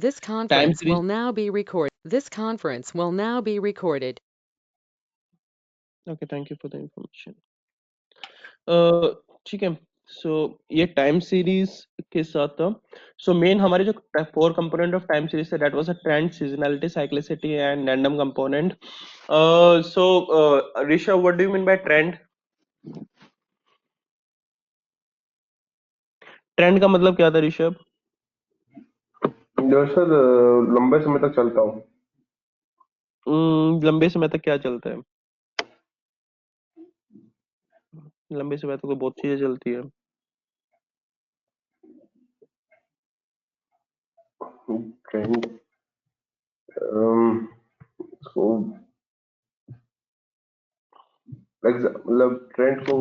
This time conference series will now be recorded. This conference will now be recorded. Okay, thank you for the information. ठीक है, सो ये time series के साथ था। So main हमारे जो 4 कंपोनेंट ऑफ टाइम सीरीज थे, that was a trend, seasonality, cyclicity and random component. So Rishabh, what do you mean bye trend? Trend का मतलब क्या था ऋषभ? दरअसल लंबे समय तक चलता हूँ। लंबे समय तक क्या चलता है? लंबे समय तक तो बहुत चीजें चलती है। ट्रेंड इसको मतलब ट्रेंड को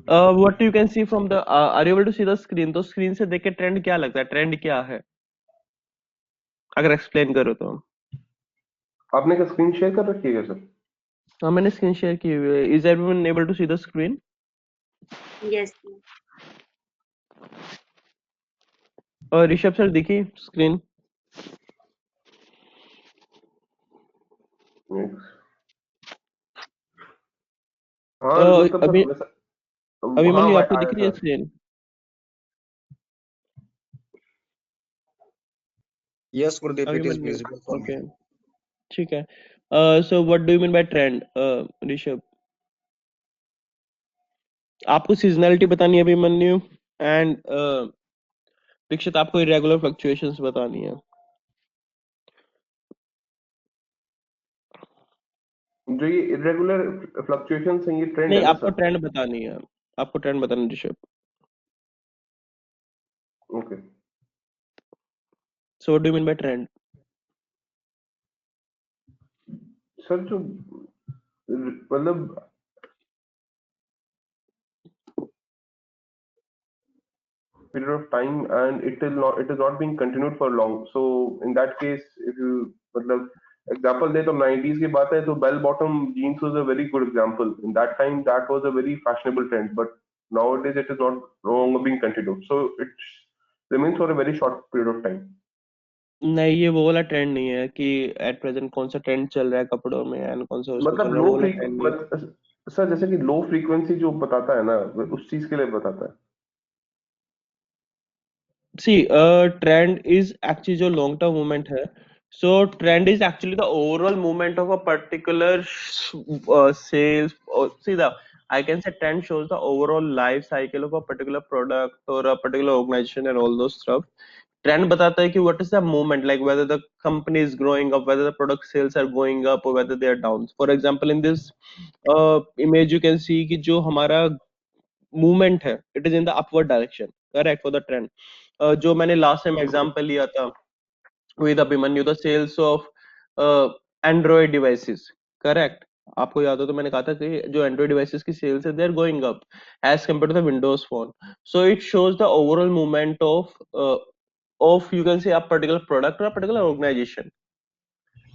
what you can see from the, are you able to see the screen? तो स्क्रीन से देख के ट्रेंड क्या लगता है? ट्रेंड क्या है अगर एक्सप्लेन करो तो? आपने क्या स्क्रीन शेयर कर रखी है क्या सर? हाँ, मैंने स्क्रीन शेयर की हुई है। Is everyone able to see the screen? Yes. और ऋषभ सर दिखी स्क्रीन? हाँ मतलब अभी सर हाँ अभिमन्यु भाई आपको आया दिख रही है sir. Screen? Yes, Gurdeep, it is Abhimanyu, visible for me. Okay, ठीक है। So what do you mean bye trend Rishabh? आपको सीजनैलिटी बतानी है अभिमन्यु, एंड दीक्षित आपको इरेगुलर फ्लक्चुएशंस बतानी है। जो ये इरेगुलर फ्लक्चुएशंस हैं ये ट्रेंड नहीं, है ना आपको सर? ट्रेंड बतानी है, आपको ट्रेंड बताना है Rishabh. Okay so what do you mean bye trend? Sir, जो मतलब period of time and it is not being continued for long, so in that case if you मतलब एग्जाम्पल दे तो 90s की बात है तो bell bottom jeans was a very good example. In that time that was a very fashionable trend, but nowadays it is not no longer being continued, so it remains for a very short period of time. नहीं, ये वो वाला trend नहीं है कि at present कौन सा trend चल रहा है कपड़ों में एंड कौन सा उसमें चल मतलब रहा है, वो वाला ट्रेंड नहीं है। सर जैसे कि लो फ्रीक्वेंसी जो बताता है ना, वो उस चीज के लिए बताता है। सी ट्रेंड इज एक्चुअली जो लॉन्ग टर्म मूवमेंट है, so trend is actually the overall movement of a particular sales, see the, I can say trend shows the overall life cycle of a particular product or a particular organization and all those stuff. Trend बताता है कि what is the movement, like whether the company is growing up, whether the product sales are going up or whether they are down. For example, in this image you can see कि जो हमारा movement है, it is in the upward direction, correct, for the trend. जो मैंने last time example लिया था with Abhimanyu, the sales of Android devices, correct? आपको याद हो तो मैंने कहा था कि जो एंड्रॉइड डिवाइसेस की सेल्स है, they are going up as compared to the Windows phone. So it shows the overall movement of you can say a particular product और अ पर्टिकुलर ऑर्गेनाइजेशन।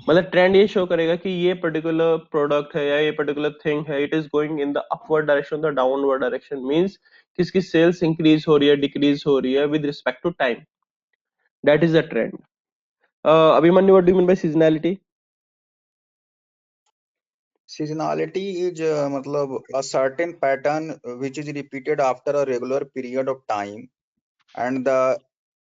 मतलब ट्रेंड ये शो करेगा कि ये particular product है या ये पर्टिकुलर थिंग है, it is going in the upward direction, the downward direction, means किसकी सेल्स इंक्रीज हो रही है, डिक्रीज हो रही है with respect to time, that is the trend. Abhimanyu, what do you mean bye seasonality? Seasonality is matlab a certain pattern which is repeated after a regular period of time, and the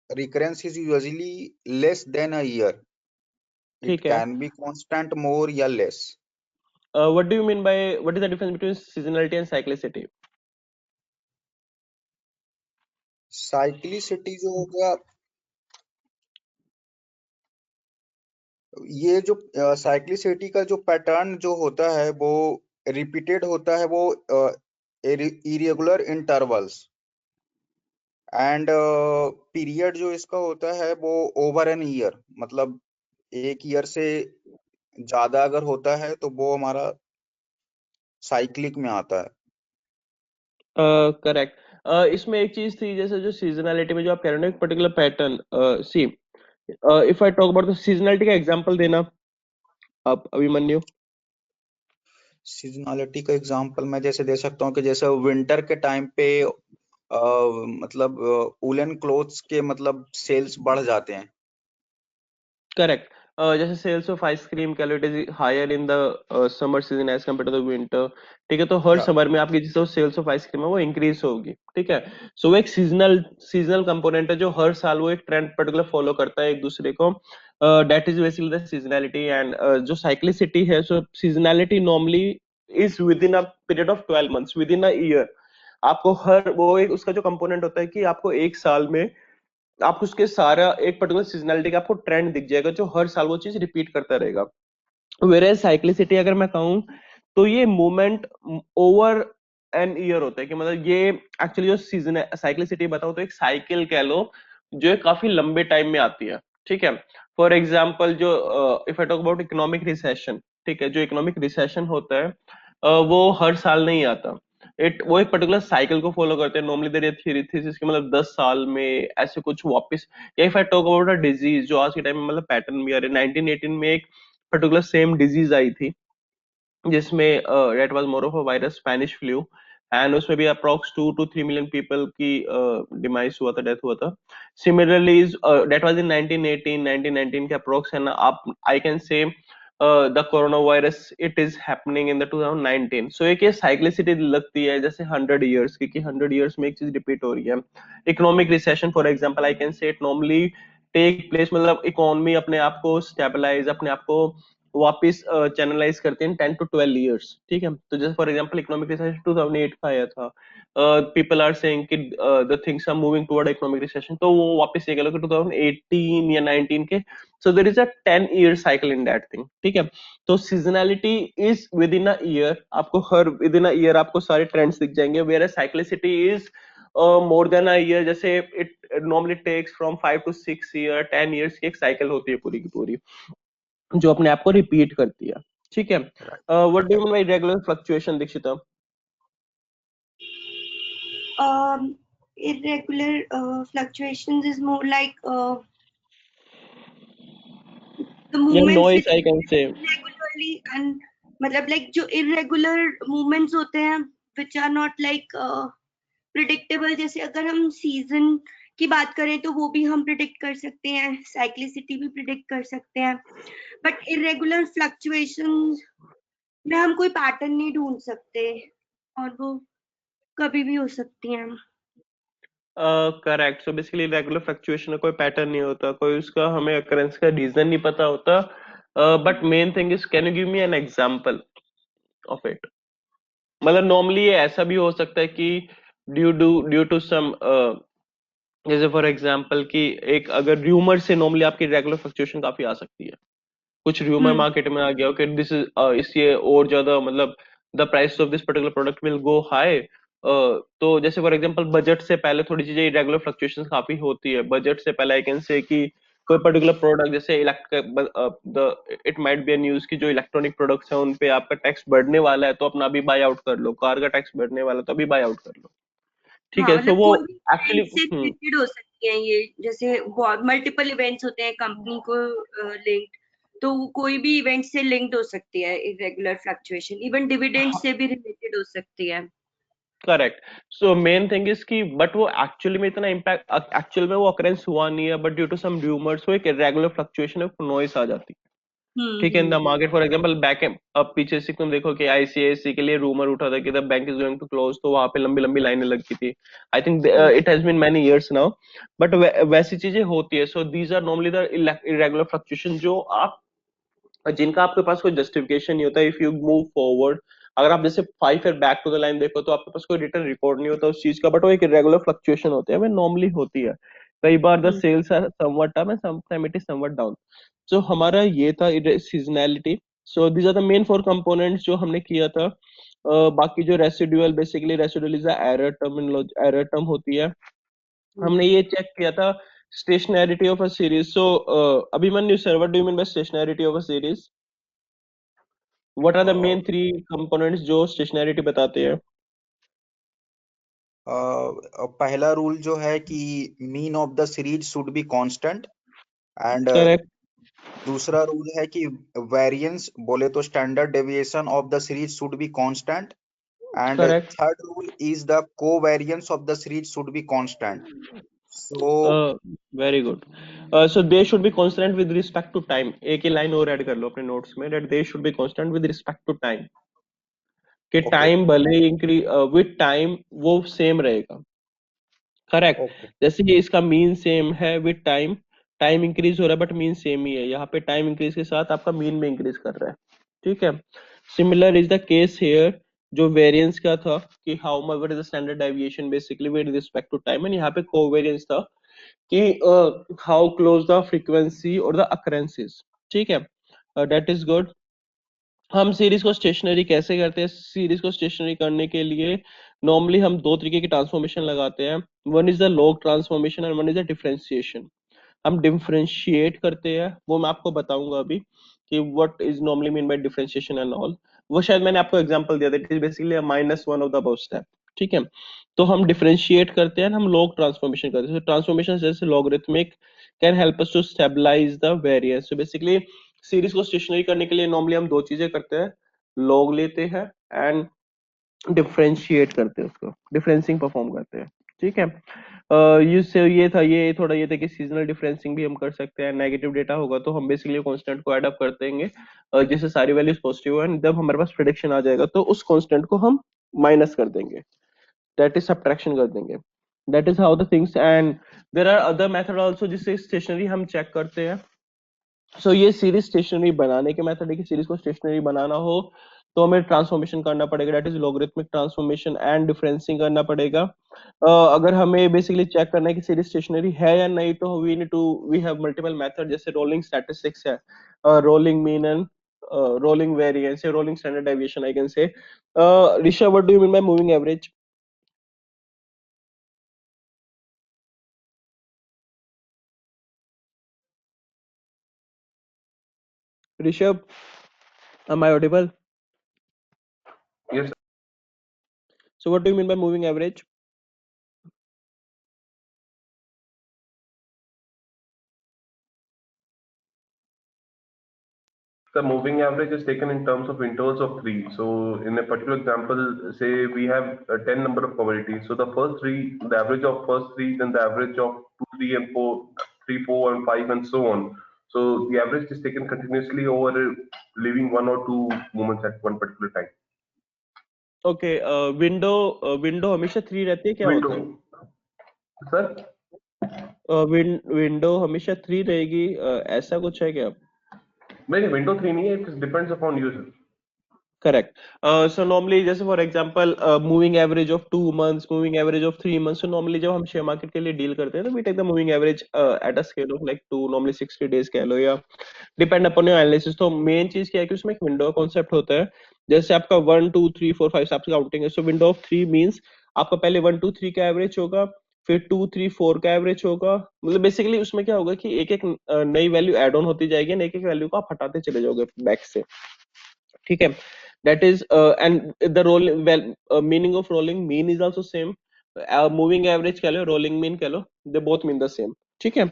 recurrence is usually less than a year. It ठीक है। can be constant more or less. What do you mean bye, what is the difference between seasonality and cyclicity? Cyclicity जो हो गया, ये जो cyclicity का जो pattern जो होता है वो रिपीटेड होता है, वो इरेगुलर इंटरवल्स, एंड पीरियड जो इसका होता है वो ओवर एन ईयर, मतलब एक ईयर से ज्यादा अगर होता है तो वो हमारा साइक्लिक में आता है। करेक्ट। इसमें एक चीज थी, जैसे जो सीजनैलिटी में जो आप कह रहे हो ना, एक particular pattern, see if I talk about the seasonality का एग्जांपल देना, अब अभिमन्यु। सीजनलिटी का एग्जांपल मैं जैसे दे सकता हूँ कि जैसे विंटर के टाइम पे मतलब वुलन क्लोथ्स के मतलब सेल्स बढ़ जाते हैं। करेक्ट। जैसे sales of ice cream calories higher in the summer season as compared to the winter. ठीक है, तो हर या समर में आपकी जो सेल्स ऑफ आइसक्रीम है वो इंक्रीज होगी। ठीक है, सो वो एक सीजनल कंपोनेंट है जो हर साल वो एक ट्रेंड पर्टिकुलर फॉलो करता है एक दूसरे को। That is basically the seasonality. And जो साइक्लिसिटी है, so seasonality normally is within a period of 12 months, within a year. आपको हर वो एक उसका जो कंपोनेंट होता है कि आपको एक साल में आपको उसके सारा एक पर्टिकुलर सीजनैलिटी का आपको ट्रेंड दिख जाएगा जो हर साल वो चीज रिपीट करता रहेगा। वेयर साइक्लिसिटी अगर मैं कहूँ तो ये मूवमेंट ओवर एन ईयर होता है, कि मतलब ये एक्चुअली जो सीजन है साइक्लिसिटी बताऊं तो एक साइकिल कह लो जो काफी लंबे टाइम में आती है। ठीक है, फॉर एग्जाम्पल जो if I talk about economic recession, ठीक है, जो इकोनॉमिक रिसेशन होता है वो हर साल नहीं आता। वो एक पर्टिकुलर साइकिल को फॉलो करते हैं। Normally there is theory thesis कि मतलब 10 साल में ऐसे कुछ वापस, या if I talk about a disease जो आज के टाइम में मतलब पैटर्न भी आ रहे, 1918 में एक पर्टिकुलर सेम डिजीज आई थी जिसमें that was more of a virus Spanish flu. And उसमें भी अप्रोक्स 2 to 3 मिलियन पीपल की डिमाइस हुआ था, डेथ हुआ था। सिमिलरली डेट वाज इन 1918 के अप्रोक्स, एंड आप आई कैन से the corona virus it is happening in the 2019। सो एक ये साइक्लिसिटी लगती है जैसे 100 ईयर्स की, कि 100 ईयर्स में एक चीज रिपीट हो रही है। Economic recession for example I can say it normally take place, मतलब इकोनॉमी अपने आप को स्टेबलाइज, अपने आप को वापिस चैनलाइज करते हैं 10 to 12 ईयर्स। ठीक है, तो जैसे फॉर एग्जांपल इकोनॉमिक रिसेशन 2008 का आया था, पीपल आर सेइंग कि the things are moving toward economic recession, तो वो वापस ये कह लो कि 2018 या 19 के। So there is a 10 year cycle in that thing. ठीक है, तो seasonality is within a year, आपको हर विद इन अ ईयर आपको सारे ट्रेंड्स दिख जाएंगे। Where cyclicity is more than a year, जैसे it normally takes from 5 to 6 year, 10 years की एक साइकिल होती है पूरी की पूरी, जो अपने आप को रिपीट करती है। ठीक है, what do you mean bye regular fluctuation, Dikshita? Irregular fluctuations is more like the या movements noise which I can से। irregularly and मतलब like जो irregular movements होते हैं which are not like predictable। जैसे अगर हम सीजन की बात करें तो वो भी हम प्रिडिक्ट कर सकते हैं, साइक्लिसिटी भी प्रिडिक्ट कर सकते हैं, बट इरेगुलर फ्लक्चुएशंस में हम कोई पैटर्न नहीं ढूंढ सकते और वो कभी भी हो सकती हैं। Correct. So basically regular fluctuation का कोई पैटर्न नहीं होता, कोई उसका हमें अकरेंस का रीजन नहीं पता होता। But main thing is can you give me an example of it? मतलब नॉर्मली ये ऐसा भी हो सकता है कि ड्यू टू सम, जैसे फॉर एग्जांपल कि एक अगर र्यूमर से नॉर्मली आपकी रेगुलर फ्लक्चुएशन काफी आ सकती है। कुछ र्यूमर मार्केट में आ गया कि दिस इज इससे और ज्यादा मतलब the price of this particular product will go high. तो जैसे फॉर एग्जांपल बजट से पहले थोड़ी चीजें रेगुलर फ्लक्चुएशन काफी होती है। बजट से पहले आई कैन से कि कोई पर्टिकुलर प्रोडक्ट जैसे इट माइट बी न्यूज की जो इलेक्ट्रॉनिक प्रोडक्ट्स हैं उन पे आपका टैक्स बढ़ने वाला है, तो अपना अभी बाय आउट कर लो। कार का टैक्स बढ़ने वाला है तो अभी बाय आउट कर लो। ठीक हाँ, है, सो मतलब वो कोई भी एक्चुअली इवेंट से रिलेटेड हो सकती है ये, जैसे मल्टीपल इवेंट्स होते हैं कंपनी को लिंक्ड, तो कोई भी इवेंट से लिंक्ड हो सकती है इरेगुलर फ्लक्चुएशन। इवन डिविडेंड से भी रिलेटेड हो सकती है। Correct. So main thing is कि बट वो एक्चुअली में इतना इम्पैक्ट एक्चुअल में वो अकरेंस हुआ नहीं है, but due to some rumours वो एक इरेगुलर फ्लक्चुएशन ऑफ नॉइस आ जाती है। ठीक है, in the market for example back अब पीछे से तुम देखो कि आईसीआईसी के लिए रूमर उठा था कि the bank is going to close, तो वहां पे लंबी लंबी लाइनें लगी थी। I think it has been many years now, but वैसी चीजें होती है। So these are normally the irregular fluctuation जो आप जिनका आपके पास कोई जस्टिफिकेशन नहीं होता। इफ यू मूव फॉरवर्ड, अगर आप जैसे 5 year back to the line देखो तो आपके पास कोई रिटर्न रिकॉर्ड नहीं होता उस चीज का, बट वो एक रेगुलर फ्लक्चुएशन होती है, हमें नॉर्मली होती है। कई बार the sales are somewhat up and sometime it is somewhat down. So हमारा ये था seasonality. So these are the main 4 components जो हमने किया था। बाकी जो residual, basically residual is error error term होती है। हमने ये चेक किया था stationarity of a series. So Abhimanyu sir, what do you mean by stationarity of a series? What are the main 3 components जो स्टेशनैरिटी बताते हैं? पहला रूल जो है कि mean of the series should be constant and correct. दूसरा रूल है कि वेरिएंस बोले तो standard deviation of the series should be constant, and correct. Third rule is the covariance of the series should be constant. So very good. So they should be constant with respect to time. एक ही line और add कर लो अपने notes में, that they should be constant with respect to time. कि okay time भले increase with time वो same रहेगा. Correct. Okay जैसे कि इसका मीन सेम है विद टाइम, टाइम इंक्रीज हो रहा है बट मीन सेम ही है. यहाँ पे टाइम इंक्रीज के साथ आपका मीन भी इंक्रीज कर रहा है. ठीक है. Similar is the case here. जो वेरिएंस का था कि how much what is the standard deviation basically with respect to time, and यहाँ पे कोवेरिएंस था कि हाउ क्लोज द फ्रीक्वेंसी और द अकरेंसेस. ठीक है. That is good. हम सीरीज को स्टेशनरी कैसे करते हैं? सीरीज को स्टेशनरी करने के लिए नॉर्मली हम दो तरीके की ट्रांसफॉर्मेशन लगाते हैं. One is the log transformation and one is the differentiation. हम डिफरेंशिएट करते हैं, वो मैं आपको बताऊंगा अभी कि what is normally mean by differentiation and all. वो शायद मैंने आपको एग्जांपल दिया था. It is basically minus one of the above step. ठीक है. तो हम डिफरेंशिएट करते हैं, हम लॉग ट्रांसफॉर्मेशन करते हैं. ट्रांसफॉर्मेशन जैसे logarithmic can help us to stabilise the variance. So basically series को स्टेशनरी करने के लिए नॉर्मली हम दो चीजें करते हैं. लॉग लेते हैं एंड डिफरेंशिएट करते हैं, उसको डिफरेंसिंग परफॉर्म करते हैं. ठीक है. ये था, ये थोड़ा ये था कि सीजनल डिफरेंसिंग भी हम कर सकते हैं. नेगेटिव डेटा होगा तो हम बेसिकली कांस्टेंट को ऐड अप कर देंगे जिससे सारी वैल्यूज पॉजिटिव है, एंड जब हमारे पास प्रेडिक्शन आ जाएगा तो उस कांस्टेंट को हम माइनस कर देंगे, दैट इज सब्ट्रैक्शन कर देंगे. That is how the things. And there are other method also जिससे स्टेशनरी हम चेक करते हैं. सो ये सीरीज स्टेशनरी बनाने के मेथड है कि सीरीज को स्टेशनरी बनाना हो तो हमें ट्रांसफॉर्मेशन करना पड़ेगा, that is logarithmic transformation and differencing करना पड़ेगा. अगर हमें बेसिकली चेक करना है कि सीरीज स्टेशनरी है या नहीं तो वी हैव मल्टीपल मेथड. जैसे रोलिंग स्टैटिस्टिक्स है, rolling mean and rolling variance, rolling standard deviation I can से. Rishabh, what do you mean by moving average? Rishabh, am I audible? Yes, So what do you mean by moving average? the moving average is taken in terms of intervals of three. So in a particular example, say we have a 10 number of probabilities. So the first three, the average of first three, then the average of 2, 3, and 4, 3, 4, and 5, and so on. So the average is taken continuously over leaving one or two moments at one particular time. Okay, window हमेशा 3 रहती है, क्या होता है? Window, sir, window हमेशा 3 रहेगी, ऐसा कुछ है क्या? नहीं window 3 नहीं है, it depends upon user. Correct. So normally जैसे for example moving average of 2 months, moving average of 3 months. So normally जब हम शेयर मार्केट के लिए डील करते हैं तो we take the moving average at a scale of like 2, normally 60 days कह लो, या डिपेंड अपॉन योर एनालिसिस. तो मेन चीज क्या है कि उसमें एक विंडो कॉन्सेप्ट होता है. जैसे आपका 1 2 3 4 5 आपकी काउंटिंग है. सो विंडो ऑफ 3 मींस आपका पहले 1 2 3 का एवरेज होगा, फिर 2 3 4 का एवरेज होगा. मतलब बेसिकली उसमें क्या होगा कि एक एक नई वैल्यू ऐड ऑन होती जाएगी, एक एक वैल्यू को आप हटाते चले जाओगे बैक से. ठीक है. That is and the rolling meaning of rolling mean is also same. Moving average कह लो, रोलिंग मीन कह लो, they both mean the same. ठीक है.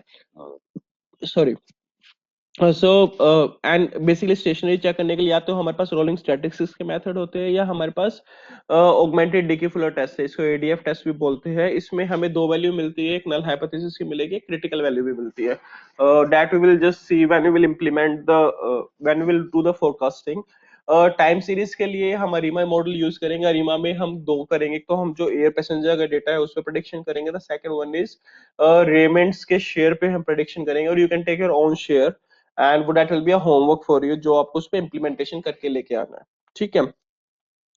Sorry. So and basically stationary check करने के लिए या तो हमारे पास रोलिंग स्टैटिस्टिक्स के मेथड होते हैं या हमारे पास ऑगमेंटेड डिकी फुलर टेस्ट है, इसको एडीएफ टेस्ट भी बोलते हैं. इसमें हमें दो वैल्यू मिलती है, एक नल हाइपोथेसिस की मिलेगी, एक क्रिटिकल वैल्यू भी मिलती है. That we will just see when we will implement the when we will do the forecasting. Time series के लिए हम अरीमा मॉडल यूज करेंगे. अरीमा में हम दो करेंगे, तो हम जो एयर पैसेंजर का डेटा है उस पर प्रेडिक्शन करेंगे. The second one is Raymond's के शेयर पे हम प्रेडिक्शन करेंगे, और you can take your own share and वो that will be a homework for you, जो आपको उस पे इम्प्लीमेंटेशन करके लेके आना है. ठीक है.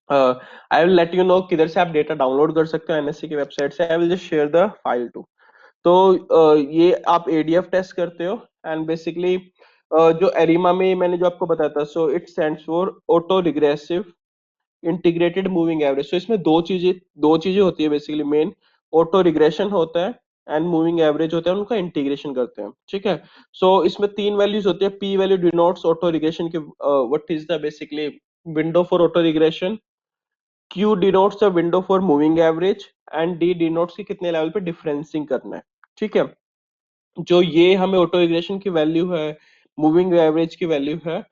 I will let you no किधर से आप डेटा डाउनलोड कर सकते हो एनएससी की वेबसाइट से. I will just share the file too. तो ये आप एडीएफ टेस्ट करते हो, एंड बेसिकली जो एरिमा में मैंने जो आपको बताया था, so it stands for auto regressive integrated moving average. तो इसमें दो चीजें होती है बेसिकली. मेन ऑटो रिग्रेशन होता है एंड मूविंग एवरेज होता है, उनका इंटीग्रेशन करते हैं. ठीक है. सो इसमें तीन वैल्यूज होती है. P value denotes auto regression की what is the basically window for auto regression, Q denotes the window for moving average, and D denotes की कितने लेवल पे डिफरेंसिंग करना है. ठीक है. जो ये हमें ऑटो रिग्रेशन की वैल्यू है, मूविंग एवरेज की वैल्यू है,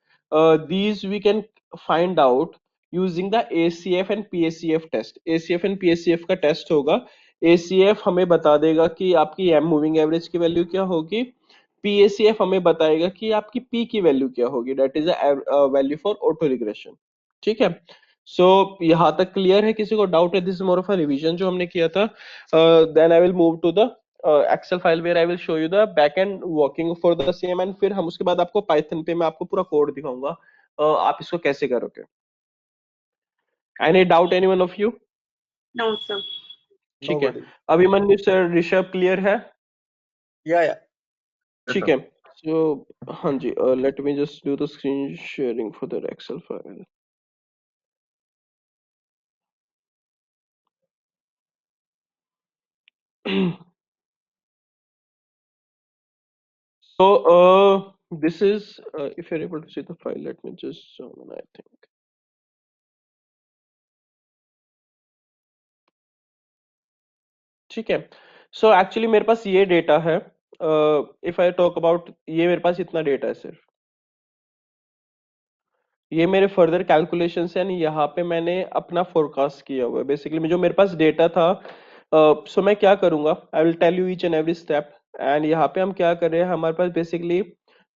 these we can find out using the ACF and PACF test. ACF and PACF का टेस्ट होगा। ACF हमें बता देगा कि आपकी M मूविंग एवरेज की वैल्यू क्या होगी, PACF हमें बताएगा कि आपकी P की वैल्यू क्या होगी, that is value for auto regression. ठीक है, सो यहाँ तक क्लियर है? किसी को डाउट है? This is more of a revision जो हमने किया था। Then I will move to the Excel file where I will show you the back end working for the same, and फिर हम उसके बाद आपको पाइथन पे मैं आपको पूरा कोड दिखाऊंगा आप इसको कैसे करोगे। Any doubt any one of you? No, sir. ठीक है, Nobody. Abhimanyu sir, Rishabh clear है? Yeah, yeah. Yes, ठीक sir. है, सो हाँ जी, let me just do the screen sharing for the Excel file. So, this is, if you're able to see the file, let me just zoom in, I think. ठीक है, so actually मेरे पास ये data है, if I talk about, ये मेरे पास इतना data है सिर्फ, ये मेरे फर्दर कैलकुलेशन है, यानी यहाँ पे मैंने अपना फोरकास्ट किया हुआ है। बेसिकली जो मेरे पास डेटा था, सो मैं क्या करूंगा, I will tell you each and every step. And यहाँ पे हम क्या कर रहे हैं, हमारे पास बेसिकली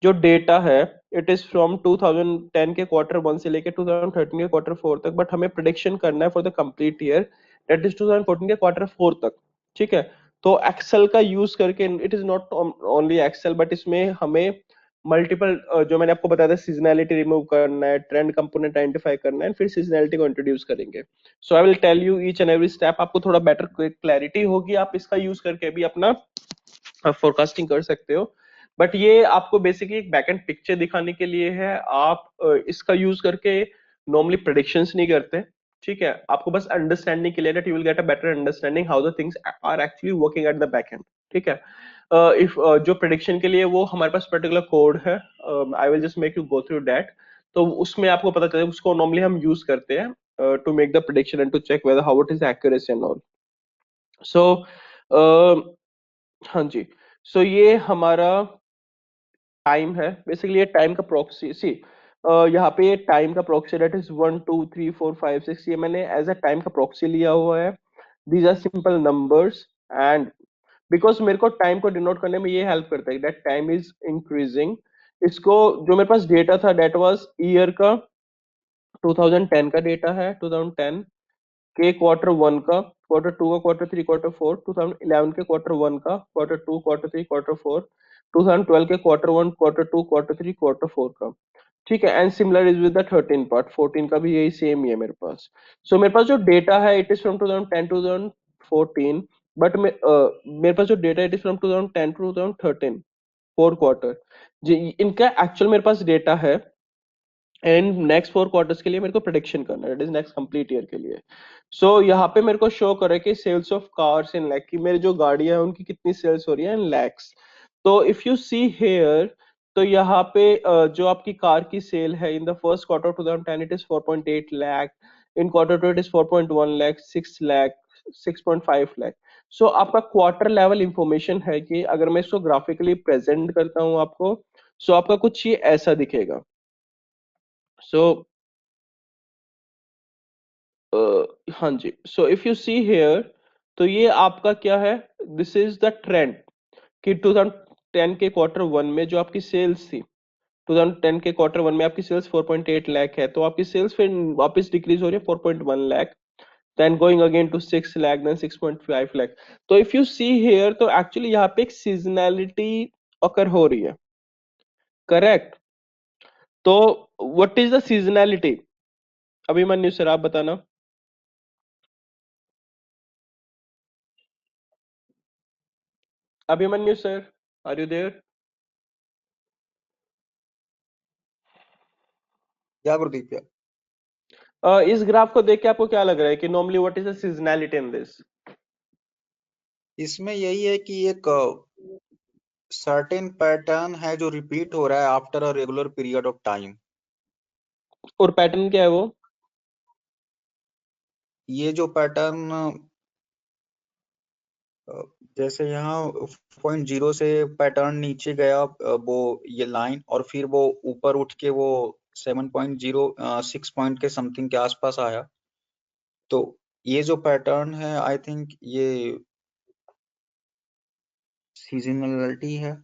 जो डेटा है, इट इज फ्रॉम 2010 के क्वार्टर 1 से लेके 2013 के क्वार्टर 4 तक, बट हमें प्रिडिक्शन करना है for the complete year, that is 2014 के क्वार्टर 4 तक। ठीक है, तो एक्सेल का यूज करके, it is not only Excel, but इसमें हमें मल्टीपल, जो मैंने आपको बताया था, सीजनैलिटी रिमूव करना है, ट्रेंड कंपोनेंट आइडेंटिफाई करना है, फिर सीजनैलिटी को इंट्रोड्यूस करेंगे। So I will tell you each and every step, आपको थोड़ा बेटर क्लैरिटी होगी, आप इसका यूज करके भी अपना फोरकास्टिंग कर सकते हो। बट ये आपको बेसिकली एक बैकएंड पिक्चर दिखाने के लिए है, आप इसका यूज करके नॉर्मली प्रेडिक्शंस नहीं करते। ठीक है, आपको बस अंडरस्टैंडिंग के लिए, that you will get a better understanding how the things are actually working at the back end. ठीक है, इफ जो प्रेडिक्शन के लिए वो हमारे पास पर्टिकुलर कोड है, I will just make you go through that, तो उसमें आपको पता चले, उसको नॉर्मली हम यूज करते हैं to make the prediction and to check whether how it is accuracy and all. So हाँ जी, सो ये हमारा टाइम है, बेसिकली ये टाइम का प्रॉक्सी, सी यहाँ पे ये टाइम का प्रॉक्सी, दैट इज 1 2 3 4 5 6, ये मैंने एज अ टाइम का प्रॉक्सी लिया हुआ है। These are simple numbers, and because मेरे को टाइम को डिनोट करने में ये हेल्प करता है दैट टाइम इज इंक्रीजिंग। इसको, जो मेरे पास डेटा था, दैट वाज ईयर का 2010 का डेटा है, 2010 के क्वार्टर 1 का, क्वार्टर 2 का, क्वार्टर 3, क्वार्टर 4, 2011 के क्वार्टर 1 का, क्वार्टर 2, क्वार्टर 3, क्वार्टर 4, 2012 के क्वार्टर 1, क्वार्टर 2, क्वार्टर 3, क्वार्टर 4 का। ठीक है, and similar is with the 13 part, 14 का भी यही सेम ही है मेरे पास। सो मेरे पास जो डेटा है, it is from 2010 to 2014, but मेरे पास जो data, it is from 2010 to 2013, 4 quarter जी। इनका एक्चुअल मेरे पास डेटा है, एंड नेक्स्ट 4 क्वार्टर्स के लिए मेरे को प्रोडिक्शन करना है, it is next complete year के लिए। सो यहाँ पे मेरे को शो करे कि सेल्स ऑफ कार्स इन लैख, की मेरी जो गाड़ियां हैं उनकी कितनी सेल्स हो रही है इन लैक्स। तो इफ यू सी हेयर, तो यहाँ पे जो आपकी कार की सेल है in the first quarter 2010, it is 4.8 lakh, in quarter 2 it is 4.1 lakh, 6 lakh, 6.5 lakh. So आपका क्वार्टर लेवल इंफॉर्मेशन है कि अगर मैं इसको ग्राफिकली प्रेजेंट करता हूँ आपको, सो आपका कुछ ये ऐसा दिखेगा। सो हाँ जी, so if you see here, तो ये आपका क्या है, दिस इज द ट्रेंड कि 2010 के क्वार्टर 1 में जो आपकी सेल्स थी, 2010 के क्वार्टर 1 में आपकी सेल्स 4.8 लाख है, तो आपकी सेल्स फिर वापस डिक्रीज हो रही है 4.1 lakh, then going again to 6 lakh, then 6.5 lakh. तो इफ यू सी हेयर, तो एक्चुअली यहाँ पे एक सीजनैलिटी अकर हो रही है, करेक्ट? तो what is the seasonality? Abhimanyu sir आप बताना। Abhimanyu sir, are you there? Yeah, Gurdeep, yeah. इस ग्राफ को देख के आपको क्या लग रहा है कि normally what is the seasonality in this? इसमें यही है कि एक सर्टेन पैटर्न है जो रिपीट हो रहा है after a regular period of time. और पैटर्न क्या है वो? ये जो पैटर्न जैसे यहाँ 0.0 से पैटर्न नीचे गया वो ये लाइन, और फिर वो ऊपर उठ के वो 7.06 पॉइंट के समथिंग के आसपास आया। तो ये जो पैटर्न है, आई थिंक ये सीजनलिटी है।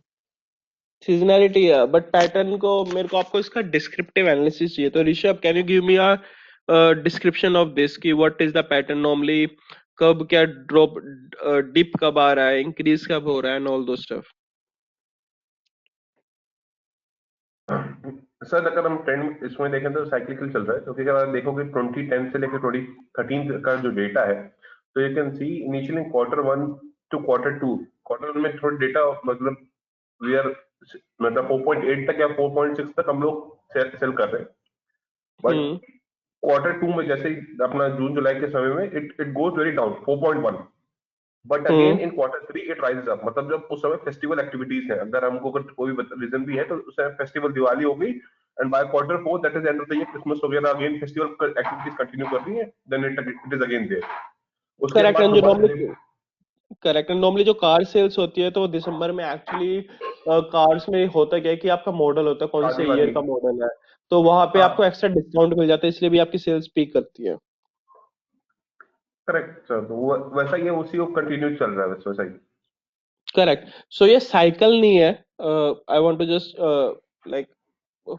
सीजनैलिटी है, बट पैटर्न को मेरे को आपको इसका डिस्क्रिप्टिव एनालिसिस चाहिए। तो Rishabh, can you give me a description of this कि what is the pattern normally, कब क्या ड्रॉप, डिप कब आ रहा है, इंक्रीज कब हो रहा है, एंड ऑल दो स्टफ। सर अगर हम ट्रेंड इसमें देखें तो साइक्लिकल चल रहा है, क्योंकि अगर आप देखोगे 2010 से लेकर 2013 का जो डेटा है, तो you can C initially Q1 to Q2, Q1 में थोड़ा डेटा मतलब वी आर मतलब 4.8 तक या 4.6 तक हम लोग सेल कर रहे हैं, बट Q2 में जैसे ही अपना जून जुलाई के समय में it goes very down 4.1, but again in Q3 it rises up. मतलब जब उस समय फेस्टिवल एक्टिविटीज है, अगर हमको अगर कोई रीजन भी है तो उस समय फेस्टिवल दिवाली हो गई, and by Q4 that is end of the year, Christmas वगैरह अगेन फेस्टिवल एक्टिविटीज कंटिन्यू कर रही है, then it is again there. उसके करेक्ट। बाद एंड जो दोबारा नॉर्मली करेक्ट एंड नॉर्मली जो कार सेल्स होती है तो वो दिसंबर में एक्चुअली कार्स में होता क्या है कि आपका मॉडल होता है, कौन से शादी ईयर वादी, का मॉडल है, तो वहां पे आपको हाँ एक्स्ट्रा डिस्काउंट मिल जाता है, इसलिए भी आपकी सेल्स पीक करती है। करेक्ट सर, तो वैसा ही है, उसी को कंटिन्यू चल रहा है बस वैसा ही। करेक्ट। सो ये साइकिल नहीं है, I want to just like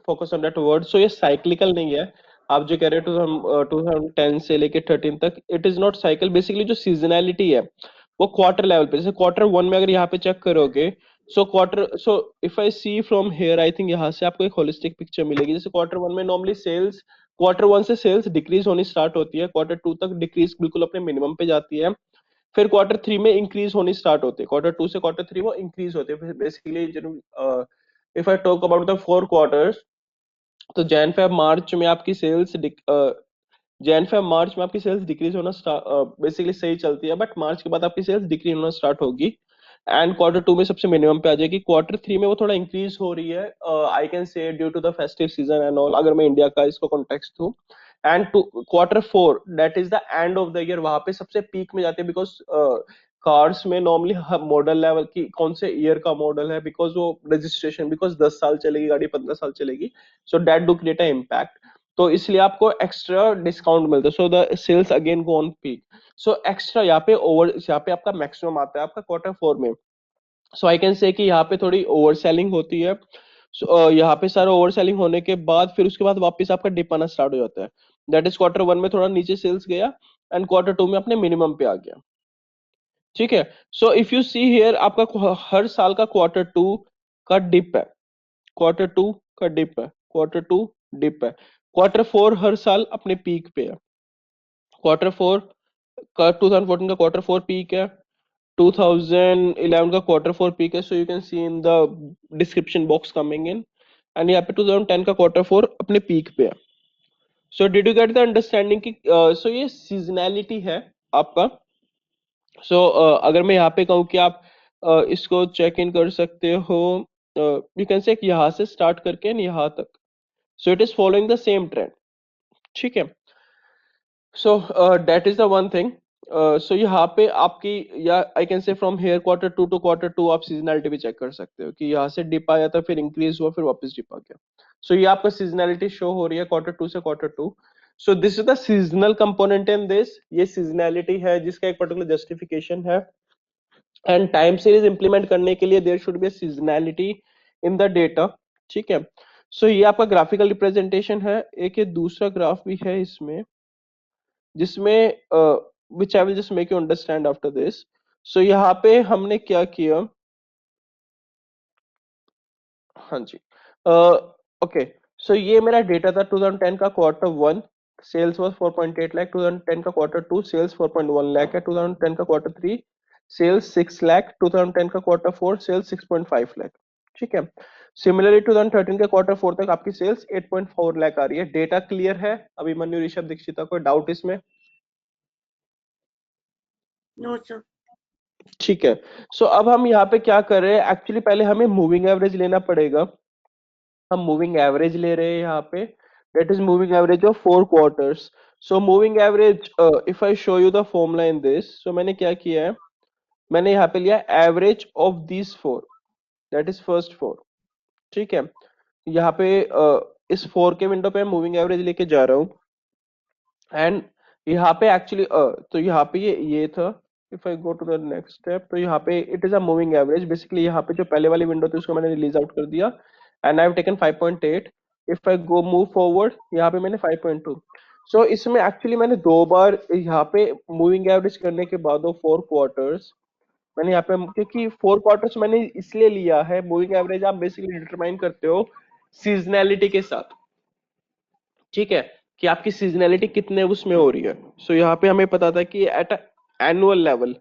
focus on that word. So ये साइक्लिकल नहीं है। आप जो कह रहे हो 2010 से लेके 13 तक, it is not cycle. Basically जो सीजनैलिटी है वो क्वार्टर लेवल पे, जैसे Q1 में अगर यहाँ पे चेक करोगे, so if I see from here, I think यहाँ से आपको एक होलिस्टिक पिक्चर मिलेगी। जैसे Q1 में नॉर्मली सेल्स, Q1 से सेल्स डिक्रीज होनी स्टार्ट होती है, Q2 तक डिक्रीज बिल्कुल अपने मिनिमम पे जाती है, फिर Q3 में इंक्रीज होनी स्टार्ट होती है, Q2 से Q3 वो इंक्रीज होते हैं basically. If I talk about the 4 quarters, तो जैन फेब मार्च में आपकी सेल्स डिक्रीज होना बेसिकली सही चलती है, बट मार्च के बाद आपकी सेल्स डिक्रीज होना स्टार्ट होगी, एंड Q2 में सबसे मिनिमम पे आ जाएगी। Q3 में वो थोड़ा इंक्रीज हो रही है, I can say due to the festive season and all, अगर मैं इंडिया का इसको कॉन्टेक्स्ट दूं। And Q4 that is the end of the year, वहां पे सबसे पीक में जाते हैं, बिकॉज कार्स में नॉर्मली मॉडल लेवल की कौन से ईयर का मॉडल है, बिकॉज वो रजिस्ट्रेशन, बिकॉज 10 साल चलेगी गाड़ी, 15 साल चलेगी, so that do create a impact. तो इसलिए आपको एक्स्ट्रा डिस्काउंट मिलता है, so the sales again go on peak. So extra यहाँ पे आपका मैक्सिमम आता है आपका Q4 में। सो आई कैन से कि यहाँ पे थोड़ी ओवर सेलिंग होती है। यहाँ पे सारा ओवर सेलिंग होने के बाद फिर उसके बाद वापस आपका डिप आना स्टार्ट हो जाता है। दैट इज Q1 में थोड़ा नीचे सेल्स गया, एंड Q2 में अपने मिनिमम पे आ गया। ठीक है। So if you see here, आपका हर साल का Q2 का डिप है, Q2 का डिप है, Q2 डिप है। Q4 हर साल अपने पीक पे है। Q4 का 2014 का Q4 पीक है, 2011 का Q4 पीक है। So you can C in the description box coming in, and यहाँ पे 2010 का Q4 अपने पीक पे है। सो did you get the understanding कि सो ये सीजनैलिटी है आपका। सो अगर मैं यहाँ पे कहूँ कि आप इसको चेक इन कर सकते हो, यू कैन से यहाँ से स्टार्ट करके यहाँ तक, so it is following the same trend. ठीक है। So that is the one thing. So यहाँ पे आपकी, या I can say from here Q2 to Q2 आप सीजनैलिटी भी चेक कर सकते हो कि यहाँ से डिप आया था, फिर इंक्रीज हुआ, फिर वापस डिप आ गया। सो ये आपका सीजनैलिटी शो हो रही है Q2 से Q2। So this is the seasonal component in this, ये सीजनैलिटी है जिसका एक पर्टिकुलर जस्टिफिकेशन है, एंड टाइम सीरीज इंप्लीमेंट करने के लिए there should be seasonality in the data. ठीक है। सो ये आपका ग्राफिकल रिप्रेजेंटेशन है। एक ये दूसरा ग्राफ भी है इसमें, जिसमें which I will just make you understand after this. So यहाँ पे हमने क्या किया, हाँ जी, ओके। सो ये मेरा डेटा था 2010 का Q1, सेल्स वाज 4.8 लाख, 2010 का Q2 सेल्स 4.1 लाख है, 2010 का Q3 सेल्स 6 लाख, 2010 का Q4 सेल्स 6.5 लाख। ठीक है। सिमिलरली 2013 के Q4 तक आपकी सेल्स 8.4 लाख आ रही है। डेटा क्लियर है अभिमन्यु, ऋषभ, दीक्षिता, कोई डाउट इसमें? No sir. ठीक है। सो अब हम यहाँ पे क्या कर रहे हैं, एक्चुअली पहले हमें मूविंग एवरेज लेना पड़ेगा। हम मूविंग एवरेज ले रहे हैं यहाँ पे, that is moving average of 4 quarters. So moving average, if I show you the formula in this, so मैंने क्या किया है, मैंने यहाँ पे लिया average of these 4, that is first 4, ठीक है। यहाँ पे इस 4 के विंडो पे मूविंग एवरेज लेके जा रहा हूँ, एंड यहाँ पे एक्चुअली तो यहाँ पे ये था। If I go to the next step, तो यहाँ पे it is a moving average. Basically यहाँ पे जो पहले वाली विंडो थी उसको मैंने रिलीज आउट कर दिया, and I have taken 5.8। If I go move forward, यहाँ पे मैंने 5.2। सो इसमें एक्चुअली मैंने 2 बार यहाँ पे मूविंग एवरेज करने के बाद 4 क्वार्टर्स मैंने यहाँ पे, क्योंकि 4 क्वार्टर्स मैंने इसलिए लिया है, मूविंग एवरेज आप बेसिकली डिटरमाइन करते हो सीजनैलिटी के साथ, ठीक है, कि आपकी सीजनैलिटी कितने उसमें हो रही है। सो यहाँ पे हमें पता था कि एट एनुअल लेवल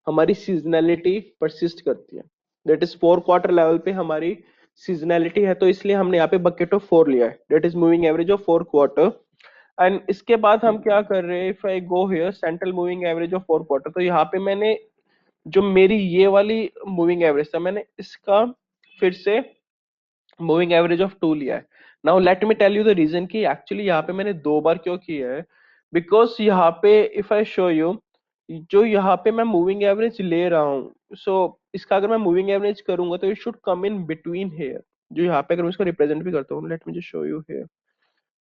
हमारी सीजनैलिटी परसिस्ट करती है, दैट इज 4 क्वार्टर लेवल पे हमारी सीजनैलिटी है, तो इसलिए हमने यहाँ पे बकेट ऑफ 4 लिया है, that is moving average of 4 quarter. And इसके बाद हम क्या कर रहे हैं, if I go here central moving average of 4 quarter, तो यहाँ पे मैंने जो मेरी ये वाली मूविंग एवरेज था, मैंने इसका फिर से मूविंग एवरेज ऑफ 2 लिया है। Now let me tell you the reason कि एक्चुअली यहाँ पे मैंने 2 बार क्यों किया है। बिकॉज यहाँ पे इफ आई शो यू, जो यहाँ पे मैं मूविंग एवरेज ले रहा हूँ, सो इसका अगर मैं मूविंग एवरेज करूंगा तो it should come in between here, जो यहाँ पे अगर मैं इसको रिप्रेजेंट भी करता हूँ, let me just show you here,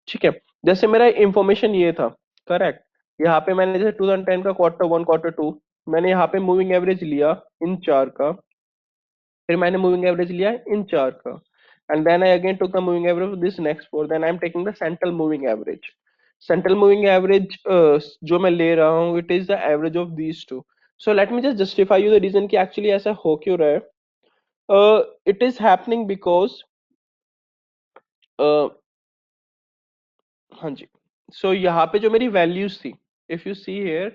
ठीक है। जैसे मेरा इंफॉर्मेशन ये था, करेक्ट, यहाँ पे मैंने जैसे 2010 का Q1 Q2 मैंने यहाँ पे मूविंग एवरेज लिया इन 4 का, फिर मैंने मूविंग एवरेज लिया इन 4 का, and then I again took the moving average of this next 4, then I am taking the central moving average. Central moving average जो मैं ले रहा हूँ, it is the average of these two. So let me just justify you the reason कि actually ऐसा हो क्यों रहा है। It is happening because हाँ जी, so यहाँ पे जो मेरी values थी, if you see here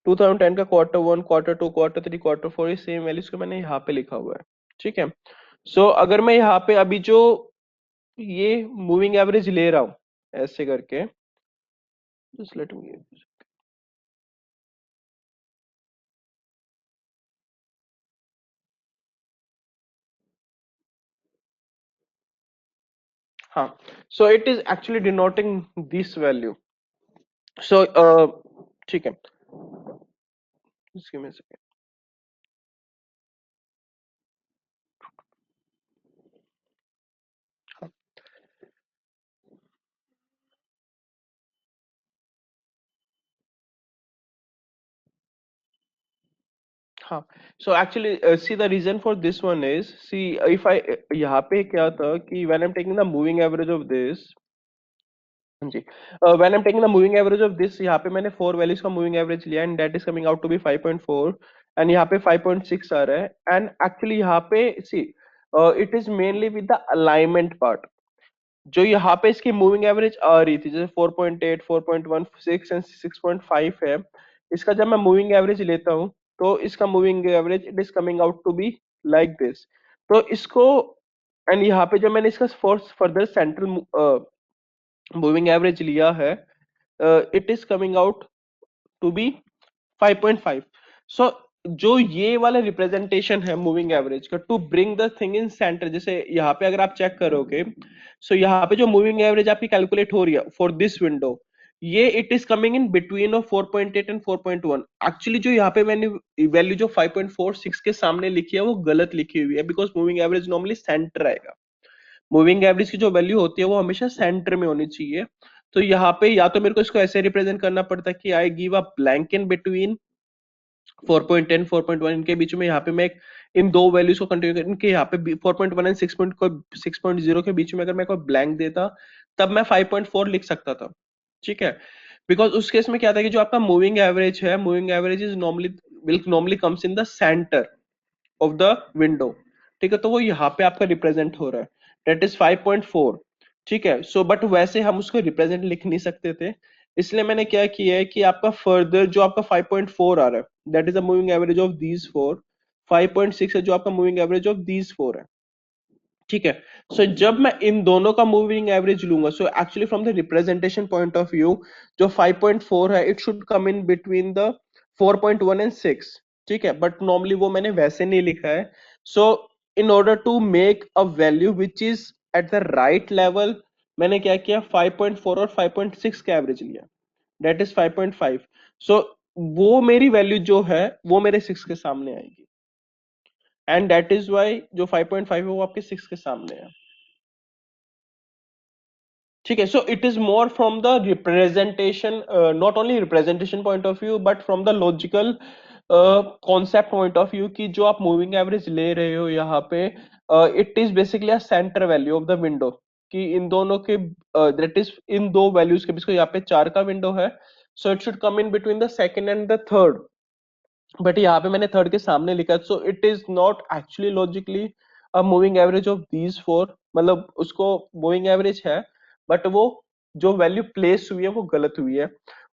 2010 का Q1 Q2 Q3 Q4 ये सेम वैल्यूज को मैंने यहाँ पे लिखा हुआ है, ठीक है। सो अगर मैं यहाँ पे अभी जो ये मूविंग एवरेज ले रहा हूं ऐसे करके, जस्ट लेट मी, हाँ, so it is actually denoting this value. So ठीक है, just give me a second. हाँ, हाँ, so actually see the reason for this one is, see if I यहाँ पे क्या था कि when I'm taking the moving average of this, हाँ जी, when I'm taking the moving average of this, यहाँ पे मैंने 4 वैल्यूज का मूविंग एवरेज लिया and that is coming out to be 5.4, and यहाँ पे 5.6 आ रहा है, एंड एक्चुअली यहाँ पे see it is mainly with the alignment part. जो यहाँ पे इसकी मूविंग एवरेज आ रही थी जैसे 4.8, 4.16 एंड 6.5 है, इसका जब मैं मूविंग एवरेज लेता हूँ तो इसका moving average it is coming out to be like this. तो इसको, एंड यहाँ पे जो मैंने इसका फर्दर सेंट्रल मूविंग एवरेज लिया है, it is coming out to be 5.5। So जो ये वाला रिप्रेजेंटेशन है मूविंग एवरेज का to bring the thing in centre, जैसे यहाँ पे अगर आप चेक करोगे, सो यहाँ पे जो मूविंग एवरेज आपकी कैलकुलेट हो रही है फॉर दिस विंडो, ये it is coming in between of 4.8 and 4.1। Actually जो यहाँ पे मैंने वैल्यू जो 5.46 के सामने लिखी है वो गलत लिखी हुई है, because moving average normally centre आएगा। मूविंग एवरेज की जो वैल्यू होती है वो हमेशा सेंटर में होनी चाहिए। तो यहाँ पे या तो मेरे को इसको ऐसे रिप्रेजेंट करना पड़ता है कि I give a blank in between 4.10 4.1 इनके बीच में, यहाँ पे मैं इन दो वैल्यूज को कंटिन्यू इनके यहाँ पे 4.1 एंड 6.0 के बीच में अगर मैं कोई ब्लैंक देता तब मैं 5.4 लिख सकता था, ठीक है। बिकॉज उस केस में क्या था कि जो आपका मूविंग एवरेज है, moving average is normally comes in the centre of the window, ठीक है। तो वो यहाँ पे आपका रिप्रेजेंट हो रहा है, डेट इज 5.4, ठीक है। सो बट वैसे हम उसको रिप्रेजेंट लिख नहीं सकते थे, इसलिए मैंने क्या किया है कि आपका फर्दर जो आपका 5.4 आ रहा है that is the moving average of these 4, 5.6 है जो आपका मूविंग एवरेज ऑफ दीज 4 है, ठीक है। सो जब मैं इन दोनों का मूविंग एवरेज लूंगा, so actually from the representation point of view जो 5.4 है it should come in between the 4.1 and 6, ठीक है। बट नॉर्मली वो मैंने वैसे नहीं लिखा है। So in order to make a value which is at the right level, मैंने क्या किया 5.4 और 5.6 का एवरेज लिया, दैट इज 5.5। सो वो मेरी वैल्यू जो है वो मेरे 6 के सामने आएगी, एंड दैट इज वाई जो 5.5 है वो आपके 6 के सामने है। ठीक है, सो it is more from the representation, not only representation point of view but from the logical concept point of view की जो आप मूविंग एवरेज ले रहे हो यहाँ पे, it is basically a centre value of the window कि इन दोनों के दैट इज इन दो वैल्यूज के बीच, यहाँ पे 4 का विंडो है, so it should come in between the second and the third, but यहाँ पे मैंने थर्ड के सामने लिखा है, सो it is not actually logically a moving average of these four, मतलब उसको मूविंग एवरेज है बट वो जो वैल्यू प्लेस हुई है वो गलत हुई है।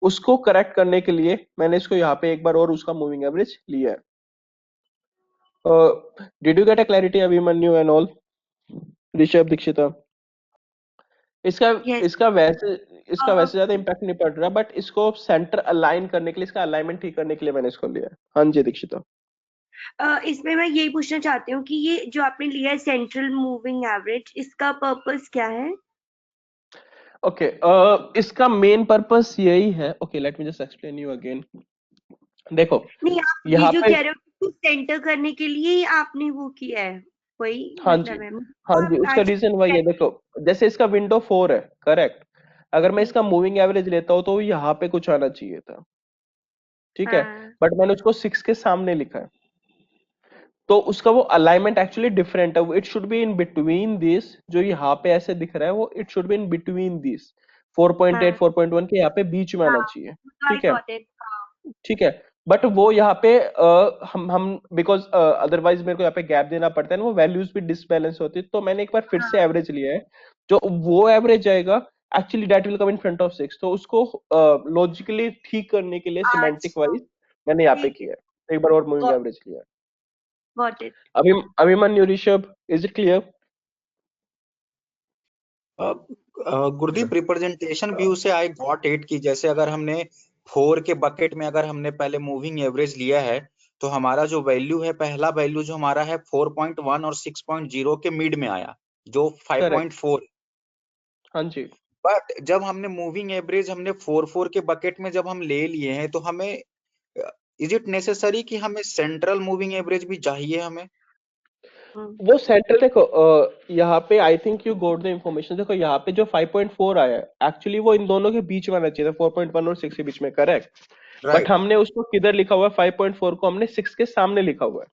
उसको करेक्ट करने के लिए मैंने इसको यहाँ पे एक बार और उसका मूविंग एवरेज लिया है। Did you get a clarity Abhimanyu and all, Rishabh, Dikshita? इसका यस इसका वैसे इसका वैसे ज्यादा इम्पैक्ट नहीं पड़ रहा, बट इसको सेंटर अलाइन करने के लिए, इसका अलाइनमेंट ठीक करने के लिए मैंने इसको लिया है। हाँ जी दीक्षिता। इसमें मैं यही पूछना चाहती हूँ कि ये जो आपने लिया है सेंट्रल मूविंग एवरेज, इसका पर्पस क्या है? ओके, इसका मेन पर्पस यही है, okay let me just explain you again. देखो नहीं, आप ये यहाँ जो पे, कह रहे हो कि सेंटर करने के लिए ही आपने वो किया है, वही हाँ जी, मतलब है मुझे हाँ तो जी, आप उसका रीजन वही है। देखो जैसे इसका विंडो 4 है, करेक्ट, अगर मैं इसका मूविंग एवरेज लेता हूँ तो यहाँ पे कुछ आना चाहिए था, ठीक है, हाँ बट मैंने उसको 6 के सामने लिखा है, तो उसका वो अलाइनमेंट एक्चुअली डिफरेंट है। It should be in between this, जो यहाँ पे ऐसे दिख रहा है वो it should be in between this 4.8 हाँ 4.1 के यहाँ पे बीच में आना हाँ, चाहिए, आई ठीक है, गॉट इट। ठीक है। बट वो यहाँ पे हम बिकॉज अदरवाइज मेरे को यहाँ पे गैप देना पड़ता है ना, वो वैल्यूज भी डिसबैलेंस होती है, तो मैंने एक बार फिर से हाँ एवरेज लिया है, जो वो एवरेज आएगा actually that will come in front of 6, तो उसको लॉजिकली ठीक करने के लिए सिमेंटिक अच्छा, वाइज मैंने यहाँ पे ठीक है, किया है, एक बार और मूविंग एवरेज लिया है। Got it. Abhimanyu, Rishabh, is it clear? Gurdeep, representation view से आई गॉट इट कि जैसे अगर हमने 4 के बकेट में अगर हमने पहले मूविंग एवरेज लिया है तो हमारा जो वैल्यू है, पहला वैल्यू जो हमारा है 4.1 और 6.0 के मिड में आया, जो करेक्ट, 5.4। हाँ जी। बट जब हमने मूविंग एवरेज हमने 4 के बकेट में जब हम ले लिए हैं तो हमें इज इट नेसेसरी कि हमें सेंट्रल मूविंग एवरेज भी चाहिए हमें? वो सेंटर देखो, यहाँ पे I think you got the information. देखो यहाँ पे जो 5.4 आया है एक्चुअली वो इन दोनों के बीच में आना चाहिए था, 4.1 और 6 के बीच में, करेक्ट, बट राइट हमने उसको किधर लिखा हुआ है, 5.4 को हमने 6 के सामने लिखा हुआ है,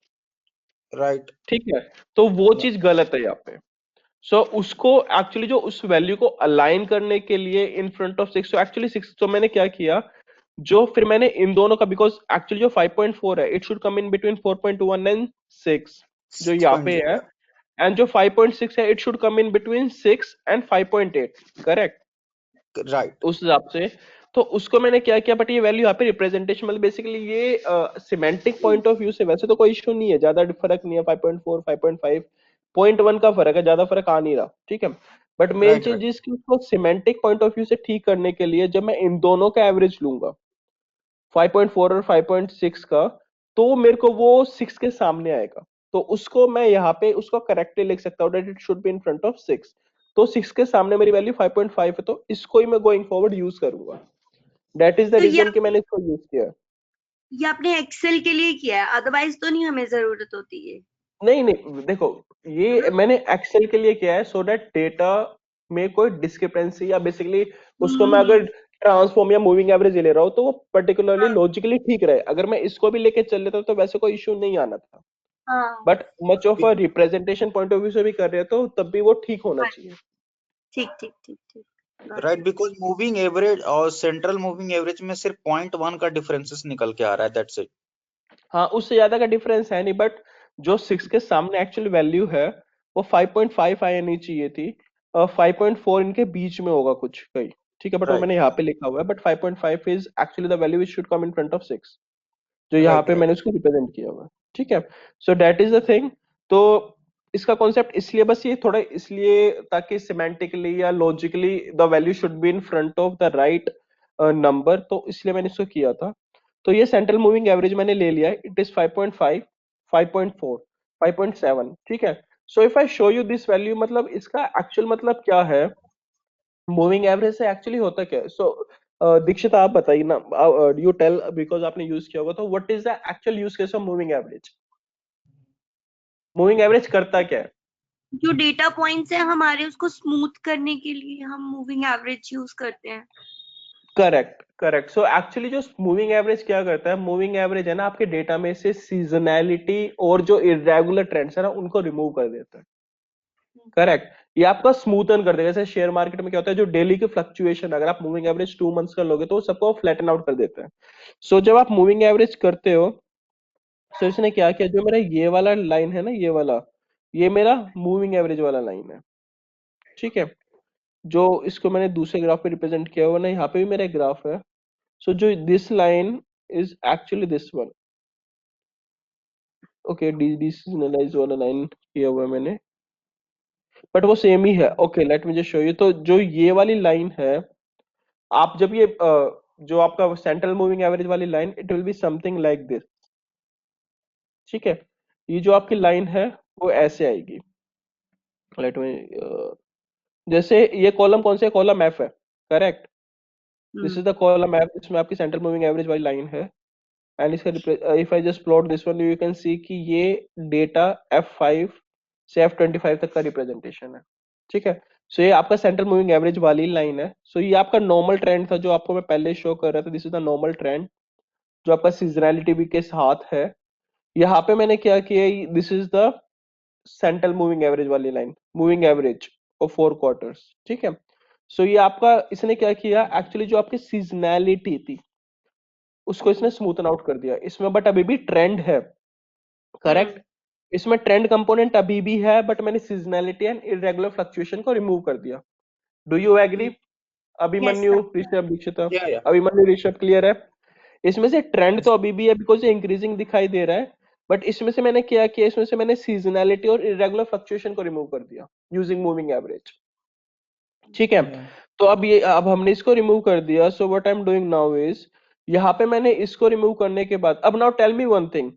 राइट। ठीक है, तो वो चीज गलत है यहाँ पे। सो उसको एक्चुअली जो उस वैल्यू को अलाइन करने के लिए इन फ्रंट ऑफ 6, तो एक्चुअली 6, तो मैंने क्या किया, जो फिर मैंने इन दोनों का, बिकॉज एक्चुअली जो 5.4 है it should come in between 4.1 and 6, जो यहाँ पे 6.0 है, एंड जो 5.6 है it should come in between 6 and 5.8, correct, right. उस हिसाब से। तो उसको मैंने क्या किया, बट ये वैल्यू यहाँ पे रिप्रेजेंटेशन, मतलब बेसिकली ये सिमेंटिक पॉइंट ऑफ व्यू से वैसे तो कोई इशू नहीं है, ज्यादा फर्क नहीं है, 5.4 5.5 0.1 का फर्क है, ज्यादा फर्क आ नहीं रहा, ठीक है, बट मेन राइट। चीज जिसकी उसको सिमेंटिक पॉइंट ऑफ व्यू से ठीक करने के लिए जब मैं इन दोनों का एवरेज लूंगा 5.4 और 5.6 का, तो मेरे को वो 6 के सामने आएगा, तो उसको मैं यहाँ पे उसको करेक्टली लिख सकता हूँ that it should be in front of 6, तो 6 के सामने मेरी वैल्यू 5.5 है, तो इसको ही मैं गोइंग फॉरवर्ड यूज करूंगा, दैट इज द तो रीजन कि मैंने इसको यूज किया। ये आपने एक्सेल के लिए किया है, अदरवाइज तो नहीं हमें जरूरत होती है। नहीं नहीं, देखो ये मैंने एक्सेल के लिए किया है सो दैट डेटा में कोई डिस्क्रिपेंसी या बेसिकली उसको मैं अगर ट्रांसफॉर्म या मूविंग एवरेज ले रहा हूँ तो वो पर्टिकुलरली हाँ लॉजिकली ठीक रहे, अगर मैं इसको भी लेके चल लेता तो वैसे कोई इश्यू नहीं आना था, हाँ, but much of a representation point of view से भी कर रहे हो तो तब भी वो ठीक होना चाहिए। ठीक ठीक ठीक ठीक, got right, it। Because moving average और सेंट्रल मूविंग एवरेज में सिर्फ 0.1 का डिफरेंसेस निकल के आ रहा है, दैट्स इट। हाँ, उससे ज्यादा का डिफरेंस है नहीं, बट जो 6 के सामने एक्चुअल वैल्यू है वो 5.5 आनी चाहिए थी, 5.4 इनके बीच में होगा कुछ कहीं, ठीक है, बट वो राइट मैंने यहाँ पे लिखा हुआ है, but 5.5 is actually the value which should come in front of 6, जो यहाँ राइट पे राइट। मैंने उसको रिप्रेजेंट किया हुआ है, ठीक है, so that is the thing. तो इसका कॉन्सेप्ट इसलिए बस ये थोड़ा इसलिए ताकि सिमेंटिकली या logically the value should be in front of the right number, तो इसलिए मैंने इसको किया था। तो ये सेंट्रल मूविंग एवरेज मैंने ले लिया है, इट इज 5.5 5.4 5.7, ठीक है। So if I show you this value, मतलब इसका एक्चुअल मतलब क्या है, मूविंग एवरेज से एक्चुअली होता क्या है। सो दीक्षित आप बताइए ना, यू टेल, बिकॉज आपने यूज किया होगा, तो what is the actual use case of moving average? Moving average करता क्या है? जो डेटा पॉइंट्स है हमारे, उसको स्मूथ करने के लिए हम मूविंग एवरेज यूज करते हैं। Correct correct. सो एक्चुअली जो मूविंग एवरेज क्या करता है, मूविंग एवरेज है ना आपके डेटा में से सीजनैलिटी और जो इरेगुलर ट्रेंड्स है ना उनको रिमूव कर देता है। करेक्ट। ये आपका स्मूथन कर देगा। जैसे शेयर मार्केट में क्या होता है, जो डेली के फ्लक्चुएशन अगर आप मूविंग एवरेज 2 मंथ्स का लोगे तो सबको फ्लैटन आउट कर देता है। सो जब आप मूविंग एवरेज करते हो, सो इसने क्या किया, जो मेरा ये वाला लाइन है ना, ये वाला, ये मेरा मूविंग एवरेज वाला लाइन है। ठीक है। जो इसको मैंने दूसरे ग्राफ पे रिप्रेजेंट किया हुआ ना, यहाँ पे भी मेरा ग्राफ है। सो जो this line is actually this one. Okay, deseasonalise वाला लाइन किया हुआ है मैंने, बट वो सेम ही है। Okay, let me just show you. तो जो ये वाली लाइन है, आप जब ये जो आपका सेंट्रल मूविंग एवरेज वाली line, it will be something like this. ठीक है। ये जो आपकी लाइन है वो ऐसे आएगी। लेट मी, जैसे ये कॉलम कौन से, कॉलम एफ है। Correct. This is the column F, इसमें आपकी सेंट्रल मूविंग एवरेज वाली लाइन है। एंड इसका if I just plot this one, you can सी कि ये डेटा F5 से F25 तक का रिप्रेजेंटेशन है। ठीक है। सो ये आपका सेंट्रल मूविंग एवरेज वाली लाइन है। सो ये आपका नॉर्मल ट्रेंड था जो आपको मैं पहले शो कर रहा था। This is the normal trend जो आपका सीजनैलिटी भी के साथ है। यहाँ पे मैंने क्या किया, this is the central moving average वाली line, moving average of 4 quarters. ठीक है। सो ये आपका, इसने क्या किया एक्चुअली, जो आपकी सीजनैलिटी थी उसको इसने स्मूथन आउट कर दिया इसमें, बट अभी भी ट्रेंड है। करेक्ट। इसमें ट्रेंड कंपोनेंट अभी भी है, बट मैंने सीजनैलिटी एंड इरेगुलर फ्लक्चुएशन को रिमूव कर दिया। Do you agree? Yes Abhimanyu, sir. Rishabh, Dikshita. या अभिमन्यु, ऋषभ, क्लियर है? इसमें से ट्रेंड तो अभी भी है बिकॉज ये इंक्रीजिंग दिखाई दे रहा है, बट इसमें से मैंने क्या किया, इसमें से मैंने सीजनैलिटी और इरेगुलर फ्लक्चुएशन को रिमूव कर दिया यूजिंग मूविंग एवरेज। ठीक है। तो अब हमने इसको रिमूव कर दिया। So what I am doing now is, यहाँ पे मैंने इसको रिमूव करने के बाद, अब now tell me one thing,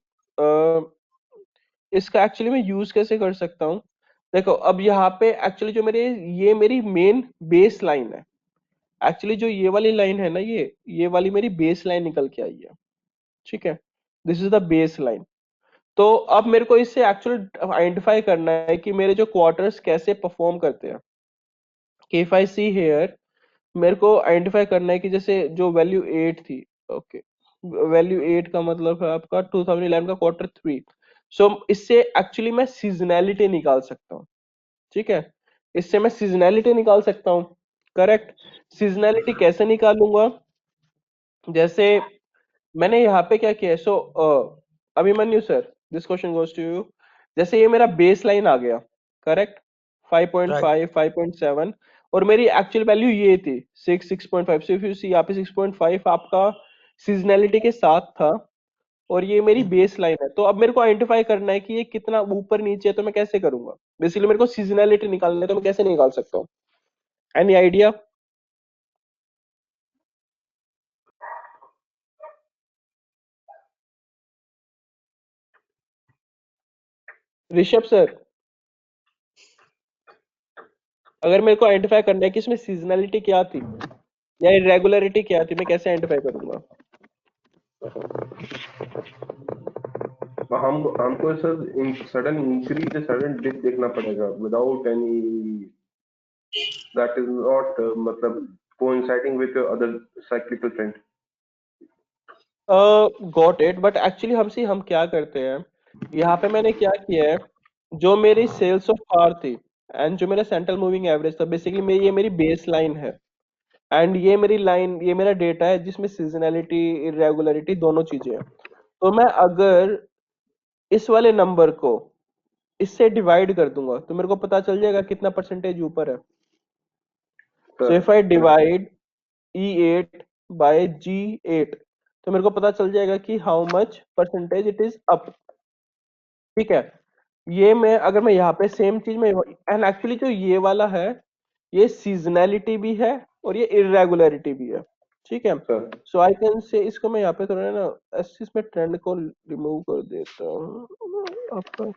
इसका एक्चुअली मैं यूज कैसे कर सकता हूँ। देखो, अब यहाँ पे एक्चुअली जो ये मेरी मेन बेस लाइन है। एक्चुअली जो ये वाली लाइन है ना, ये वाली मेरी बेस लाइन निकल के आई है। ठीक है। This is the base line. तो अब मेरे को इससे एक्चुअली आइडेंटिफाई करना है कि मेरे जो क्वार्टर्स कैसे परफॉर्म करते हैं। कि इफ आई सी हेयर, मेरे को आइडेंटिफाई करना है कि जैसे जो वैल्यू 8 थी। ओके, वैल्यू 8 का मतलब है आपका 2011 का Q3। सो इससे एक्चुअली मैं सीजनैलिटी निकाल सकता हूँ। ठीक है। इससे मैं सीजनैलिटी निकाल सकता हूँ। करेक्ट। सीजनैलिटी कैसे निकालूंगा, जैसे मैंने यहाँ पे क्या किया है। So Abhimanyu sir, this question goes to you. जैसे ये मेरा बेस लाइन आ गया। करेक्ट। 5.5, 5.7, और मेरी एक्चुअल वैल्यू ये थी 6, 6.5। सो इफ यू सी, यहाँ पे 6.5 आपका सीजनैलिटी के साथ था, और ये मेरी बेस लाइन है। तो अब मेरे को आइडेंटिफाई करना है कि ये कितना ऊपर नीचे है, तो मैं कैसे करूंगा। बेसिकली मेरे को सीजनैलिटी निकालना है, तो मैं कैसे निकाल सकता हूँ? Any idea? ऋषभ सर, अगर मेरे को आइडेंटिफाई करना है कि इसमें सीजनैलिटी क्या थी या इरेगुलरिटी क्या थी, मैं कैसे आइडेंटिफाई करूंगा? हमको sir sudden increase sudden dip देखना पड़ेगा without any, that is not मतलब coinciding with other cyclical trend. Got it. But actually हम क्या करते हैं, यहाँ पे मैंने क्या किया है, जो मेरी सेल्स ऑफ कार थी एंड जो मेरा सेंट्रल मूविंग एवरेज था, बेसिकली ये मेरी बेस लाइन है। एंड ये मेरी लाइन, ये मेरा डेटा है जिसमें सीजनैलिटी, इरेगुलरिटी दोनों चीजें हैं। तो मैं अगर इस वाले नंबर को इससे डिवाइड कर दूंगा तो मेरे को पता चल जाएगा कितना परसेंटेज ऊपर है। So if I divide E8 by G8, तो मेरे को पता चल जाएगा कि how much percentage it is up. ठीक है। ये अगर मैं यहाँ पे सेम चीज में, एंड एक्चुअली जो ये वाला है, ये सीजनैलिटी भी है और ये इरेगुलरिटी भी है। ठीक है। सर सो आई कैन से, इसको मैं यहाँ पे थोड़ा ना ऐसे इसमें ट्रेंड को रिमूव कर देता हूँ आपका।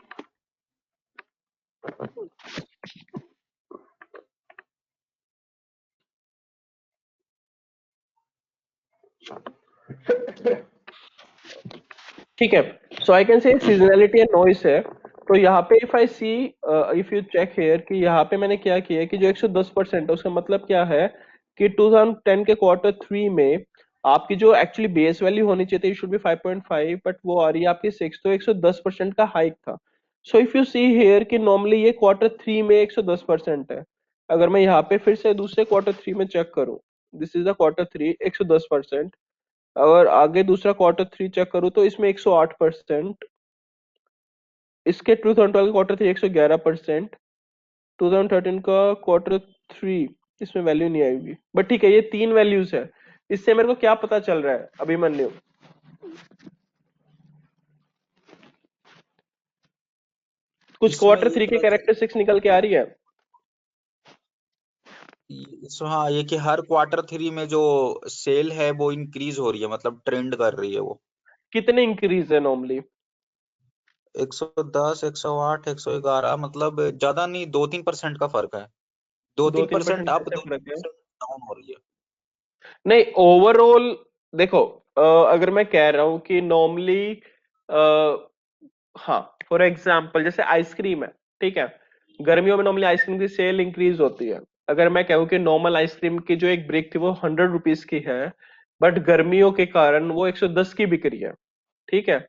ठीक है। So I can say seasonality and noise है। तो यहाँ पे if I see, if you check here कि यहाँ पे मैंने क्या किया है कि जो 110% है उसका मतलब क्या है कि 2010 के क्वार्टर थ्री में आपकी जो एक्चुअली बेस वैल्यू होनी चाहिए थी शुड बी 5.5, बट वो आ रही है आपकी 6, तो 110% का हाइक था। So if you see here कि नॉर्मली ये क्वार्टर थ्री में 110% है। अगर मैं यहाँ पे फिर से दूसरे क्वार्टर थ्री में चेक करूँ, this is the quarter three 110%, अगर आगे दूसरा क्वार्टर थ्री चेक करूँ तो इसमें 108%, इसके 2012 क्वार्टर थ्री 111%, 2013 का क्वार्टर थ्री इसमें वैल्यू नहीं आएगी, बट ठीक है ये तीन वैल्यूज है। इससे मेरे को क्या पता चल रहा है अभिमन्यु? कुछ इसमें क्वार्टर ये थ्री की पता कैरेक्टरिस्टिक्स निकल के आ रही है? इसमें हाँ, ये कि हर क्वार्टर थ्री में जो सेल है वो इंक्रीज हो रही है, मतलब ट्रेंड कर रही है वो। कितने इंक्रीज है नॉर्मली? 110, 108, 111, मतलब ज्यादा नहीं, 2-3% का फर्क है। दो दो तीन तीन परसेंट परसेंट अप, कैसे फर्क है? 2-3% डाउन हो रही है। नहीं ओवरऑल देखो, अगर मैं कह रहा हूं कि नॉर्मली, हाँ फॉर एग्जाम्पल जैसे आइसक्रीम है, ठीक है, गर्मियों में नॉर्मली आइसक्रीम की सेल इंक्रीज होती है। अगर मैं कहूँ कि नॉर्मल आइसक्रीम की जो एक ब्रिक थी वो 100 रुपीज की है, बट गर्मियों के कारण वो 110 की बिक रही है, ठीक है,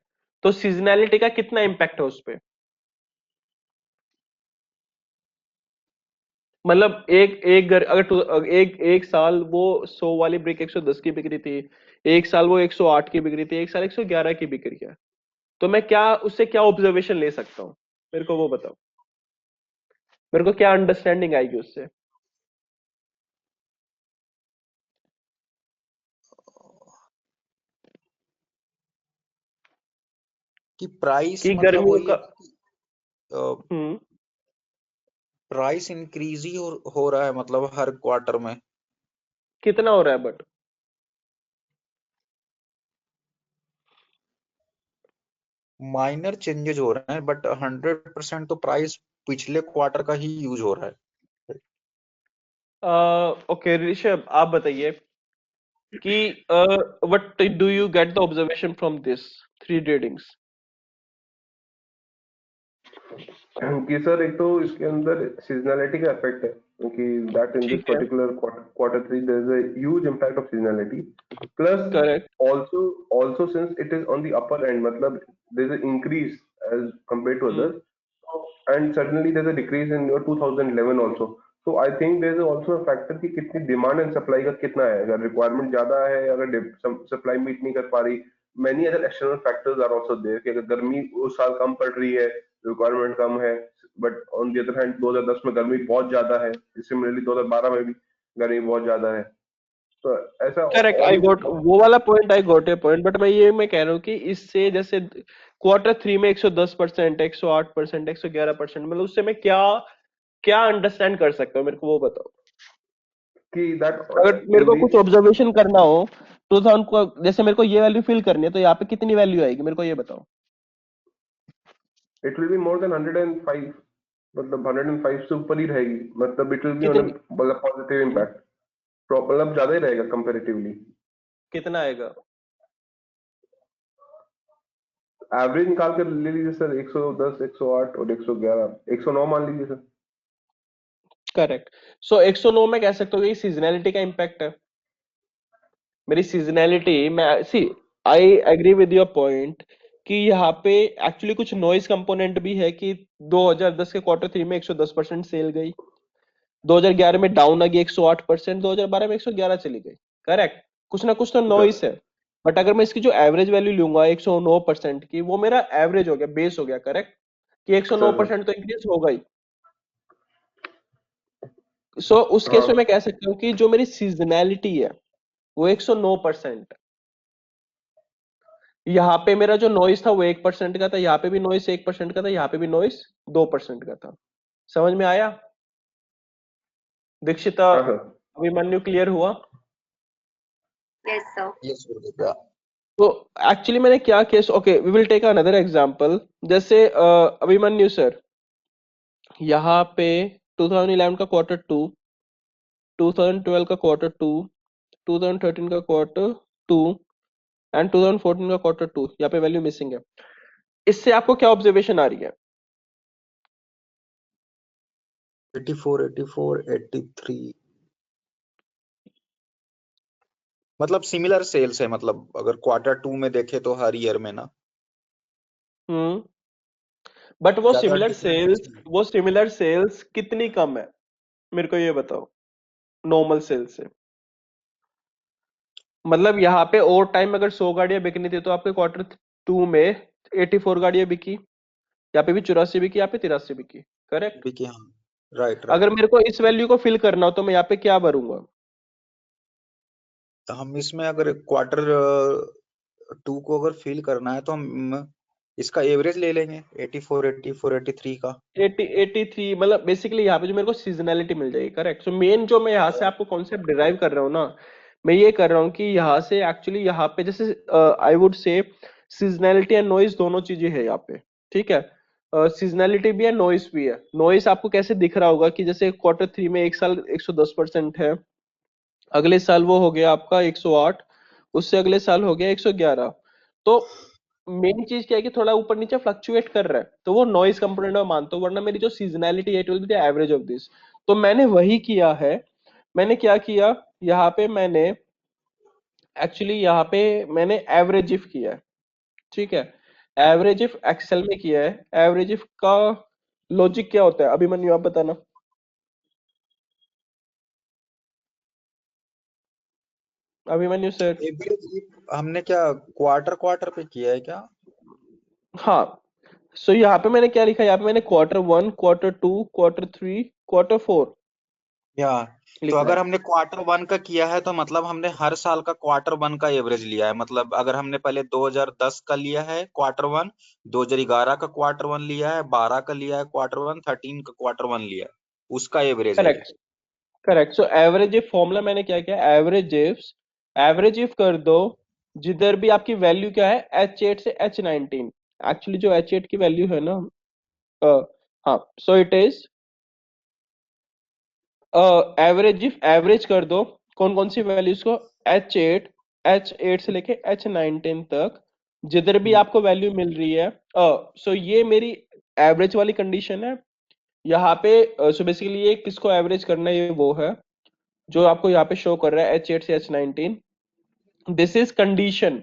तो सीजनैलिटी का कितना इम्पैक्ट है उस पे? मतलब अगर एक एक साल वो 100 वाली ब्रिक 110 की बिक रही थी, एक साल वो 108 की बिक रही थी, एक साल 111 की बिक रही है, तो मैं क्या उससे क्या ऑब्जर्वेशन ले सकता हूँ? मेरे को वो बताओ, मेरे को क्या अंडरस्टैंडिंग आएगी उससे? कि प्राइस कि मतलब गर्मियों वही का, है ना कि हम्म, प्राइस इंक्रीज ही हो रहा है, मतलब हर क्वार्टर में। कितना हो रहा है बट? माइनर चेंजेस हो रहे हैं, बट 100% तो प्राइस पिछले क्वार्टर का ही यूज हो रहा है। ओके ऋषभ आप बताइए कि what do you get the observation from this three readings? कि सर एक तो इसके अंदर सीजनैलिटी का इफेक्ट है, क्योंकि दैट इन दिस ठीक है, particular quarter three there is a huge impact of seasonality, plus correct, also also since it is on the upper end, matlab there's an increase as compared to hmm, others. So, and suddenly there's a decrease in your 2011 also. So I think there's also a factor कि कितनी demand and supply का कितना है, अगर requirement ज्यादा है, अगर supply meet नहीं कर पा रही, many other external factors are also there कि अगर गर्मी उस साल कम पड़ रही है, रिक्वायरमेंट कम है, but on the other hand 2010 में गर्मी बहुत ज्यादा है, सिमिलरली 2012 में भी गर्मी बहुत ज्यादा है, तो ऐसा करेक्ट, और आई भी गॉट वो वाला point, I got a point, but मैं कह रहा हूँ कि इससे जैसे क्वार्टर थ्री में 110%, 108%, 111%, मतलब उससे मैं क्या क्या अंडरस्टैंड कर सकता हूँ, मेरे को वो बताओ। कि दैट अगर मेरे इन को कुछ दीज ऑब्जर्वेशन करना हो 2000 को, जैसे मेरे को ये वैल्यू फिल करनी है, तो यहाँ पे कितनी वैल्यू आएगी मेरे को ये बताओ। It will be more than 105, मतलब 105 से ऊपर ही रहेगी, मतलब इट विल बी ऑन कितनी? मतलब पॉजिटिव हम्म, इम्पैक्ट, मतलब ज्यादा ही रहेगा कंपैरेटिवली। कितना आएगा? एवरेज निकाल कर ले लीजिए सर, 110, 108 और 111, 109 मान लीजिए सर। करेक्ट, सो 109 में कह सकते हो कि सीजनैलिटी का इम्पैक्ट है। मेरी सीजनैलिटी, मैं see, I agree with your point कि यहाँ पे एक्चुअली कुछ नॉइज कंपोनेंट भी है कि 2010 के क्वार्टर थ्री में 110% सेल गई, 2011 में डाउन आ गई 108%, 2012 में 111 चली गई, करेक्ट, कुछ ना नॉइस है। बट अगर मैं इसकी जो एवरेज वैल्यू लूंगा 109% की, वो मेरा एवरेज हो गया, बेस हो गया, करेक्ट, कि सर सर 109% तो इंक्रीज होगा ही। सो उस केस में हाँ मैं कह सकता हूँ कि जो मेरी सीजनैलिटी है वो 109%। यहाँ पे मेरा जो नॉइस था वो 1% का था, यहाँ पे भी नॉइस 1% का था, यहाँ पे भी नॉइस 2% का था। समझ में आया दीक्षिता? हाँ सर। अभिमन्यु क्लियर हुआ? Yes, sir. यस गुरुदेव। तो एक्चुअली मैंने क्या case, okay we will take another example, जैसे अभिमन्यु सर, यहाँ पे 2011 का क्वार्टर टू, 2012 का क्वार्टर टू, 2013 का क्वार्टर टू एंड 2014 का क्वार्टर टू, यहाँ पे वैल्यू मिसिंग है। इससे आपको क्या ऑब्जर्वेशन आ रही है? 84, 84, 83 मतलब सिमिलर सेल्स है, मतलब अगर Q2 में देखे तो हर ईयर में ना हम्म बट वो ज्यादा सिमिलर डिफरेंस सेल्स नहीं। वो सिमिलर सेल्स कितनी कम है, मेरे को ये बताओ, नॉर्मल सेल्स से। मतलब यहाँ पे ओवर टाइम अगर 100 गाड़ियां बिकनी थी तो आपके Q2 में 84 गाड़ियां बिकी, यहाँ पे भी 84 बिकी, यहाँ पे 83 बिकी, करेक्ट। बिकी, हाँ, राइट अगर राइट। मेरे को इस वैल्यू को फिल करना हो तो मैं यहाँ पे क्या भरूंगा? तो हम इसमें अगर Q2 को अगर फिल करना है तो हम इसका एवरेज ले लेंगे 84, 84, 83 का। 83, मतलब बेसिकली यहाँ पे जो मेरे को सीजनैलिटी मिल जाएगी, करेक्ट। सो मेन जो मैं यहाँ से आपको कॉन्सेप्ट डिराइव कर रहा हूँ ना, मैं ये कर रहा हूँ कि यहाँ से एक्चुअली यहाँ पे जैसे I would say seasonality and noise दोनों चीजें है यहाँ पे, ठीक है। सीजनैलिटी भी है, नॉइस भी है। नॉइस आपको कैसे दिख रहा होगा कि जैसे Q3 में एक साल 110% है, अगले साल वो हो गया आपका 108, उससे अगले साल हो गया 111। तो मेन चीज क्या है कि थोड़ा ऊपर नीचे फ्लक्चुएट कर रहा है, तो वो नॉइज कंपोनेंट में मानता हूँ, वरना मेरी जो सीजनैलिटी है it will be the average of this. तो मैंने वही किया है। मैंने क्या किया, यहाँ पे मैंने एक्चुअली यहाँ पे मैंने एवरेज इफ किया है, ठीक है। एवरेज इफ एक्सेल में किया है। एवरेज इफ का लॉजिक क्या होता है, अभिमन्यु आप बताना। अभिमन्यु सर। एवरेज हमने क्या क्वार्टर क्वार्टर पे किया है क्या? हाँ, सो यहाँ पे मैंने क्या लिखा है, यहाँ पे मैंने Q1, Q2, Q3, Q4 या तो लिखा है। अगर हमने Q1 का किया है तो मतलब हमने हर साल का Q1 का एवरेज लिया है। मतलब अगर हमने पहले 2010 का लिया है Q1, 2011 का Q1 लिया है, 12 का लिया है Q1, 13 का Q1 लिया है, उसका एवरेज है ये। Correct, correct. So average if formula मैंने क्या किया, एवरेज इफ कर दो जिधर भी आपकी वैल्यू क्या है H8 से H19। एक्चुअली जो H8 की वैल्यू है ना, हाँ, so it is average if average कर दो कौन कौन सी वैल्यूज को, H8 से लेके H19 तक, जिधर भी आपको वैल्यू मिल रही है। सो ये मेरी एवरेज वाली कंडीशन है यहाँ पे। सो बेसिकली ये किसको एवरेज करना है, ये वो है जो आपको यहाँ पे शो कर रहा है H8 से H19। दिस इज कंडीशन,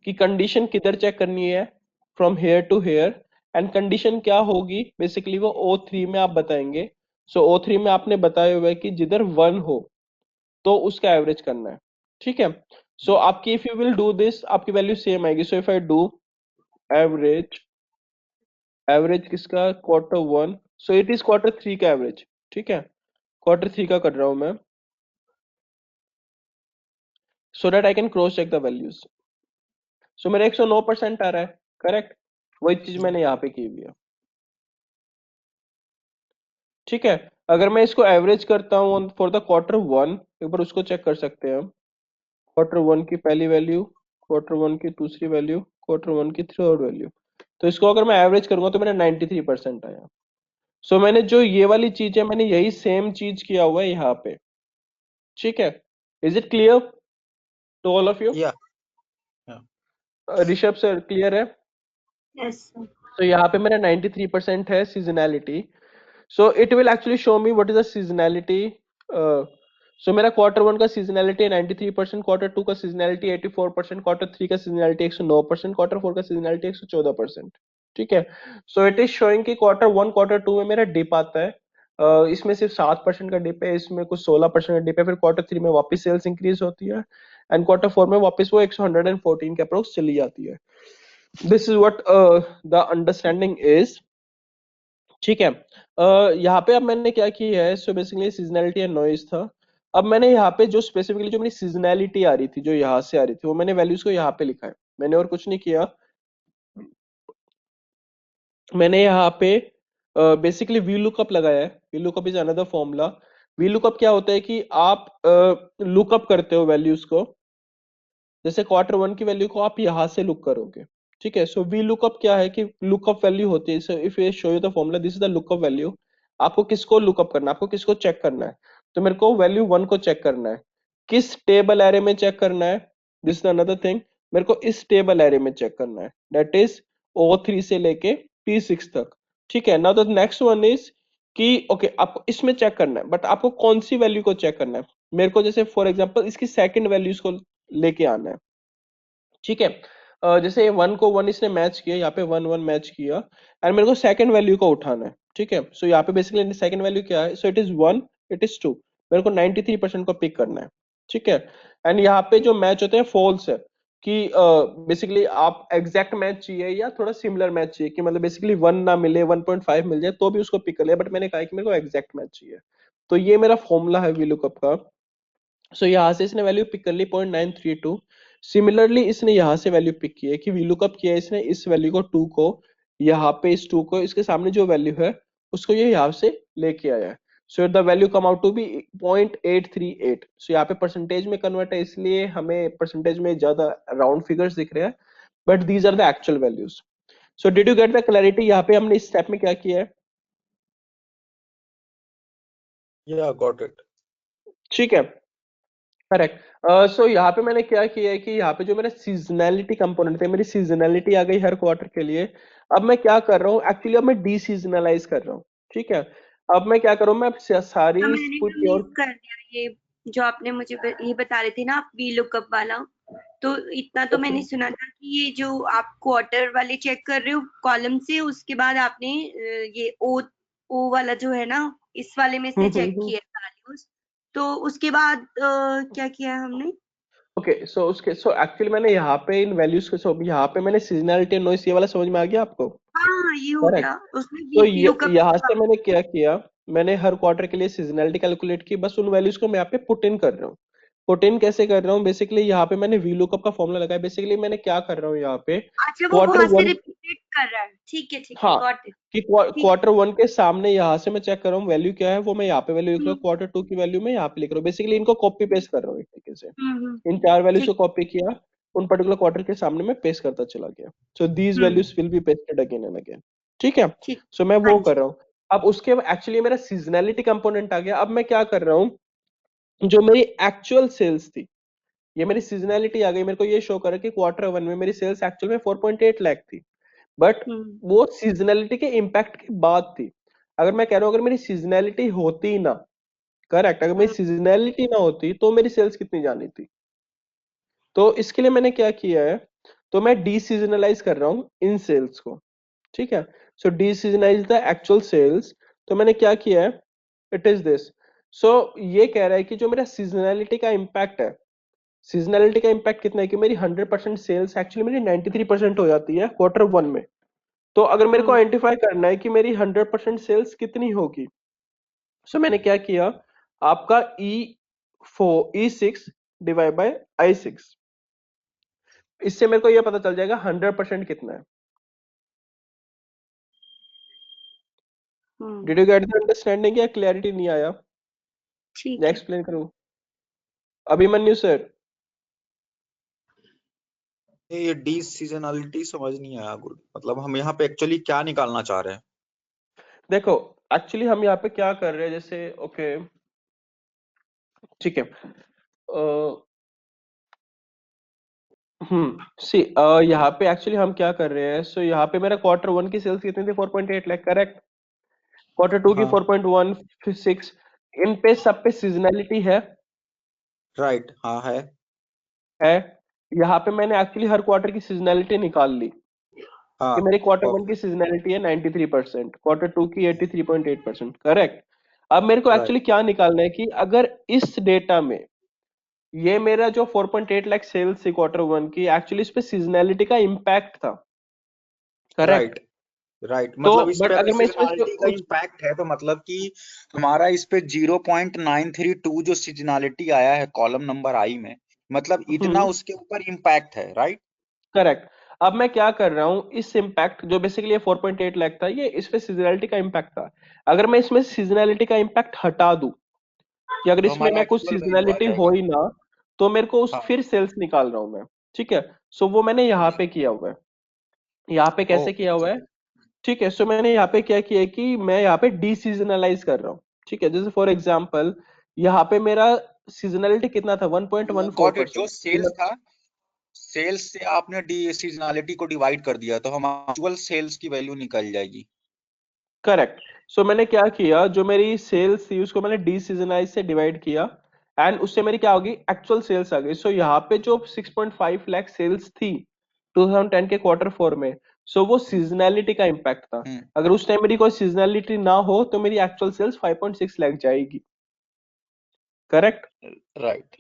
कि कंडीशन किधर चेक करनी है, from here to here. And condition क्या होगी बेसिकली वो O3 में आप बताएंगे। सो O3 में आपने बताया हुआ है कि जिधर 1 हो तो उसका एवरेज करना है, ठीक है। सो आपकी if you will do this आपकी वैल्यू सेम आएगी। सो if I do average, average किसका, Q1, so it is Q3 का एवरेज, ठीक है। Q3 का कर रहा हूं मैं, so that I can cross check the values. So मेरा 109% आ रहा है, करेक्ट। वही चीज मैंने यहाँ पे की हुई है, ठीक है। अगर मैं इसको एवरेज करता हूँ फॉर द Q1, एक बार उसको चेक कर सकते हैं हम। Q1 की पहली वैल्यू, Q1 की दूसरी वैल्यू, Q1 की थर्ड वैल्यू, तो इसको अगर मैं एवरेज करूंगा तो मेरा 93% आया। सो मैंने जो ये वाली चीज है मैंने यही सेम चीज किया हुआ है यहाँ पे, ठीक है। Is it clear to all of you? या ऋषभ सर क्लियर है? Yes sir. तो यहाँ पे मेरा 93% है seasonality. So it will actually show me what is the seasonality. So मेरा Q1 का सीजनैलिटी 93%, Q2 का सीजनैलिटी 84%, Q3 का सीजनैलिटी 109%, Q4 का सीजनैलिटी 114%, ठीक है। सो इट इज शोइंग कि Q1 Q2 में मेरा डिप आता है। इसमें सिर्फ 7% का डिप है, इसमें कुछ 16% का डिप है, फिर Q3 में वापस सेल्स इंक्रीज होती है, एंड Q4 में वापस वो 114 के अप्रोक्स चली जाती है। This is what the understanding is, ठीक है। यहाँ पे अब मैंने क्या किया है, so basically seasonality and noise था। अब मैंने यहाँ पे जो स्पेसिफिकली जो मेरी सीजनैलिटी आ रही थी जो यहाँ से आ रही थी वो मैंने वैल्यूज को यहाँ पे लिखा है, मैंने और कुछ नहीं किया। मैंने यहाँ पे बेसिकली वी लुकअप लगाया है। V lookup is another formula. V lookup क्या होता है कि आप लुकअप करते हो वैल्यूज को, जैसे Q1 की वैल्यू को आप यहाँ से लुक करोगे, ठीक है। सो वी लुकअप क्या है कि लुकअप वैल्यू होती है। सो इफ ये show you the formula, this is the lookup value. आपको किसको लुकअप करना है, आपको किसको चेक करना है, तो मेरे को वैल्यू 1 को चेक करना है। किस टेबल एरे में चेक करना है, दिस इज अनदर थिंग। मेरे को इस टेबल एरे में चेक करना है, दैट इज O3 से लेके P6 तक, ठीक है। Now the next one is कि ओके आपको इसमें चेक करना है, बट आपको कौन सी वैल्यू को चेक करना है। मेरे को जैसे फॉर एग्जांपल इसकी सेकंड वैल्यूज को लेके आना है, ठीक है। जैसे 1 को 1 इसने मैच किया, यहाँ पे 1 1 मैच किया, एंड मेरे को सेकंड वैल्यू को उठाना है, ठीक है। सो यहाँ पे बेसिकली सेकंड वैल्यू क्या है, सो इट इज 1, इट इज 2, मेरे को 93% को पिक करना है, ठीक है। एंड यहाँ पे जो मैच होते हैं फॉल्स है, कि बेसिकली आप एग्जैक्ट मैच चाहिए या थोड़ा सिमिलर मैच चाहिए, कि मतलब बेसिकली 1 ना मिले 1.5 मिल जाए तो भी उसको पिक कर लिया, बट मैंने कहा कि मेरे को एग्जैक्ट मैच चाहिए। तो ये मेरा फॉर्मूला है VLOOKUP का। सो यहाँ से इसने वैल्यू पिक कर ली 0.932। सिमिलरली इसने यहाँ से वैल्यू पिक की है कि VLOOKUP किया है इसने इस वैल्यू को 2 को, यहाँ पे इस 2 को, इसके सामने जो वैल्यू है उसको ये यहाँ से लेके आया है। So the value come out to be 0.838। So यहाँ पे परसेंटेज में कन्वर्ट है, इसलिए हमें परसेंटेज में ज्यादा राउंड फिगर्स दिख रहे हैं, but these are the actual values. So did you get the clarity यहाँ पे हमने इस स्टेप में क्या किया है? Yeah, got it. ठीक है, करेक्ट। सो यहाँ पे मैंने क्या किया है कि यहाँ पे जो मेरा सीजनैलिटी कंपोनेंट है, मेरी सीजनैलिटी आ गई हर क्वार्टर के लिए। अब मैं क्या कर रहा हूँ, एक्चुअली अब मैं डीसीजनलाइज कर रहा हूँ, ठीक है। अब मैं क्या करूँ, मैं सारी मैंने कुछ मिस और कर दिया ये जो आपने मुझे ये बता रहे थे ना आप VLOOKUP वाला, तो इतना तो मैंने सुना था कि ये जो आप क्वार्टर वाले चेक कर रहे हो कॉलम से, उसके बाद आपने ये ओ वाला जो है ना इस वाले में से चेक किया वैल्यूज, तो उसके बाद क्या किया है हमने? ओके। सो एक्चुअली मैंने यहाँ पे इन वैल्यूज को, सो यहाँ पे मैंने सीजनैलिटी नॉइस ये वाला समझ में आ गया आपको? हाँ ये हो करेक्ट। गया, उसमें तो VLOOKUP यहाँ से मैंने क्या किया, मैंने हर क्वार्टर के लिए सीजनैलिटी कैलकुलेट की, बस उन वैल्यूज को मैं यहाँ पे पुट इन कर रहा हूँ। पुट इन कैसे कर रहा हूँ, बेसिकली यहाँ पे मैंने VLOOKUP का फॉर्मूला लगाया। बेसिकली मैंने क्या कर रहा हूँ यहाँ पे, अच्छा वो क्वार्टर वहां से 1, रिपीट कर रहा है, ठीक है हाँ, गॉट इट, कि ठीक क्वार्टर 1 के सामने यहाँ से मैं चेक कर रहा हूँ वैल्यू क्या है, वो मैं यहाँ पे वैल्यू लिख रहा है। हूँ, क्वार्टर 2 की वैल्यू मैं यहाँ पे लिख रहा हूँ। बेसिकली इनको कॉपी पेस्ट कर रहा हूँ एक तरीके से। इन चार वैल्यूज ठीक। को कॉपी किया, उन पर्टिकुलर क्वार्टर के सामने मैं पेस्ट करता चला गया। So these hmm values will be pasted again and again, ठीक है। ठीक। सो मैं हाँ वो कर जी। रहा हूँ। अब उसके एक्चुअली मेरा सीजनैलिटी कंपोनेंट आ गया। अब मैं क्या कर रहा हूँ, जो मेरी एक्चुअल सेल्स थी, ये मेरी सीजनैलिटी आ गई, मेरे को ये शो कर रहा है कि क्वार्टर 1 में मेरी सेल्स एक्चुअल में 4.8 लाख थी, बट वो सीजनैलिटी के इम्पैक्ट की बात थी। अगर मैं कह रहा हूँ अगर मेरी सीजनैलिटी होती ना, करेक्ट, अगर मेरी सीजनैलिटी ना होती तो मेरी सेल्स कितनी जानी थी। तो इसके लिए मैंने क्या किया है, तो मैं डीसीजनलाइज कर रहा हूँ इन सेल्स को, ठीक है। सो डीसीजनलाइज द एक्चुअल सेल्स। तो मैंने क्या किया है, इट इज दिस। सो ये कह रहा है कि जो मेरा सीजनैलिटी का इम्पैक्ट है, सीजनैलिटी का इम्पैक्ट कितना है कि मेरी 100% सेल्स एक्चुअली मेरी 93% हो जाती है क्वार्टर 1 में। तो अगर मेरे को आइडेंटिफाई करना है कि मेरी 100% सेल्स कितनी होगी, सो मैंने क्या किया, आपका E6 डिवाइड बाय I6, इससे मेरे को ये पता चल जाएगा 100% कितना है। Did you get the understanding या क्लैरिटी नहीं आया? ठीक मैं है। एक्सप्लेन करूं? अभिमन्यु सर, ये डीसीजनलिटी समझ नहीं आया गुड, मतलब हम यहाँ पे एक्चुअली क्या निकालना चाह रहे हैं? देखो एक्चुअली हम यहाँ पे क्या कर रहे हैं, जैसे ओके ठीक है, सी यहाँ पे एक्चुअली हम क्या कर रहे हैं, सो यहाँ पे मेरा क्वार्टर 1 की सेल्स कितनी थी, 4.8 लाख, करेक्ट। क्वार्टर 2 की हाँ 4.16। इन पे सब पे सीजनैलिटी राइट, हाँ है। यहाँ पे मैंने एक्चुअली हर क्वार्टर की सीजनैलिटी निकाल ली, हाँ कि मेरे क्वार्टर 1 की ओके सीजनैलिटी है 93%, क्वार्टर 2 की 83.8%, करेक्ट। अब मेरे को राइट एक्चुअली क्या निकालना है कि अगर इस डेटा में ये मेरा जो 4.8 लाख सेल्स थी क्वार्टर 1 की, एक्चुअली इस पे सीजनैलिटी का इम्पैक्ट था, करेक्ट। राइट राइट, तो मतलब इस पे बट अगर अगर मैं इसमें से सीजनलिटी का कुछ, इम्पैक्ट है तो मतलब कि हमारा इस पे 0.932 जो सीजनलिटी आया है कॉलम नंबर आई में, मतलब इतना उसके ऊपर इम्पैक्ट है, राइट? करेक्ट। अब मैं क्या कर रहा हूँ, इस इम्पैक्ट जो बेसिकली 4.8 लाख था, ये इस पे सीजनैलिटी का इम्पैक्ट था। अगर मैं इसमें सीजनैलिटी का इम्पैक्ट हटा दूं, कि अगर तो इसमें हमारा मैं कुछ एक्चुअल वैल्यू आ सीजनैलिटी हो जाएगा। ही ना, तो मेरे को उस हाँ फिर सेल्स निकाल रहा हूं मैं, ठीक है। सो वो मैंने यहाँ पे किया हुआ है। यहाँ पे कैसे ओके किया हुआ है, ठीक है। सो मैंने यहाँ पे क्या किया है कि मैं यहाँ पे डीसीजनलाइज कर रहा हूँ, ठीक है। जैसे फॉर एग्जाम्पल यहाँ पे मेरा सीजनलिटी कितना था, गॉट इट, जो 1.14%। सेल्स था, सेल्स से आपने डी सीजनलिटी को डिवाइड कर दिया तो हम एक्चुअल सेल्स की वैल्यू निकल जाएगी। करेक्ट। सो मैंने क्या किया, जो मेरी सेल्स थी उसको मैंने डीसीजनाइज से डिवाइड किया एंड उससे मेरी क्या होगी, एक्चुअल सेल्स आ गई। सो यहाँ पे जो 6.5 लाख सेल्स थी 2010 के क्वार्टर 4 में, सो वो सीजनैलिटी का इम्पैक्ट था। अगर उस टाइम मेरी कोई सीजनैलिटी ना हो तो मेरी एक्चुअल सेल्स 5.6 लाख जाएगी। Correct. Right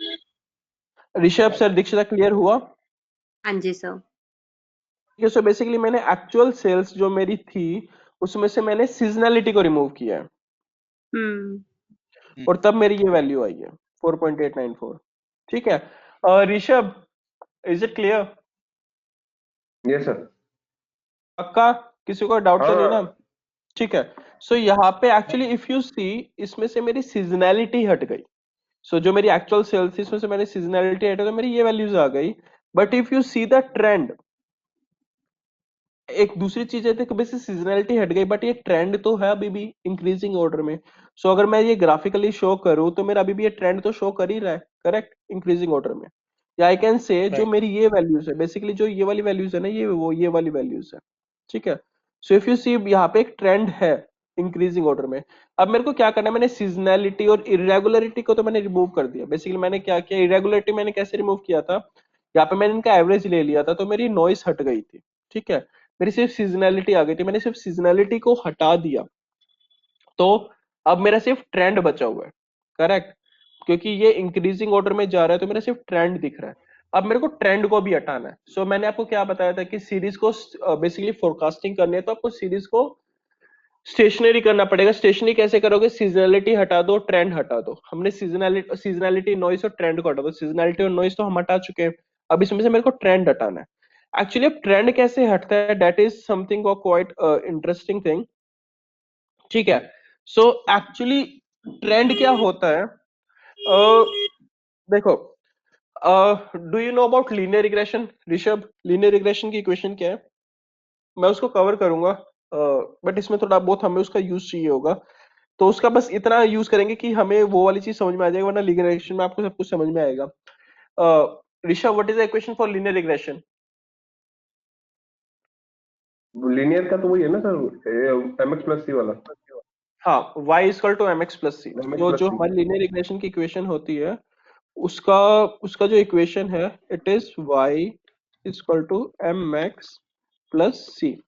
Rishabh sir, right Dikshita, clear हुआ? हाँ जी सर। ठीक है। सो बेसिकली मैंने एक्चुअल सेल्स जो मेरी थी उसमें से मैंने सीजनैलिटी को रिमूव किया है और तब मेरी ये वैल्यू आई है 4.894। ठीक है। Rishabh, is it clear? Yes sir. पक्का? किसी को डाउट तो नहीं ना? हाँ ठीक है। सो यहाँ पे एक्चुअली इफ यू सी, इसमें से मेरी सीजनैलिटी हट गई। सो जो मेरी एक्चुअल सेल्स थी उसमें से मैंने सीजनैलिटी हटा तो मेरी ये वैल्यूज आ गई। But if you see the trend, एक दूसरी चीज है कि बेसिस सीजनैलिटी हट गई बट ये ट्रेंड तो है अभी भी इंक्रीजिंग ऑर्डर में। सो अगर मैं ये ग्राफिकली शो करूं तो मेरा अभी भी ये ट्रेंड तो शो कर ही रहा है, करेक्ट, इंक्रीजिंग ऑर्डर में। या आई कैन से जो राइट मेरी ये वैल्यूज है, बेसिकली जो ये वाली वैल्यूज है ना, ये वाली वैल्यूज है। ठीक है। सो इफ यू सी यहाँ पे एक ट्रेंड है इंक्रीजिंग ऑर्डर में। अब मेरे को क्या करना है, मैंने सीजनैलिटी और इरेगुलरिटी को तो मैंने रिमूव कर दिया। बेसिकली मैंने क्या किया, इरेगुलरिटी मैंने कैसे रिमूव किया था, यहाँ पे मैंने इनका एवरेज ले लिया था तो मेरी नॉइस हट गई थी। ठीक है। मेरी सिर्फ सीजनैलिटी आ गई थी, मैंने सिर्फ सीजनैलिटी को हटा दिया तो अब मेरा सिर्फ ट्रेंड बचा हुआ है। करेक्ट। क्योंकि ये इंक्रीजिंग ऑर्डर में जा रहा है तो मेरा सिर्फ ट्रेंड दिख रहा है। अब मेरे को ट्रेंड को भी हटाना है। सो मैंने आपको क्या बताया था कि सीरीज को बेसिकली फोरकास्टिंग करनी है तो आपको सीरीज को स्टेशनरी करना पड़ेगा। स्टेशनरी कैसे करोगे, सीजनैलिटी हटा दो, ट्रेंड हटा दो। हमने सीजनैलिटी नॉइस और ट्रेंड को हटा दो। सीजनैलिटी और नॉइस तो हम हटा चुके हैं, अब इसमें से मेरे को ट्रेंड हटाना है। एक्चुअली अब ट्रेंड कैसे हटता है, that is something quite interesting thing. ठीक है। सो एक्चुअली ट्रेंड क्या होता है, देखो, do you know about linear regression? Rishabh, linear regression की इक्वेशन क्या है? मैं उसको कवर करूंगा बट इसमें थोड़ा बहुत हमें उसका यूज चाहिए होगा। तो उसका बस इतना यूज करेंगे कि हमें वो वाली चीज समझ में आ जाएगी, वरना लीनियर रिग्रेशन में आपको सब कुछ समझ में आएगा। Rishabh, what is the equation for linear regression? Linear का तो वही है ना सर, mx प्लस सी वाला, हाँ, y equal to mx plus c. mx तो प्लस जो सी। हमारी लीनियर रिग्रेशन की इक्वेशन होती है उसका उसका जो इक्वेशन है, it is y equal to mx plus C.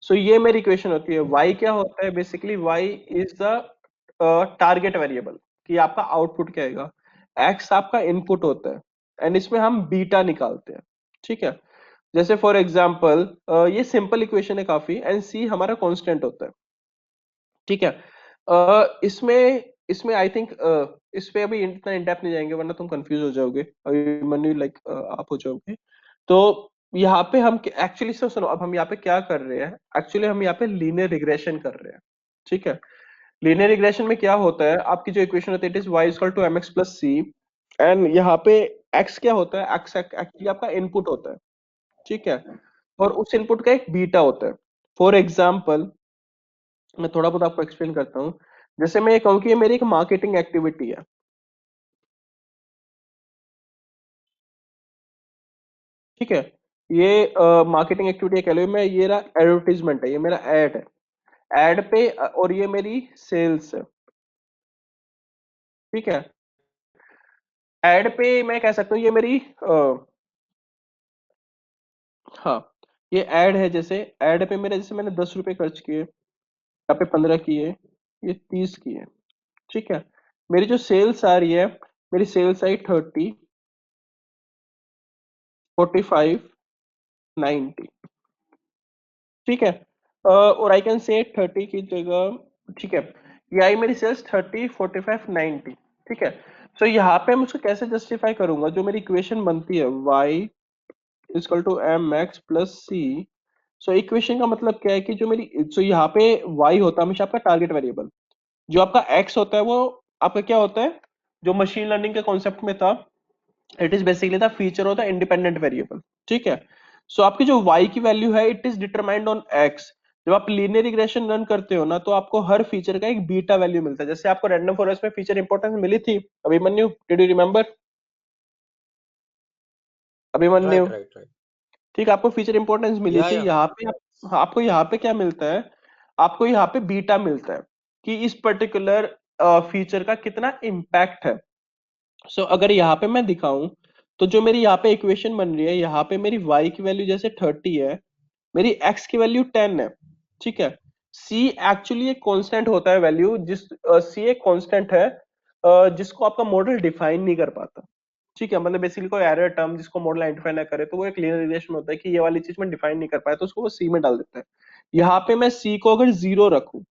So ये मेरी इक्वेशन होती है। y क्या होता है, basically y is the target variable कि आपका आउटपुट क्या आएगा। x आपका इनपुट होता है एंड इसमें हम बीटा निकालते हैं। ठीक है। जैसे फॉर एग्जांपल ये सिंपल इक्वेशन है काफी, एंड c हमारा कांस्टेंट होता है। ठीक है। इसमें इसमें आई थिंक इस पे अभी इतना इन डेप्थ नहीं जाएंगे वरना तुम कंफ्यूज हो जाओगे, अभिमन्यु, लाइक आप हो जाओगे। तो यहाँ पे हम एक्चुअली सुनो, अब हम यहाँ पे क्या कर रहे हैं, एक्चुअली हम यहाँ पे लीनियर रिग्रेशन कर रहे हैं। ठीक है। लीनियर रिग्रेशन में क्या होता है, आपकी जो इक्वेशन होती है it is y equal to mx plus c, and यहाँ पे x क्या होता है, x एक्चुअली आपका इनपुट होता है। ठीक है। और उस इनपुट का एक बीटा होता है। फॉर एग्जाम्पल, मैं थोड़ा बहुत आपको एक्सप्लेन करता हूँ। जैसे मैं ये कहूँ कि ये मेरी एक मार्केटिंग एक्टिविटी है। ठीक है। ये मार्केटिंग एक्टिविटी कह लो, मैं ये रहा एडवर्टीजमेंट है, ये मेरा एड है। एड पे और ये मेरी सेल्स है। ठीक है। एड पे मैं कह सकता हूँ ये मेरी हाँ, ये एड है। जैसे एड पे मेरे, जैसे मैंने 10 रुपए खर्च किए, यहाँ पे 15 किए, ये 30 किए। ठीक है। मेरी जो सेल्स आ रही है, मेरी सेल्स आई 30, 45, 90। ठीक है। और आई कैन से 30 की जगह, ठीक है, ये आई मेरी सेल्स 30, 45, 90। ठीक है। सो यहाँ पे मैं उसको कैसे जस्टिफाई करूंगा, जो मेरी इक्वेशन बनती है y equal to m x plus C. So equation का मतलब क्या है कि जो मेरी, सो यहाँ पे y होता है हमेशा आपका टारगेट वेरिएबल, जो आपका x होता है वो आपका क्या होता है, जो मशीन लर्निंग के कॉन्सेप्ट में था, it is basically the feature of the independent variable. ठीक है। सो आपकी जो y की वैल्यू है it is determined on x। जब आप लीनियर रिग्रेशन रन करते हो ना तो आपको हर फीचर का एक बीटा वैल्यू मिलता है। जैसे आपको रैंडम फॉरेस्ट में फीचर इंपॉर्टेंस मिली थी, Abhimanyu, did you remember? Abhimanyu, right right right ठीक है, आपको फीचर इंपॉर्टेंस मिली या थी। या यहाँ पे आपको यहाँ पे क्या मिलता है, आपको यहाँ पे बीटा मिलता है कि इस पर्टिकुलर फीचर का कितना इम्पैक्ट है। सो अगर यहाँ पे मैं दिखाऊं तो जो मेरी यहाँ पे इक्वेशन बन रही है, यहाँ पे मेरी y की वैल्यू जैसे 30 है, मेरी x की वैल्यू 10 है, ठीक है। c एक्चुअली एक कांस्टेंट होता है वैल्यू, c एक कांस्टेंट है जिसको आपका मॉडल डिफाइन नहीं कर पाता, ठीक है। मतलब बेसिकली कोई एरर टर्म जिसको मॉडल आइडेंटिफाई ना करे तो वो एक लीनियर रिग्रेशन होता है कि ये वाली चीज मैं डिफाइन नहीं कर पाया तो उसको वो c में डाल देता है। यहाँ पे मैं c को अगर 0 रखूं,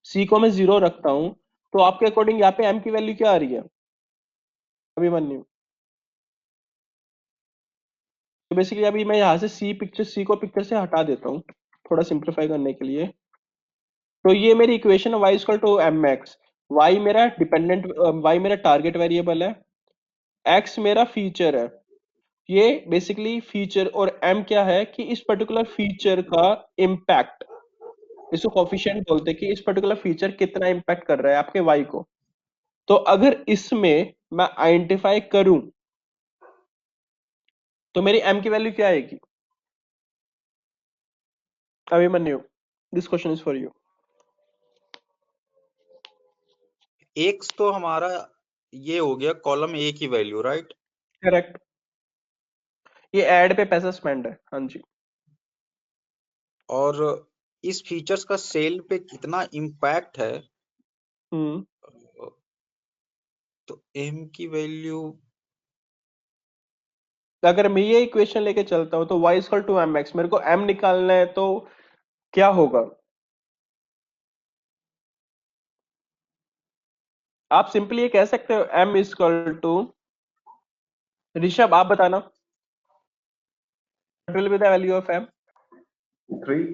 c को मैं 0 रखता हूं तो आपके अकॉर्डिंग यहाँ पे m की वैल्यू क्या आ रही है अभिमन्यु? तो बेसिकली अभी मैं यहाँ से सी को पिक्चर से हटा देता हूँ थोड़ा सिंप्लीफाई करने के लिए। तो ये मेरी इक्वेशन है y equal to m x. Y मेरा डिपेंडेंट, y मेरा टारगेट वेरिएबल है, x मेरा फीचर है। ये बेसिकली फीचर और m क्या है कि इस पर्टिकुलर फीचर का इम्पैक्ट, इसको कोफिशिएंट बोलते हैं कि इस पर्टिकुलर फीचर कितना इम्पैक्ट कर रहा है आपके y को। तो अगर इसमें मैं आइडेंटिफाई करूं तो मेरी m की वैल्यू क्या आएगी Abhimanyu? This question is for you. X तो हमारा ये हो गया कॉलम ए की वैल्यू, राइट? करेक्ट, ये एड पे पैसा स्पेंड है, हाँ जी। और इस फीचर्स का सेल पे कितना इम्पैक्ट है, हम्म तो एम की वैल्यू अगर मैं ये इक्वेशन लेके चलता हूं तो y equal to m x, मेरे को m निकालना है तो क्या होगा? आप सिंपली ये कह सकते हो m इक्वल टू, ऋषभ आप बताना, what will be the value of m? 3.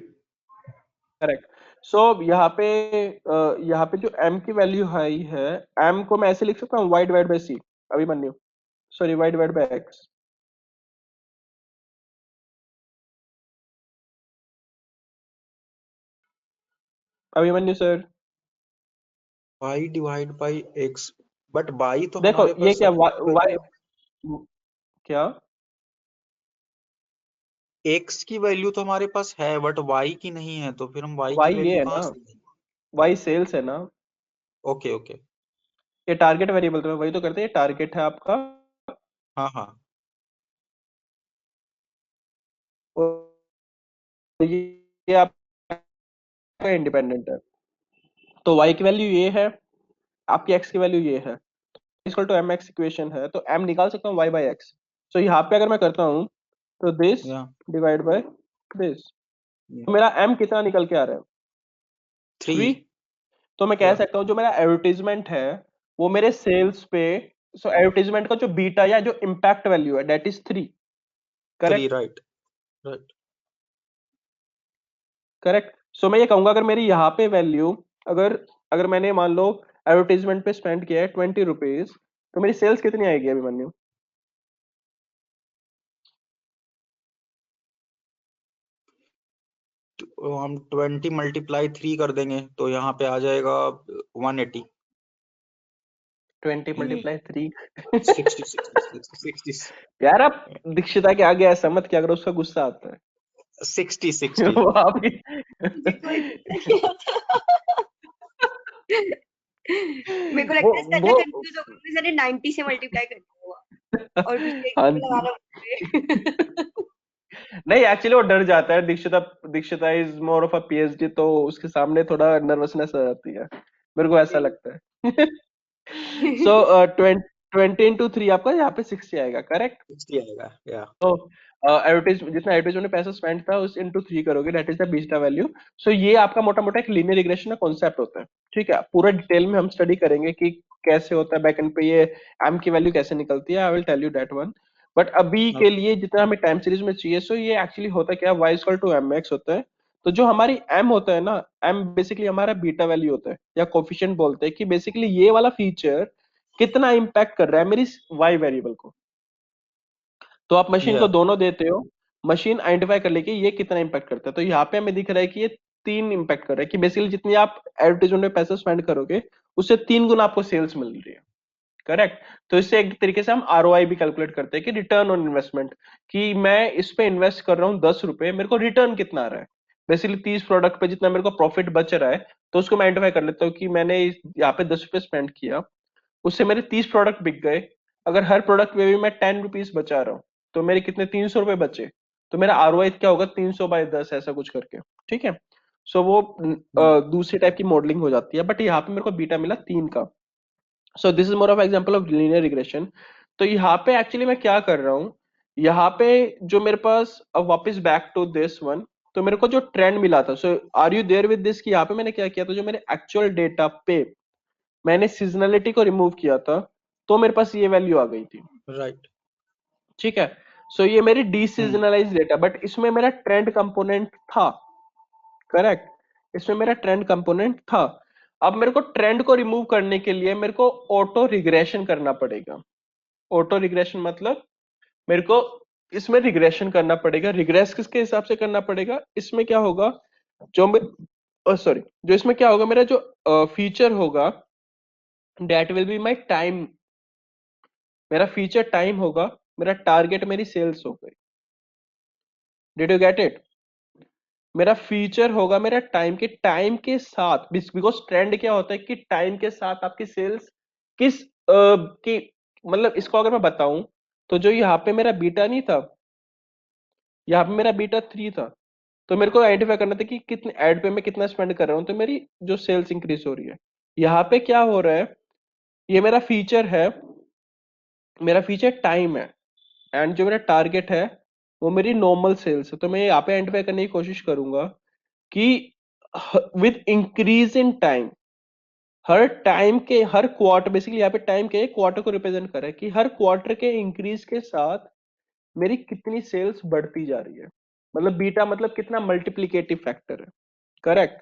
Correct. सो यहाँ पे जो m की वैल्यू हाई है, m को मैं ऐसे लिख सकता हूँ y divide by c Abhimanyu, sorry y divide by x। Abhimanyu sir y divide by x, but y तो देखो हमारे ये पास क्या वैल्यू क्या x की वैल्यू तो हमारे पास है बट y की नहीं है, तो फिर हम y y की ये वैल्यू है कहाँ ना, से लेंगे? y सेल्स है ना, ओके ओके, ये टारगेट वेरिएबल तो वही तो करते हैं, टारगेट है आपका हाँ हाँ, और ये आपका इंडिपेंडेंट है। तो y की वैल्यू ये है, आपकी x की वैल्यू ये है, equal to m x equation है, तो m निकाल सकता हूँ y बाई एक्स। तो यहाँ पे अगर मैं करता हूँ तो दिस या डिवाइड बाय दिस, या तो मेरा m कितना निकल के आ रहा है? 3। 3, तो मैं कह या सकता हूँ जो मेरा एडवर्टीजमेंट है वो मेरे सेल्स पे, सो एडवर्टीजमेंट का जो बीटा या जो इम्पैक्ट वैल्यू है that is 3। 3, correct, right right, correct. So मैं ये कहूंगा अगर मेरी यहाँ पे वैल्यू, अगर अगर मैंने मान लो एडवर्टीजमेंट पे स्पेंड किया है 20 रुपीज, तो मेरी सेल्स कितनी आएगी अभिमन्यु? तो हम 20 मल्टीप्लाई 3 कर देंगे तो यहाँ पे आ जाएगा 180, 20 नहीं मल्टीप्लाई 3 60 यार आप दीक्षिता के आगे ऐसा मत क्या करो, उसका गुस्सा आता है। 60 वो आपकी मुझे कोई गुस्सा नहीं आता। मेरे को वो लगता है संजय वो कंफ्यूज होगा कि मैंने 90 से मल्टीप्लाई कर दिया होगा और पीछे हाँ एक जी। लगाना मुझे। नहीं एक्चुअली वो डर जाता है, Dikshita Dikshita is more of a PhD, तो उसके सामने थोड़ा नर्वसनेस आ जाती है, मेरे को ऐसा लगता है। सो 20 into 3 आपका यहाँ पे 60 आएगा, करेक्ट। 60 आएगा, या तो एडवर्टाइज जितना एडवर्टाइजमेंट में पैसा स्पेंड था उस इंटू 3 करोगे, that is the beta value. So ये आपका मोटा मोटा एक लीनियर रिग्रेशन का कॉन्सेप्ट होता है, ठीक है। पूरा डिटेल में हम स्टडी करेंगे कि कैसे होता है बैकएंड पे ये एम की वैल्यू कैसे निकलती है, I will tell you that one. But अभी के लिए जितना हमें टाइम सीरीज में चाहिए, सो ये एक्चुअली होता क्या है, y equal to m x होता है। तो जो हमारी m होता है ना, m बेसिकली हमारा बीटा वैल्यू होता है या कोफिशिएंट बोलते हैं कि बेसिकली ये वाला फीचर कितना इंपैक्ट कर रहा है मेरी y वेरिएबल को। तो आप मशीन को या दोनों देते हो, मशीन आइडेंटिफाई कर लेगी ये कितना इंपैक्ट करता है। तो यहाँ पे हमें दिख रहा है कि ये 3 इंपैक्ट कर रहा है कि बेसिकली जितनी आप एडवर्टाइजमेंट में पैसा स्पेंड करोगे उससे 3 गुना आपको सेल्स मिल रही है, करेक्ट। तो इससे एक तरीके से हम आरओआई भी कैलकुलेट करते हैं कि रिटर्न ऑन इन्वेस्टमेंट, कि मैं इस पे इन्वेस्ट कर रहा हूँ 10 रुपए, मेरे को रिटर्न कितना आ रहा है। बेसिकली 30 प्रोडक्ट पे जितना मेरे को प्रॉफिट बच रहा है, तो उसको मैं आइडेंटिफाई कर लेता हूँ कि मैंने यहाँ पे 10 रुपये स्पेंड किया, उससे मेरे 30 प्रोडक्ट बिक गए। अगर हर प्रोडक्ट में भी मैं 10 रुपीज बचा रहा हूँ, तो मेरे कितने 300 रुपए बचे, तो मेरा ROI क्या होगा 300/10 ऐसा कुछ करके, ठीक है। सो वो दूसरी टाइप की मॉडलिंग हो जाती है, बट यहाँ पे मेरे को बीटा मिला 3 का। सो this is more of example of linear regression. तो यहाँ पे एक्चुअली मैं क्या कर रहा हूँ, यहाँ पे जो मेरे पास, अब वापस बैक टू दिस वन, तो मेरे को जो ट्रेंड मिला था, so are you there with this, कि यहाँ पे मैंने क्या किया था, जो मेरे एक्चुअल डेटा पे मैंने सीजनलिटी को रिमूव किया था, तो मेरे पास ये वैल्यू आ गई थी, राइट। ठीक है। सो ये मेरी डीसीजनलाइज डेटा, बट इसमें मेरा ट्रेंड कंपोनेंट था, करेक्ट, इसमें मेरा ट्रेंड कंपोनेंट था। अब मेरे को ट्रेंड को रिमूव करने के लिए मेरे को ऑटो रिग्रेशन करना पड़ेगा। ऑटो रिग्रेशन मतलब मेरे को इसमें रिग्रेशन करना पड़ेगा। रिग्रेस किसके हिसाब से करना पड़ेगा, इसमें क्या होगा, जो इसमें क्या होगा, मेरा जो फीचर होगा, that will be my time, मेरा फीचर टाइम होगा, मेरा टारगेट मेरी सेल्स हो गई। Did you get it? मेरा फीचर होगा मेरा टाइम के साथ, बिकॉज ट्रेंड क्या होता है कि टाइम के साथ आपकी सेल्स किस की, मतलब इसको अगर मैं बताऊं, तो जो यहाँ पे मेरा बीटा नहीं था, यहाँ पे मेरा बीटा 3 था, तो मेरे को आइडेंटिफाई करना था कि कितने एड पे मैं कितना स्पेंड कर रहा हूँ, तो मेरी जो सेल्स इंक्रीज हो रही है। यहाँ पे क्या हो रहा है, ये मेरा फीचर है, मेरा फीचर टाइम है, एंड जो मेरा टारगेट है वो मेरी नॉर्मल सेल्स है। तो मैं यहाँ पे आइडेंटिफाई करने की कोशिश करूंगा कि with increase in time, her time के हर क्वार्टर, बेसिकली यहाँ पे टाइम के क्वार्टर को रिप्रेजेंट कर रहा है कि हर क्वार्टर के इंक्रीज के साथ मेरी कितनी सेल्स बढ़ती जा रही है, मतलब बीटा मतलब कितना मल्टीप्लीकेटिव फैक्टर है, करेक्ट।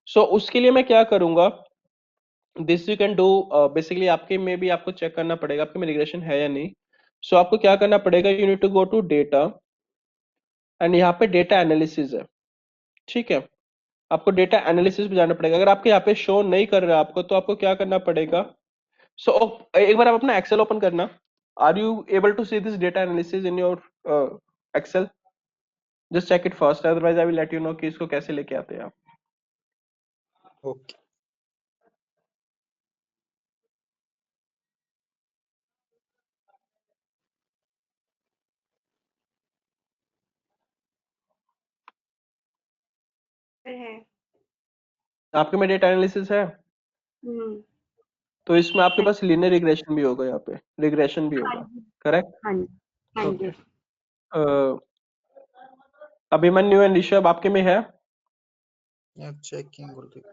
सो उसके लिए मैं क्या करूंगा, this you can do, basically आपके में भी आपको चेक करना पड़ेगा आपके में रिग्रेशन है या नहीं। सो आपको क्या करना पड़ेगा, you need to go to data, and यहाँ पे डेटा एनालिसिस है, ठीक है। आपको डेटा एनालिसिस पे जाना पड़ेगा। अगर आपके यहाँ पे शो नहीं कर रहा है आपको, तो आपको क्या करना पड़ेगा, सो एक बार आप अपना एक्सेल ओपन करना। Are you able to see this data analysis in your Excel? Just check it first, otherwise I will let you know कि इसको कैसे लेके आते हैं आप। ओके। है। आपके में डेटा एनालिसिस है, हम्म। तो इसमें आपके है। पास लीनियर रिग्रेशन भी होगा, यहाँ पे रिग्रेशन भी हाँ होगा, जी। करेक्ट। हाँ जी। हाँ ओके, जी। अभिमन्यु एंड ऋषभ आपके में है? चेकिंग गुरदीप।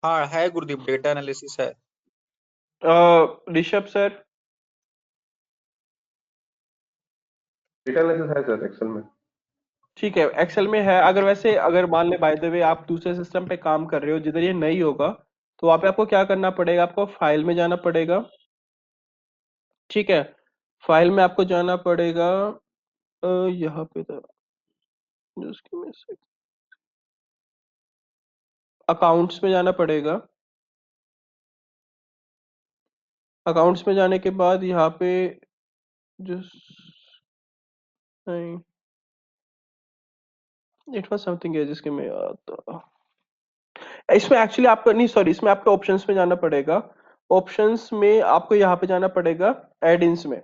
हाँ है गुरदीप, डेटा एनालिसिस है। ऋषभ सर? डेटा एनालिसिस है सर एक्सेल में। ठीक है, एक्सेल में है। अगर वैसे अगर मान ले बाय द वे आप दूसरे सिस्टम पे काम कर रहे हो जिधर ये नहीं होगा, तो वहां पे आपको क्या करना पड़ेगा, आपको फाइल में जाना पड़ेगा, ठीक है। फाइल में आपको जाना पड़ेगा, यहाँ पे था, अकाउंट्स में जाना पड़ेगा। अकाउंट्स में जाने के बाद यहाँ पे नहीं, इट वाज समथिंग है जिसके में आता, इसमें एक्चुअली आपको नहीं, सॉरी, इसमें आपको ऑप्शंस में जाना पड़ेगा। ऑप्शंस में आपको यहाँ पे जाना पड़ेगा एड-इन्स में,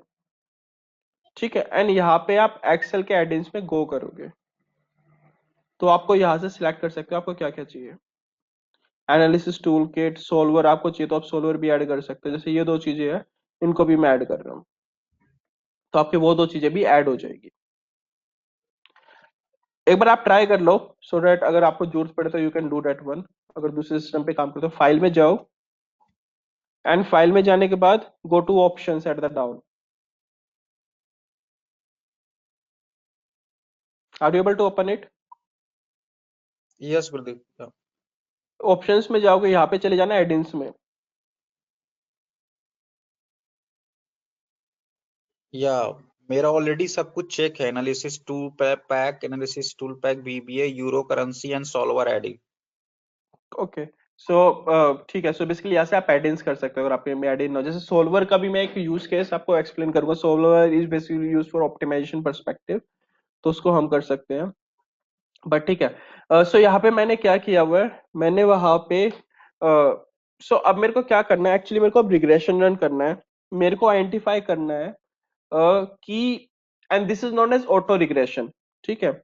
ठीक है। एंड यहाँ पे आप एक्सेल के एड-इन्स में गो करोगे, तो आपको यहाँ से सिलेक्ट कर सकते हो आपको क्या क्या चाहिए। एनालिसिस टूल किट, सोल्वर आपको चाहिए तो आप सोल्वर भी ऐड कर सकते हो, जैसे ये 2 चीजें हैं, इनको भी मैं ऐड कर रहा हूँ, तो आपकी वो 2 चीजें भी ऐड हो जाएगी। एक बार आप ट्राई कर लो, सो दैट अगर आपको जरूरत पड़े तो you can do that one. अगर दूसरे सिस्टम पे काम करते हो, फाइल में जाओ, एंड फाइल में जाने के बाद go to options at the down. Are you able to open it? Yes Gurdeep. Options में जाओगे, यहाँ पे चले जाना एडिंस में। या मेरा ऑलरेडी सब कुछ चेक है, analysis tool pack, analysis tool pack, BBA, euro currency and solver adding. Okay, so ठीक है। सो बेसिकली यहाँ से आप एड-इन्स कर सकते हो अगर आपके में एड-इन हो। जैसे सोल्वर का भी मैं एक यूज केस आपको एक्सप्लेन करूंगा। Solver is basically use for optimisation perspective. तो उसको हम कर सकते हैं, बट ठीक है। सो यहाँ पे मैंने क्या किया हुआ है, मैंने वहां पे सो अब मेरे को क्या करना है, एक्चुअली मेरे को अब रिग्रेशन रन करना है, मेरे को आइडेंटिफाई करना है कि, and this is known as auto regression, ठीक है।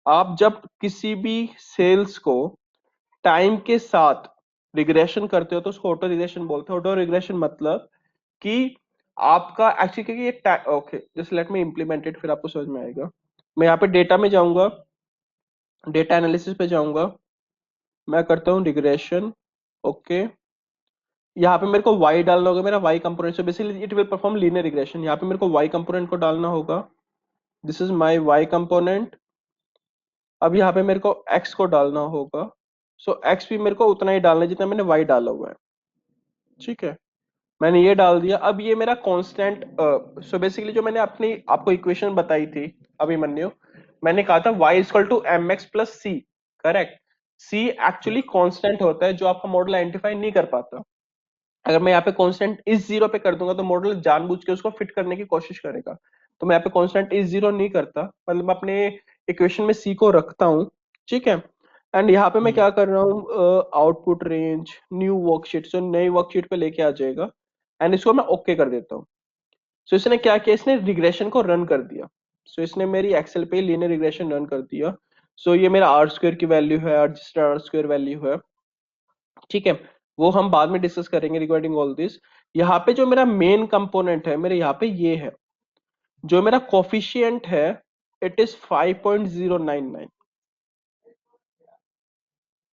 आप जब किसी भी सेल्स को टाइम के साथ रिग्रेशन करते हो तो उसको ऑटो रिग्रेशन बोलते हैं। ऑटो रिग्रेशन मतलब कि आपका एक्चुअली, क्योंकि ये okay, just let me implement it, फिर आपको समझ में आएगा। मैं यहाँ पे डेटा में जाऊंगा, डेटा एनालिसिस पे जाऊंगा, मैं करता हूँ रिग्रेशन, ओके। यहाँ पे मेरे को y डालना होगा, मेरा y component, so basically it will perform linear regression. यहाँ पे मेरे को y कंपोनेंट को डालना होगा, this is my y component. अब यहाँ पे मेरे को x को डालना होगा, सो x भी मेरे को उतना ही डालना है जितना मैंने y डाला हुआ है, ठीक है। मैंने ये डाल दिया। अब ये मेरा कांस्टेंट, सो बेसिकली जो मैंने अपनी आपको इक्वेशन बताई थी अभिमन्यु, मैंने कहा था y equal to m x plus c, correct. c actually constant होता है जो आपका मॉडल आइडेंटिफाई नहीं कर पाता। अगर मैं यहाँ पे कांस्टेंट इस जीरो पे कर दूंगा तो मॉडल जानबूझ के उसको फिट करने की कोशिश करेगा, तो मैं यहाँ पे कांस्टेंट इस जीरो नहीं करता, मतलब अपने इक्वेशन में सी को रखता हूँ, ठीक है। एंड यहाँ पे मैं क्या कर रहा हूँ, आउटपुट रेंज न्यू वर्कशीट, सो नई वर्कशीट पे लेके आ जाएगा, एंड इसको मैं ओके कर देता हूँ। सो इसने क्या किया, इसने रिग्रेशन को रन कर दिया। सो इसने मेरी एक्सेल पे लीनियर रिग्रेशन रन कर दिया। सो ये मेरा आर स्क्वायर की वैल्यू है, रजिस्टर आर स्क्वायर वैल्यू है, ठीक है। वो हम बाद में डिस्कस करेंगे रिगार्डिंग ऑल दिस। यहाँ पे जो मेरा मेन कंपोनेंट है, मेरे यहाँ पे ये है, जो मेरा कोफिशिएंट है, इट इज 5.099,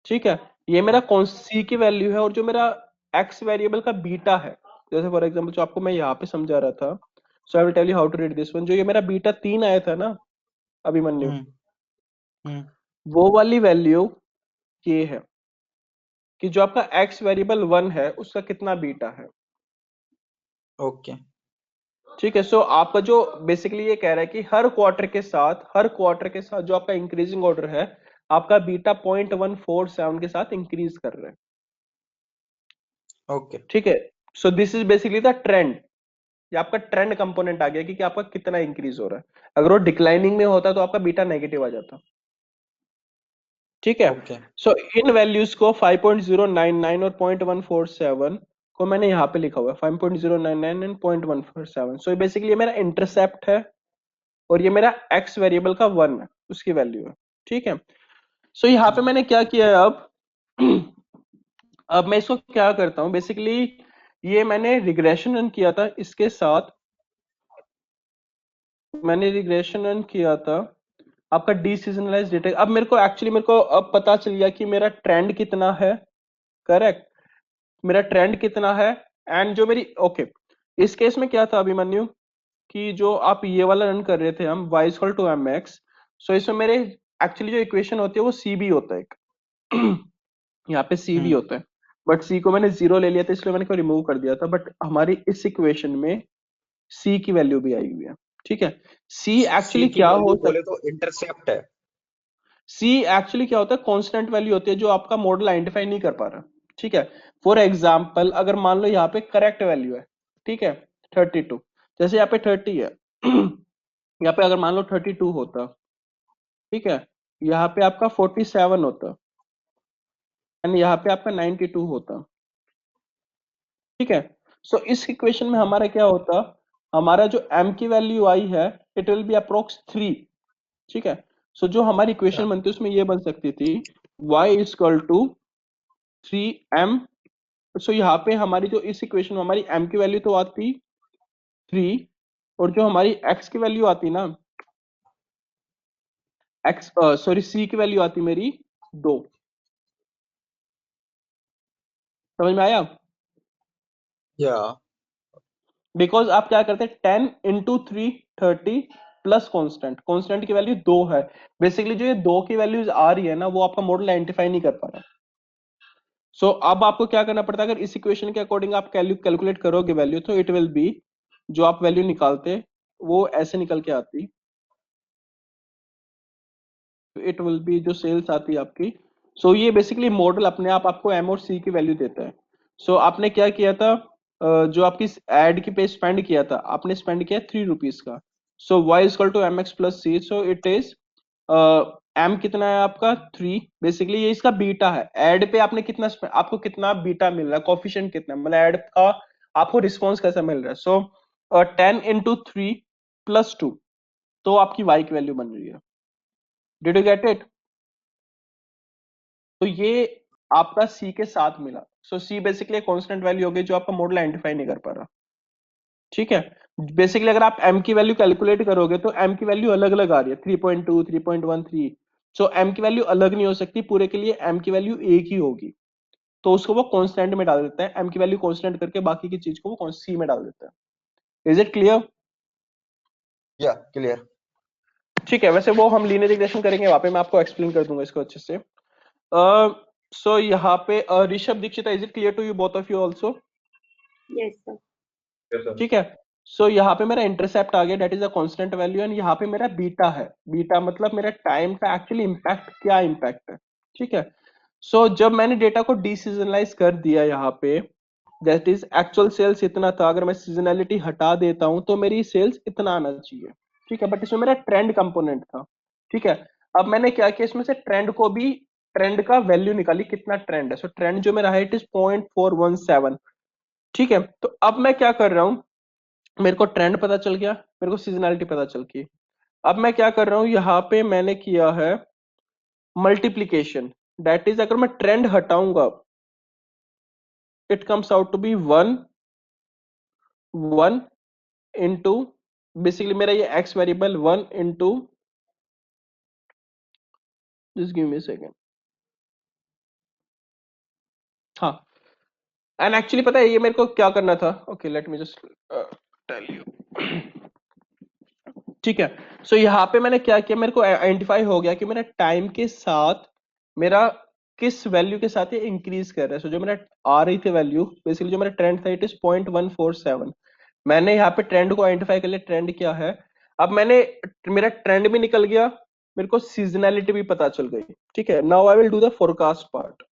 ठीक है। ये मेरा कौन सी की वैल्यू है, और जो मेरा एक्स वेरिएबल का बीटा है, जैसे फॉर एग्जांपल जो आपको मैं यहाँ पे समझा रहा था, so I will tell you how to read this one. जो ये मेरा बीटा 3 आया था ना अभिमन्यु, वो वाली वैल्यू ये है कि जो आपका एक्स वेरिएबल 1 है उसका कितना बीटा है, ओके ठीक है। सो आपका जो बेसिकली ये कह रहा है कि हर क्वार्टर के साथ, हर क्वार्टर के साथ जो आपका इंक्रीजिंग ऑर्डर है, आपका बीटा 0.147 के साथ इंक्रीज कर रहा है, ओके ठीक है। सो this is basically the trend, ये आपका ट्रेंड कंपोनेंट आ गया कि आपका कितना इंक्रीज हो रहा है। अगर वो डिक्लाइनिंग में होता तो आपका बीटा नेगेटिव आ जाता, ठीक है। ओके सो इन वैल्यूज को 5.099 और 0.147 को मैंने यहाँ पे लिखा हुआ है, 5.099 एंड 0.147। सो बेसिकली ये मेरा इंटरसेप्ट है, और ये मेरा एक्स वेरिएबल का 1 है, उसकी वैल्यू है, ठीक है। सो यहाँ पे मैंने क्या किया है अब अब मैं इसको क्या करता हूँ, बेसिकली ये मैंने रिग्रेशन रन किया था, इसके साथ मैंने रिग्रेशन रन किया था आपका डीसीजनलाइज डेटा। अब मेरे को अब पता चल गया कि मेरा ट्रेंड कितना है, करेक्ट, मेरा ट्रेंड कितना है। एंड जो मेरी ओके इस केस में क्या था अभिमन्यु, कि जो आप ये वाला रन कर रहे थे हम y equal to m x, so इसमें मेरे एक्चुअली जो इक्वेशन होती है वो सी बी होता है एक यहाँ पे सी बी होता है, बट सी को मैंने जीरो ले लिया था इसलिए मैंने को रिमूव कर दिया था, बट हमारी इस इक्वेशन में सी की वैल्यू भी आई हुई है, ठीक है। सी सी एक्चुअली की क्या वैल्यू हो बोले सकता तो इंटरसेप्ट है। सी एक्चुअली क्या होता है, कांस्टेंट वैल्यू होती है जो आपका मॉडल आइडेंटिफाई नहीं कर पा रहा, ठीक है। फॉर एग्जांपल अगर मान लो यहाँ पे करेक्ट वैल्यू है, ठीक है, 32, जैसे यहाँ पे 30 है यहाँ पे अगर मान लो 32 होता, ठीक है, यहाँ पे आपका 47 होता, एंड यहाँ पे आपका 92 होता, ठीक है। सो इस इक्वेशन में हमारा क्या होता, हमारा जो m की वैल्यू आई है इट विल बी अप्रोक्स 3, ठीक है। सो जो हमारी इक्वेशन बनती है उसमें ये बन सकती थी y इक्वल टू 3m। सो यहाँ पे हमारी जो इस इक्वेशन में हमारी m की वैल्यू तो आती 3, और जो हमारी x की वैल्यू आती ना, x सॉरी c की वैल्यू आती मेरी 2, समझ में आया। या बिकॉज आप क्या करते हैं 10 इंटू 3 30 प्लस कॉन्स्टेंट, कॉन्स्टेंट की वैल्यू 2 है, बेसिकली जो ये 2 की वैल्यूज आ रही है ना वो आपका मॉडल आइडेंटिफाई नहीं कर पा रहा। सो अब आपको क्या करना पड़ता है, अगर इस इक्वेशन के अकॉर्डिंग आप कैलकुलेट करोगे वैल्यू, तो इट विल बी, जो आप वैल्यू निकालते वो ऐसे निकल के आती, इट विल बी जो सेल्स आती है आपकी। सो ये बेसिकली मॉडल अपने आप आपको एम और सी की वैल्यू देता है। सो आपने क्या किया था, जो आपकी एड की पे स्पेंड किया था, आपने स्पेंड किया 3 रुपीज का, so y equal to m x plus C, so it is m कितना है आपका 3, बेसिकली ये इसका बीटा है। ऐड पे आपने कितना, आपको कितना बीटा मिल रहा है, कोफिशिएंट कितना, मतलब ऐड का आपको रिस्पॉन्स कैसा मिल रहा है। सो 10 इंटू 3 प्लस 2, तो आपकी y की वैल्यू बन रही है। Did you get it? तो ये आपका c के साथ मिला। सो c बेसिकली कांस्टेंट वैल्यू होगी जो आपका मॉडल आइडेंटिफाई नहीं कर पा रहा। ठीक है, बेसिकली अगर आप m की वैल्यू कैलकुलेट करोगे तो m की वैल्यू अलग अलग आ रही है, 3.2, 3.13। सो m की वैल्यू अलग नहीं हो सकती, पूरे के लिए m की वैल्यू एक ही होगी, तो उसको वो कांस्टेंट में डाल देता है। m की वैल्यू कांस्टेंट करके बाकी की चीज को वो c में डाल देता है। Is it clear? या क्लियर। ठीक है, वैसे वो हम लीनियर रिग्रेशन करेंगे, वहां पे मैं आपको एक्सप्लेन कर दूंगा इसको अच्छे से। सो यहाँ पे Rishabh Dikshit, is it clear to you both of you also? Yes sir. Yes, sir. ठीक है, सो यहाँ पे मेरा इंटरसेप्ट आ गया, that is a constant value, and यहाँ पे मेरा बीटा है। बीटा मतलब मेरा टाइम का एक्चुअली इम्पैक्ट, क्या इम्पैक्ट है। ठीक है, सो जब मैंने डेटा को डीसीजनलाइज कर दिया यहाँ पे, दैट इज एक्चुअल सेल्स इतना था, अगर मैं सीजनैलिटी हटा देता हूं तो मेरी सेल्स इतना आना चाहिए। ठीक है, बट इसमें मेरा ट्रेंड कंपोनेंट था। ठीक है, अब मैंने क्या किया, इसमें से ट्रेंड को भी, ट्रेंड का वैल्यू निकाली, कितना ट्रेंड है। सो ट्रेंड जो मेरा है इट इज 0.417। ठीक है, तो अब मैं क्या कर रहा हूं, मेरे को ट्रेंड पता चल गया, मेरे को सीजनैलिटी पता चल गई। अब मैं क्या कर रहा हूं, यहाँ पे मैंने किया है मल्टीप्लीकेशन, दैट इज अगर मैं ट्रेंड हटाऊंगा it comes out to be 1 into, basically मेरा ये x variable 1 into, just give me second. हाँ, एंड एक्चुअली पता है ये मेरे को क्या करना था, okay let me just tell you. ठीक है, सो यहाँ पे मैंने क्या किया, मेरे को आइडेंटिफाई हो गया कि मेरा टाइम के साथ मेरा किस वैल्यू के साथ ये इंक्रीज कर रहा है। सो जो मेरा आ रही थी वैल्यू, बेसिकली जो मेरा ट्रेंड था इट इज 0.147। मैंने यहाँ पे ट्रेंड को आइडेंटिफाई कर लिया, ट्रेंड क्या है। अब मैंने, मेरा ट्रेंड भी निकल गया, मेरे को सीजनैलिटी भी पता चल गई। ठीक है, now I will do the forecast part.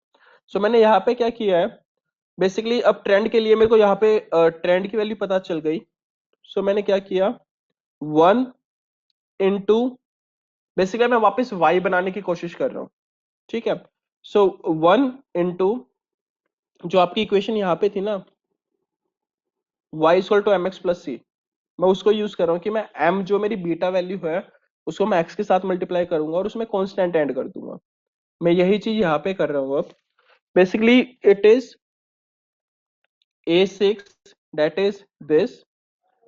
So मैंने यहाँ पे क्या किया है, बेसिकली अब ट्रेंड के लिए मेरे को यहाँ पे ट्रेंड की वैल्यू पता चल गई। सो मैंने क्या किया, 1 इंटू, बेसिकली मैं वापस y बनाने की कोशिश कर रहा हूं। ठीक है, सो 1 इंटू, जो आपकी इक्वेशन यहाँ पे थी ना, y equal to m x plus c, मैं उसको यूज कर रहा हूँ कि मैं m जो मेरी बीटा वैल्यू है उसको मैं x के साथ मल्टीप्लाई करूंगा और उसमें कांस्टेंट ऐड कर दूंगा। मैं यही चीज यहाँ पे कर रहा हूँ। अब basically it is a6, that is this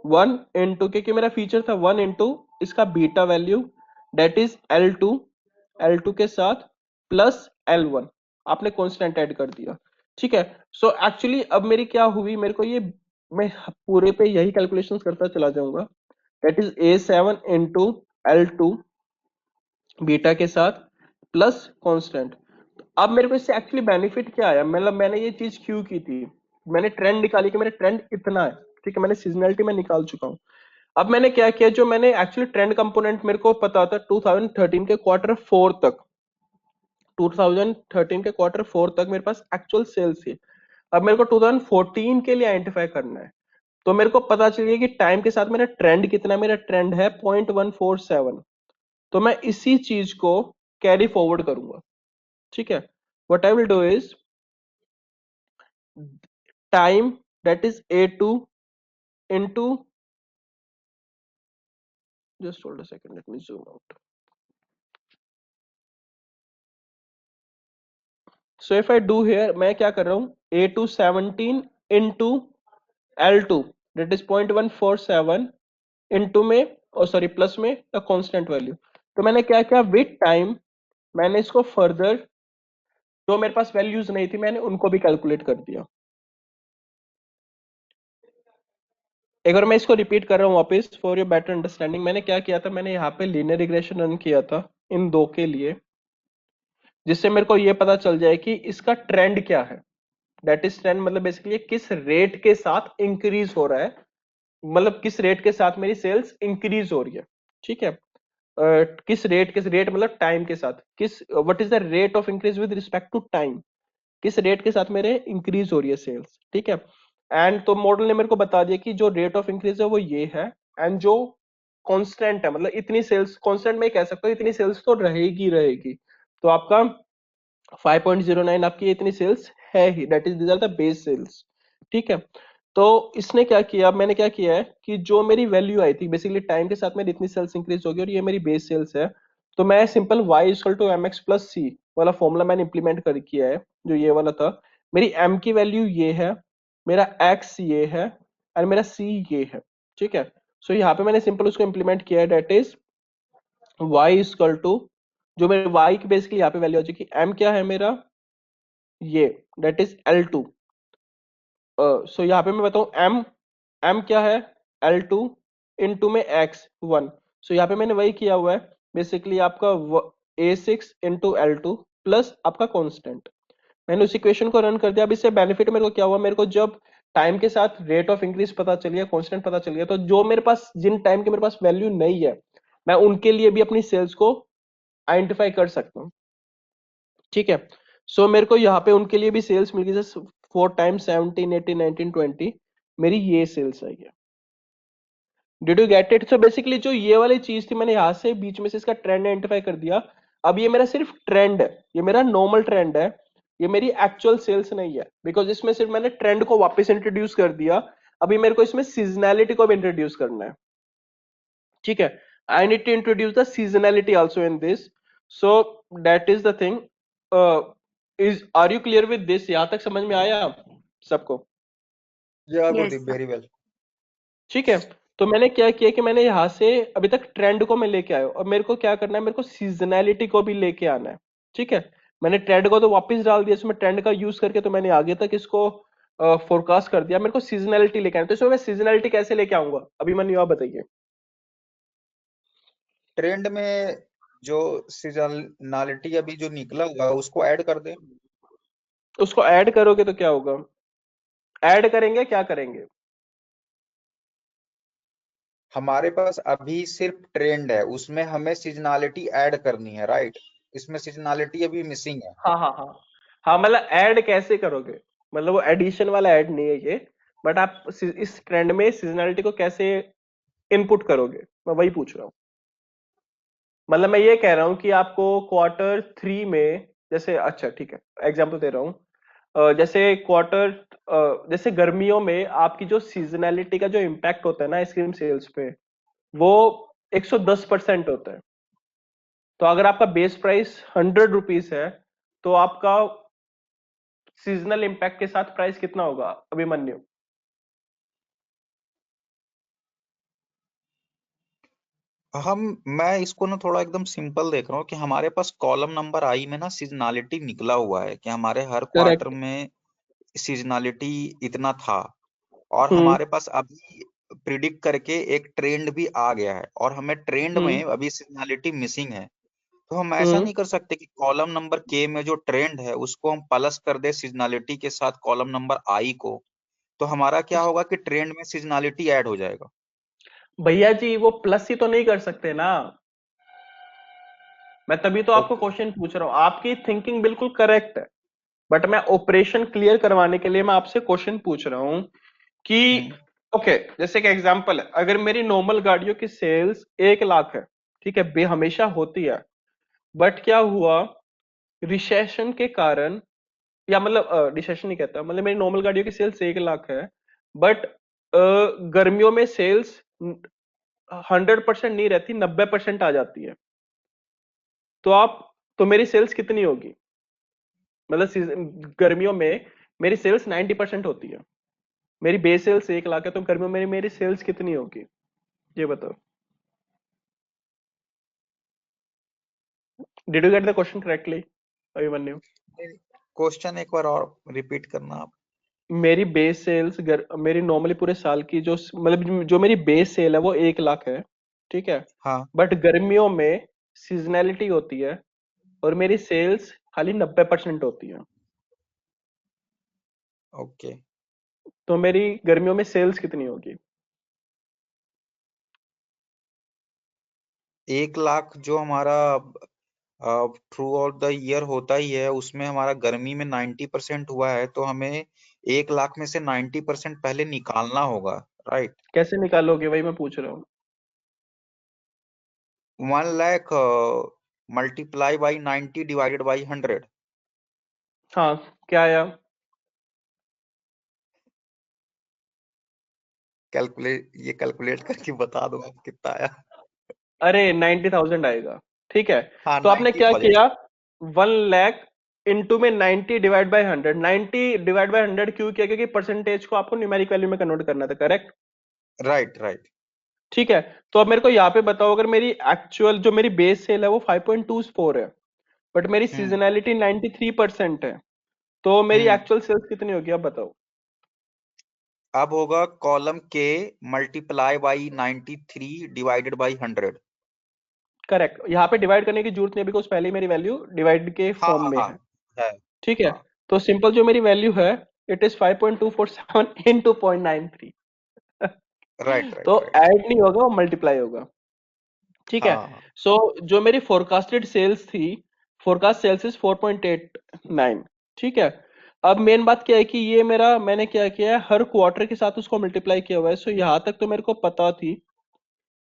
1 into, क्योंकि मेरा फीचर था 1 इंटू इसका beta value, that is L2 के साथ प्लस L1, आपने कांस्टेंट ऐड कर दिया। ठीक है, सो एक्चुअली अब मेरी क्या हुई, मेरे को ये, मैं पूरे पे यही कैलकुलेशन करता चला जाऊंगा, that is A7 into L2 beta के साथ प्लस कांस्टेंट। अब मेरे को इससे एक्चुअली बेनिफिट क्या आया, मतलब मैंने ये चीज क्यों की थी, मैंने ट्रेंड निकाली कि मेरा ट्रेंड इतना है। ठीक है, मैंने सीजनलिटी में निकाल चुका हूं। अब मैंने क्या किया, जो मैंने एक्चुअली ट्रेंड कंपोनेंट मेरे को पता था 2013 के क्वार्टर 4 तक, 2013 के क्वार्टर 4 तक मेरे पास एक्चुअल सेल्स थी। अब मेरे को 2014 के लिए आइडेंटिफाई करना है, तो मेरे को पता चलिए कि टाइम के साथ मेरा ट्रेंड कितना, मेरा ट्रेंड है 0.147। तो मैं इसी चीज को कैरी फॉरवर्ड करूंगा। ठीक है, what I will do is time, that is A2 into, just hold a second, let me zoom out. So if I do here, मैं क्या कर रहा हूं, A2 17 into L2, that is 0.147 into में, और सॉरी प्लस में the constant value. तो मैंने क्या किया, विद टाइम मैंने इसको फर्दर, जो मेरे पास वैल्यूज नहीं थी मैंने उनको भी कैलकुलेट कर दिया। एक बार मैं इसको रिपीट कर रहा हूँ वापस फॉर योर बेटर अंडरस्टैंडिंग। मैंने क्या किया था, मैंने यहाँ पे लीनियर रिग्रेशन रन किया था इन दो के लिए, जिससे मेरे को ये पता चल जाए कि इसका ट्रेंड क्या है। दैट इज ट्रेंड मतलब बेसिकली किस रेट के साथ इंक्रीज हो रहा है, मतलब किस रेट के साथ मेरी सेल्स इंक्रीज हो रही है। ठीक है, किस रेट मतलब टाइम के साथ, किस, what is the rate of increase with respect to time, किस रेट के साथ मेरे इंक्रीज हो रही है सेल्स। ठीक है, एंड तो मॉडल ने मेरे को बता दिया कि जो रेट ऑफ इंक्रीज है वो ये है, एंड जो कांस्टेंट है, मतलब इतनी सेल्स कांस्टेंट में कह सकता हूँ, इतनी सेल्स तो रहेगी। तो आपका 5.09 आपकी इतनी सेल्स है ही, that is these are the base sales. ठीक है, तो इसने क्या किया, मैंने क्या किया है कि जो मेरी वैल्यू आई थी बेसिकली टाइम के साथ मेरी इतनी सेल्स इंक्रीज होगी और ये मेरी बेस सेल्स है, तो मैं simple y equal to m x plus c वाला फॉर्मूला मैंने इंप्लीमेंट कर किया है, जो ये वाला था। मेरी m की वैल्यू ये है, मेरा x ये है और मेरा c ये है। ठीक है, सो यहाँ पे मैंने सिंपल उसको इंप्लीमेंट किया है, that is y equal to, जो मेरे y की बेसिकली यहाँ पे वैल्यू आ जाएगी, m क्या है मेरा ये, दैट इज L2। सो यहाँ पे मैं बताऊं m क्या है L2 इंटू में x1। सो यहाँ पे मैंने वही किया हुआ है बेसिकली आपका A6 इंटू L2 प्लस आपका कांस्टेंट। मैंने उस इक्वेशन को रन कर दिया। अब इससे बेनिफिट मेरे को क्या हुआ, मेरे को जब टाइम के साथ रेट ऑफ इंक्रीज पता चल गया, कांस्टेंट पता चल गया, तो जो मेरे पास जिन टाइम के मेरे पास वैल्यू नहीं है, मैं उनके लिए भी अपनी सेल्स को आइडेंटिफाई कर सकता हूँ। ठीक है, सो मेरे को यहाँ पे उनके लिए भी सेल्स मिल गई, जैसे 4 टाइम्स 17 18 19 20 मेरी ये सेल्स आई है। Did you get it? So basically जो ये वाली चीज थी, मैंने यहाँ से बीच में से इसका ट्रेंड आइडेंटिफाई कर दिया। अब ये मेरा सिर्फ ट्रेंड है, ये मेरा नॉर्मल ट्रेंड है, ये मेरी एक्चुअल सेल्स नहीं है, बिकॉज इसमें सिर्फ मैंने ट्रेंड को वापस इंट्रोड्यूस कर दिया। अभी मेरे को इसमें सीजनैलिटी को भी इंट्रोड्यूस करना है। ठीक है, I need to introduce the seasonality also in this, so that is the thing. Is are you clear with this? यहां तक समझ में आया सबको? Yeah, Yes, Gurdeep, sir. very well. ठीक है, तो मैंने क्या किया कि मैंने यहाँ से अभी तक ट्रेंड को मैं लेके आया हूं, अब मेरे को क्या करना है, मेरे को सीजनैलिटी को भी लेके आना है। ठीक है, मैंने ट्रेंड को तो वापस डाल दिया, इसमें ट्रेंड का यूज करके तो मैंने आगे तक इसको फोरकास्ट कर दिया। मेरे को सीजनैलिटी लेके आना है, तो इसमें मैं सीजनैलिटी कैसे लेके आऊंगा, अभिमन्यु आप बताइए। ट्रेंड में जो सीजनलिटी अभी जो निकला हुआ है उसको ऐड कर दे। उसको ऐड करोगे तो क्या होगा, ऐड करेंगे क्या करेंगे? हमारे पास अभी सिर्फ ट्रेंड है, उसमें हमें सीजनलिटी ऐड करनी है, राइट? इसमें सीजनलिटी अभी मिसिंग है। हाँ हाँ हाँ हाँ, मतलब ऐड कैसे करोगे, मतलब वो एडिशन वाला ऐड नहीं है ये, बट आप इस ट्रेंड में सीजनैलिटी को कैसे इनपुट करोगे, मैं वही पूछ रहा हूँ। मतलब मैं ये कह रहा हूँ कि आपको Q3 में, जैसे अच्छा ठीक है एग्जांपल दे रहा हूँ, जैसे जैसे गर्मियों में आपकी जो सीजनैलिटी का जो इम्पैक्ट होता है ना आइसक्रीम सेल्स पे, वो 110% होता है। तो अगर आपका बेस प्राइस 100 रुपीज है, तो आपका सीजनल इम्पैक्ट के साथ प्राइस कितना होगा अभिमन्यु? मैं इसको ना थोड़ा एकदम सिंपल देख रहा हूँ कि हमारे पास कॉलम नंबर आई में ना सीजनलिटी निकला हुआ है कि हमारे हर क्वार्टर करेक्ट। में सीजनलिटी इतना था, और हम्म हमारे पास अभी प्रिडिक्ट करके एक ट्रेंड भी आ गया है, और हमें ट्रेंड हम्म में अभी सीजनलिटी मिसिंग है। तो हम ऐसा हम्म नहीं कर सकते कि कॉलम नंबर के में जो ट्रेंड है उसको हम प्लस कर दे सीजनलिटी के साथ कॉलम नंबर आई को, तो हमारा क्या होगा कि ट्रेंड में सीजनलिटी ऐड हो जाएगा। भैया जी वो प्लस ही तो नहीं कर सकते ना, मैं तभी तो आपको ओके। क्वेश्चन पूछ रहा हूँ, आपकी थिंकिंग बिल्कुल करेक्ट है, बट मैं ऑपरेशन क्लियर करवाने के लिए मैं आपसे क्वेश्चन पूछ रहा हूँ कि हम्म। ओके, जैसे कि एग्जांपल है, अगर मेरी नॉर्मल गाड़ियों की सेल्स 1 लाख है, ठीक है, बे हमेशा होती है, बट क्या हुआ रिसेशन के कारण, या मतलब रिसेशन नहीं कहता, मतलब मेरी नॉर्मल गाड़ियों की सेल्स 1 लाख है, बट गर्मियों में सेल्स 100% नहीं रहती, 90% आ जाती है, तो मेरी सेल्स कितनी होगी, मतलब गर्मियों में मेरी सेल्स 90% होती है, मेरी बेस सेल्स 1 लाख है, तो गर्मियों में मेरी सेल्स कितनी होगी, ये बताओ। Did you get the question correctly Abhimanyu? Question एक बार और रिपीट करना आप। मेरी बेस सेल्स मेरी नॉर्मली पूरे साल की जो मतलब जो मेरी बेस सेल है वो 1 लाख है, ठीक है, हाँ। बट गर्मियों में सीजनैलिटी होती है और मेरी सेल्स खाली 90% होती है, ओके। तो मेरी गर्मियों में सेल्स कितनी होगी? 1 लाख जो हमारा थ्रू आउट द ईयर होता ही है, उसमें हमारा गर्मी में 90% हुआ है, तो हमें 1 लाख में से 90% पहले निकालना होगा, राइट? कैसे निकालोगे, वही मैं पूछ रहा हूँ। 1 lakh multiply by 90 divided by 100. हाँ, क्या आया? ये कैलकुलेट करके बता दो आप कितना आया। अरे 90,000 आएगा। ठीक है, हाँ, तो आपने क्या 90,000। किया? 1 लाख इंटू में 90 डिवाइड बाय 100। 90 डिवाइड बाय 100 क्यों किया? क्योंकि परसेंटेज को आपको न्यूमेरिक वैल्यू में कन्वर्ट करना था, करेक्ट? राइट। ठीक है, तो अब मेरे को यहाँ पे बताओ, अगर मेरी एक्चुअल जो मेरी बेस सेल है वो 5.24 है, बट मेरी हम्म सीजनैलिटी 93% है, तो मेरी हम्म एक्चुअल सेल्स कितनी होगी? अब बताओ। अब होगा कॉलम के multiply by 93 divided by 100। Correct, यहाँ पे डिवाइड करने की जरूरत नहीं, बिकॉज पहले ही मेरी वैल्यू डिवाइड के हाँ फॉर्म हाँ में हाँ है। है। ठीक है, हाँ तो सिंपल जो मेरी वैल्यू है, इट इज 5.247 इंटू 0.93। राइट तो राइट राइट। ऐड नहीं होगा, वो मल्टीप्लाई होगा। ठीक है, हाँ सो जो मेरी फोरकास्टेड सेल्स थी, फोरकास्ट सेल्स इज 4.89। ठीक है, अब मेन बात क्या है कि ये मेरा, मैंने क्या किया है, हर क्वार्टर के साथ उसको मल्टीप्लाई किया हुआ है। सो यहाँ तक तो मेरे को पता थी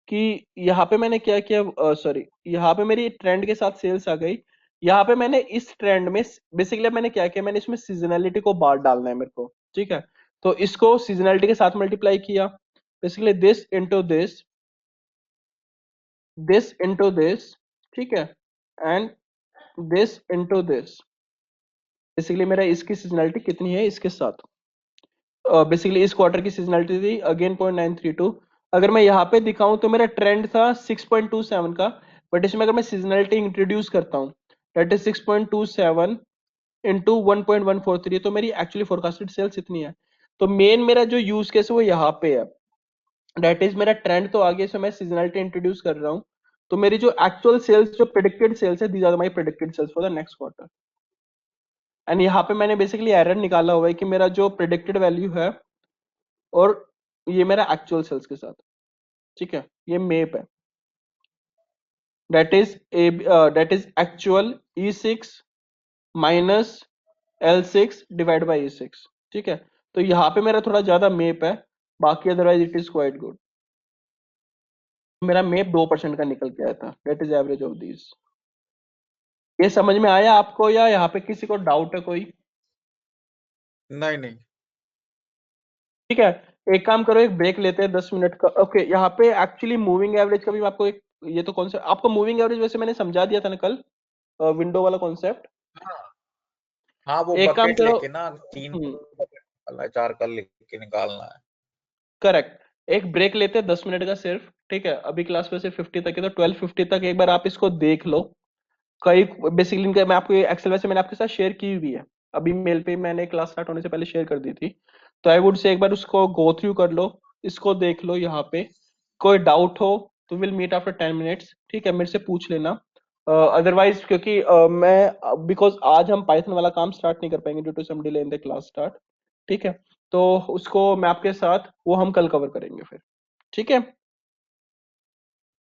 कि यहाँ पे मैंने क्या किया, सॉरी, यहाँ पे मेरी ट्रेंड के साथ सेल्स आ गई। यहाँ पे मैंने इस ट्रेंड में बेसिकली मैंने क्या किया, मैंने इसमें सीजनैलिटी को बाहर डालना है मेरे को। ठीक है, तो इसको सीजनैलिटी के साथ मल्टीप्लाई किया, basically this into this, this into this. ठीक है, and this into this. Basically मेरा इसकी सीजनैलिटी कितनी है इसके साथ, बेसिकली इस क्वार्टर की सीजनैलिटी थी अगेन 0.932। अगर मैं यहाँ पे दिखाऊं तो मेरा ट्रेंड था 6.27 का, बट इसमें अगर मैं सीजनैलिटी इंट्रोड्यूस करता हूँ, दैट इज 6.27 इंटू 1.143, तो मेरी एक्चुअली फोरकास्टेड सेल्स इतनी है। तो मेन मेरा जो यूज केस है वो यहाँ पे है, दैट इज मेरा ट्रेंड तो आगे से मैं सीजनैलिटी इंट्रोड्यूस कर रहा हूँ, तो मेरी जो एक्चुअल सेल्स, जो प्रिडिक्टेड सेल्स है, these are my predicted sales for the next quarter. And यहाँ पे मैंने बेसिकली एरर निकाला हुआ है कि मेरा जो प्रिडिक्टेड वैल्यू है और ये मेरा एक्चुअल सेल्स के साथ। ठीक है, ये मेप है, that is actual E6 minus L6 divide by E6। ठीक है, तो यहाँ पे मेरा थोड़ा ज्यादा मेप है, बाकी otherwise it is quite good. मेरा मेप 2% का निकल के आया था, that is average of these. ये समझ में आया आपको, या यहाँ पे किसी को डाउट है कोई? नहीं। ठीक है, एक काम करो, एक ब्रेक लेते हैं 10 मिनट का। ओके, यहाँ पे एक्चुअली मूविंग एवरेज का भी मैं आपको एक, ये तो कॉन्सेप्ट आपको मूविंग एवरेज वैसे मैंने समझा दिया था ना कल, विंडो वाला कॉन्सेप्ट। हाँ हाँ, वो एक काम बकेट करो, लेके ना 3 बकेट निकालना है, 4 कल लेके निकालना है। करेक्ट, एक ब्रेक लेते हैं 10 मिनट का सिर्फ। ठीक है, अभी क्लास में से 50 तक है, तो 12:50 तक एक बार आप इसको देख लो। कई बेसिकली इनका मैं आपको एक्सेल वैसे मैंने आपके साथ शेयर की हुई है, अभी मेल पे मैंने क्लास स्टार्ट होने से पहले शेयर कर दी थी। तो आई वुड से एक बार उसको गो थ्रू कर लो, इसको देख लो। यहाँ पे कोई डाउट हो तो विल मीट आफ्टर 10 मिनट्स। ठीक है, मेरे से पूछ लेना। अदरवाइज क्योंकि मैं बिकॉज आज हम पाइथन वाला काम स्टार्ट नहीं कर पाएंगे due to some delay in the class start. ठीक है, तो उसको मैं आपके साथ, वो हम कल कवर करेंगे फिर। ठीक है,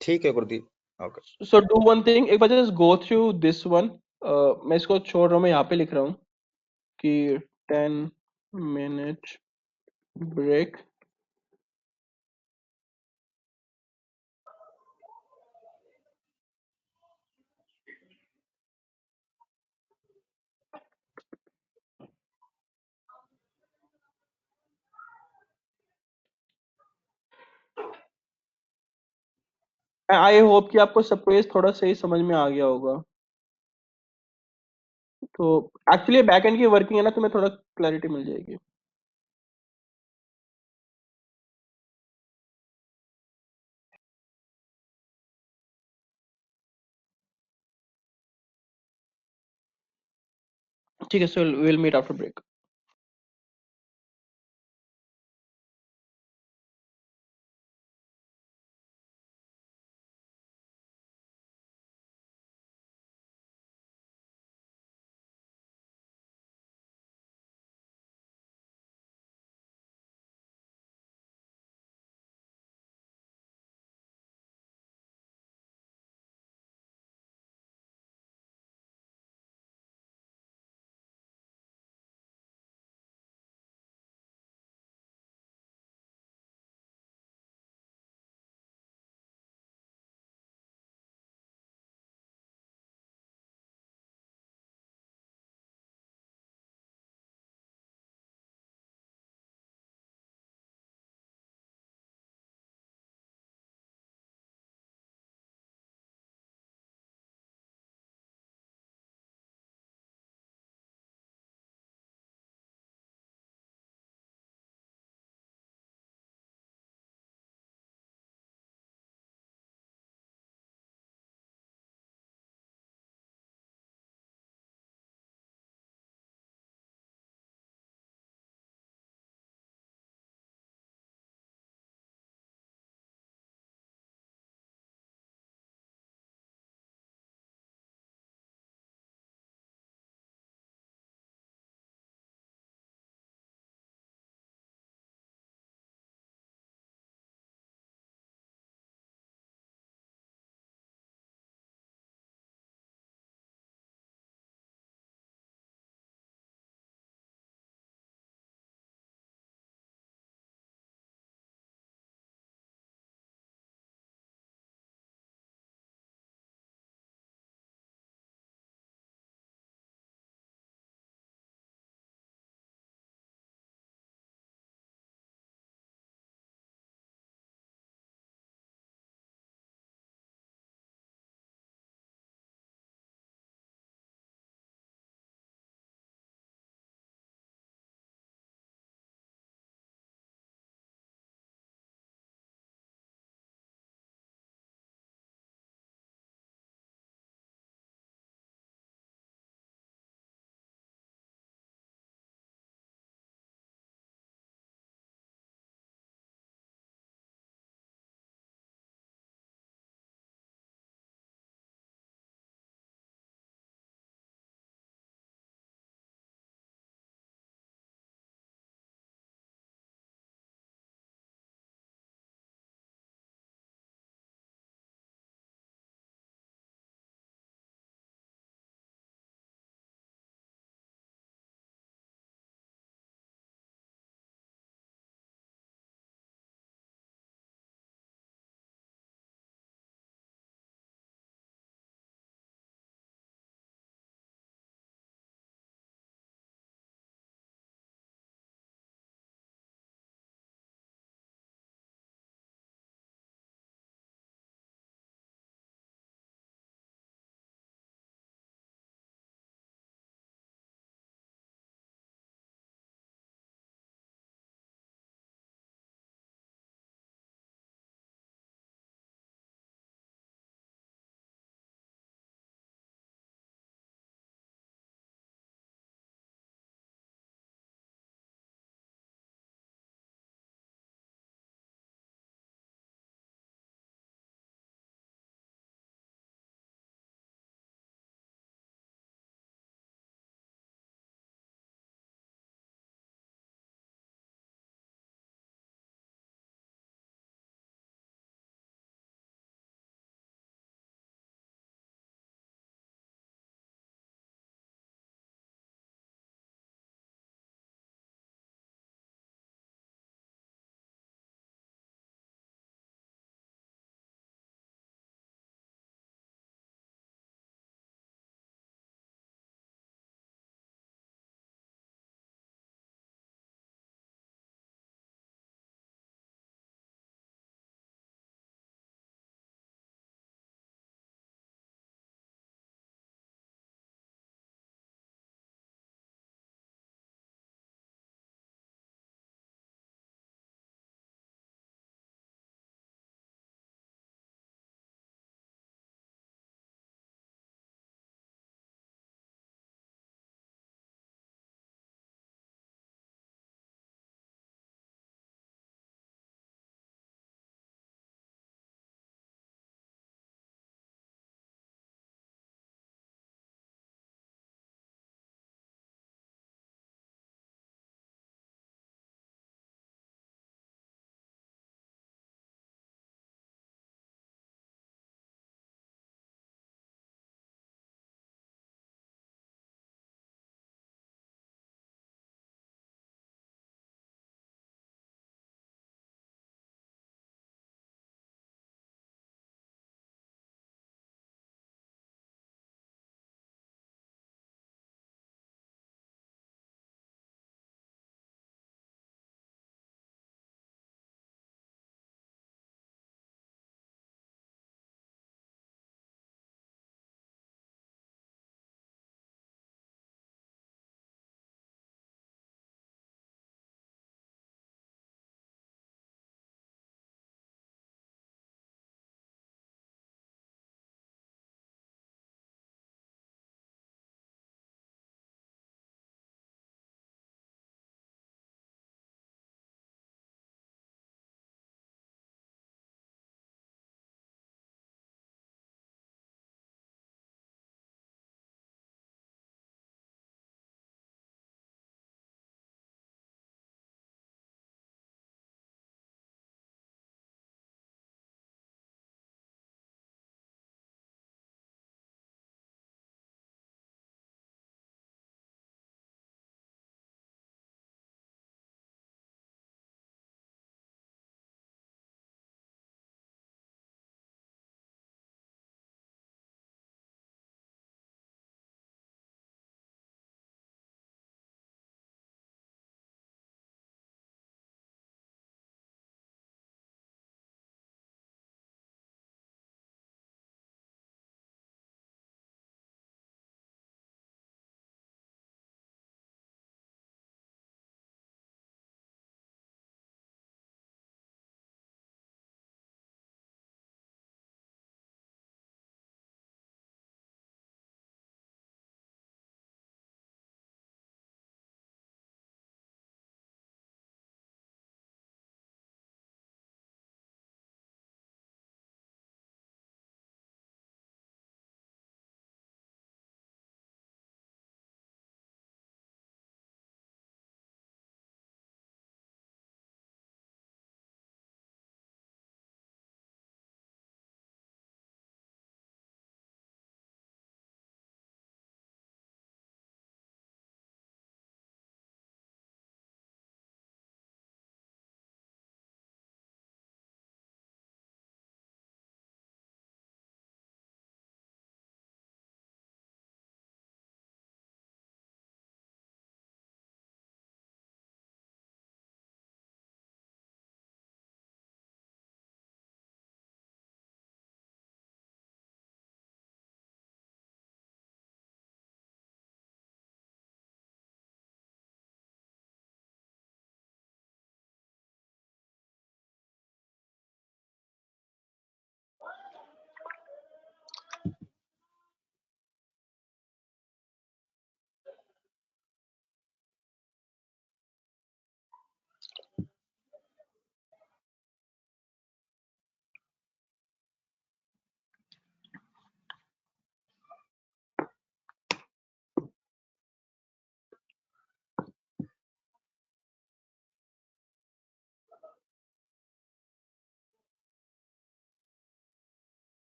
ठीक है Gurudeep. Okay. So do one thing, एक बार just go through this one. मैं इसको छोड़ रहा हूँ, मैं यहाँ पे लिख रहा हूँ कि 10 मिनट ब्रेक। आई होप कि आपको सब कुछ थोड़ा सही समझ में आ गया होगा। तो एक्चुअली बैकएंड की वर्किंग है ना, तो मैं थोड़ा क्लैरिटी मिल जाएगी। ठीक है, so will meet after break.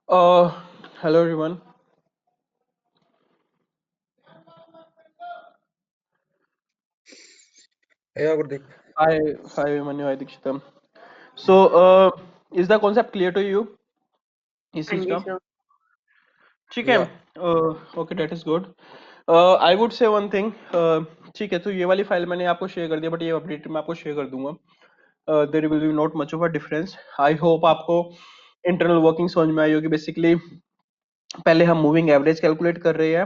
Hello everyone. Yeah, Gurdeep. Hi, Manu, hi Dikshitam. So, is the concept clear to you? इस हाँ चीज जी का सर ठीक है. Yeah. Okay, that is good. I would say one thing. ठीक है, तो ये वाली फाइल मैंने आपको शेयर कर दिया, बट ये अपडेट मैं आपको शेयर कर दूंगा. There will be not much of a difference. I hope आपको इंटरनल वर्किंग समझ में आई होगी. बेसिकली पहले हम मूविंग एवरेज कैलकुलेट कर रहे हैं.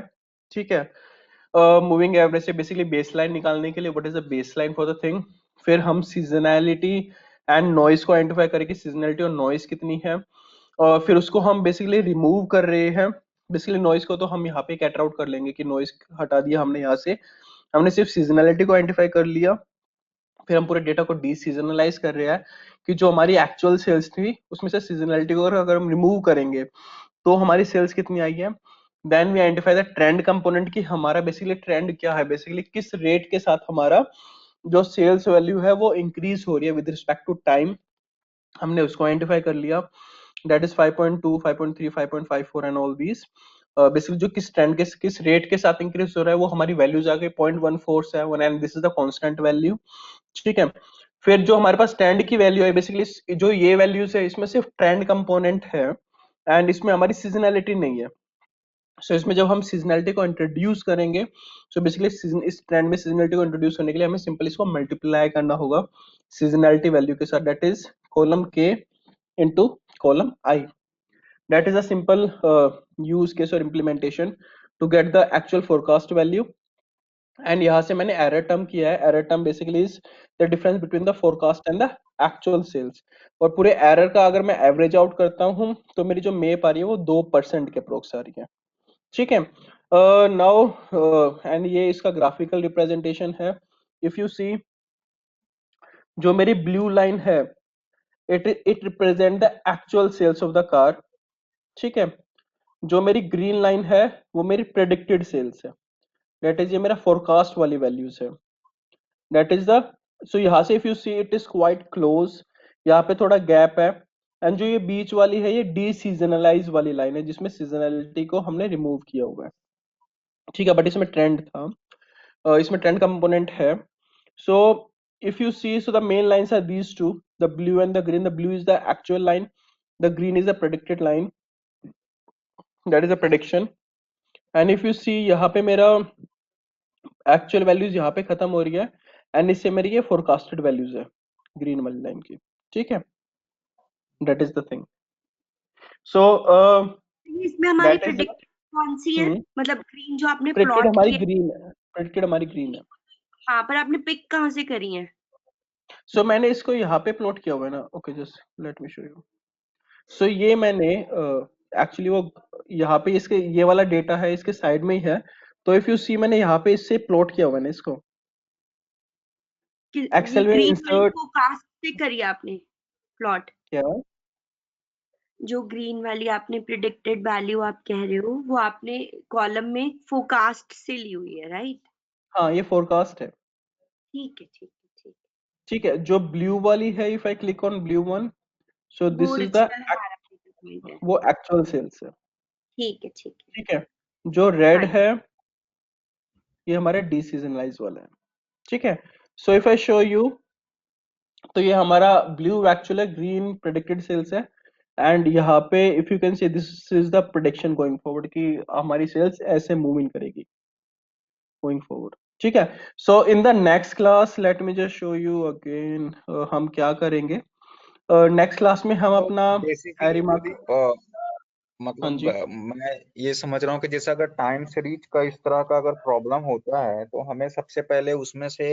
ठीक है, मूविंग एवरेज से बेसिकली बेसलाइन निकालने के लिए what is the baseline for the thing. फिर हम सीजनैलिटी एंड नॉइज को आइडेंटिफाई करें कि सीजनैलिटी और नॉइज कितनी है. फिर उसको हम बेसिकली रिमूव कर रहे हैं. बेसिकली नॉइज को तो हम यहाँ पे कैटर आउट कर लेंगे कि नॉइज हटा दिया हमने यहाँ से. हमने सिर्फ सीजनैलिटी को आइडेंटिफाई कर लिया. फिर हम पूरे डेटा को डीसीजनलाइज कर रहे हैं कि जो हमारी एक्चुअल सेल्स थी उसमें से सीजनैलिटी को अगर हम रिमूव करेंगे तो हमारी सेल्स कितनी आई है. Then we identify the trend component की हमारा बेसिकली ट्रेंड क्या है, बेसिकली किस रेट के साथ हमारा जो सेल्स वैल्यू है वो इंक्रीज हो रही है विद रिस्पेक्ट टू टाइम. हमने उसको आइडेंटिफाई कर लिया. That is 5.2, 5.3, 5.54 and all these. Basically जो किस ट्रेंड के किस रेट के साथ इंक्रीज हो रहा है वो हमारी वैल्यूज आ गई 0.147 and this is the constant value. ठीक है, फिर जो हमारे पास ट्रेंड की वैल्यू है, बेसिकली जो ये वैल्यूज है इसमें सिर्फ ट्रेंड कंपोनेंट है एंड इसमें हमारी सीजनैलिटी नहीं है. सो इसमें जब हम सीजनैलिटी को इंट्रोड्यूस करेंगे, सो बेसिकली इस ट्रेंड में सीजनैलिटी को इंट्रोड्यूस करने के लिए हमें सिंपल इसको मल्टीप्लाई करना होगा सीजनैलिटी वैल्यू के साथ. दैट इज कॉलम के into column I. That is a simple use case और implementation to get the actual forecast value. And यहाँ से मैंने एरर टर्म किया है. Error term basically is the difference between the forecast and the actual sales. और पूरे error का अगर मैं एवरेज आउट करता हूँ तो मेरी जो मेप आ रही है वो 2% के अप्रोक्स आ रही है. ठीक है, नाउ एंड ये इसका ग्राफिकल रिप्रेजेंटेशन है. इफ यू सी, जो मेरी ब्लू लाइन है it represent the actual sales of the car. ठीक है, जो मेरी ग्रीन लाइन है वो मेरी प्रेडिक्टेड सेल्स है. दैट इज ये मेरा फोरकास्ट वाली वैल्यूज है. दैट इज द, सो यहाँ से if you see it is quite close. यहाँ पे थोड़ा गैप है. एंड जो ये बीच वाली है ये डी सीजनलाइज वाली लाइन है जिसमें सीजनलिटी को हमने रिमूव किया हुआ है. ठीक है, बट इसमें ट्रेंड था. इसमें ट्रेंड कंपोनेंट है. सो if you see, so the main lines are these two, the blue and the green. The blue is the actual line, the green is the predicted line. That is a prediction. And if you see, यहाँ पे मेरा actual values यहाँ पे खत्म हो रही है and इससे मेरी ये फोरकास्टेड वैल्यूज है ग्रीन वाली लाइन की. ठीक है, दैट इज द थिंग. सो इसमें हमारी दैट इज प्रिडिक्ट कौन सी है, मतलब ग्रीन जो आपने प्रेडिक्टेड प्लॉट हमारी किया. ग्रीन है. प्रेडिक्टेड हमारी ग्रीन है. हाँ, पर आपने पिक कहाँ से करी है. सो मैंने इसको यहाँ पे प्लॉट किया हुआ है ना. Okay, just let me show you. So ये मैंने एक्चुअली वो यहाँ पे इसके ये वाला डेटा है इसके साइड में ही है. तो इफ यू सी, मैंने यहाँ पे इससे प्लॉट किया हुआ है ना इसको कि ये एक्सेल में ग्रीन इंसर्ट को कास्ट से करी है आपने प्लॉट. किया. जो ग्रीन वाली आपने प्रिडिक्टेड वैल्यू आप कह रहे हो वो आपने कॉलम में फोरकास्ट से ली हुई है, राइट. हाँ, ये फोरकास्ट है. ठीक है, ठीक है, ठीक ठीक है, जो ब्लू वाली है, if I click on blue one, so है. वो दिस इज द, ओरिजिनल हमारा प्रिडिक्टेड है. वो एक्चुअल सेल्स है. ठीक है, ठीक है. ठीक है, जो रेड हाँ, है ये हमारा डीसीजनलाइज वाला है. ठीक है, so if I show you, तो ये हमारा ब्लू एक्चुअल है, ग्रीन प्रेडिक्टेड सेल्स है. एंड यहाँ पे if you can see this is the prediction going forward कि हमारी सेल्स ऐसे मूव इन करेगी गोइंग फॉरवर्ड. ठीक है, so in the next class let me just show you again हम क्या करेंगे. नेक्स्ट क्लास में हम तो अपना बेसिकली रिमार्क. हाँ मतलब जी. मैं ये समझ रहा हूँ कि जैसे अगर टाइम सीरीज का इस तरह का अगर प्रॉब्लम होता है तो हमें सबसे पहले उसमें से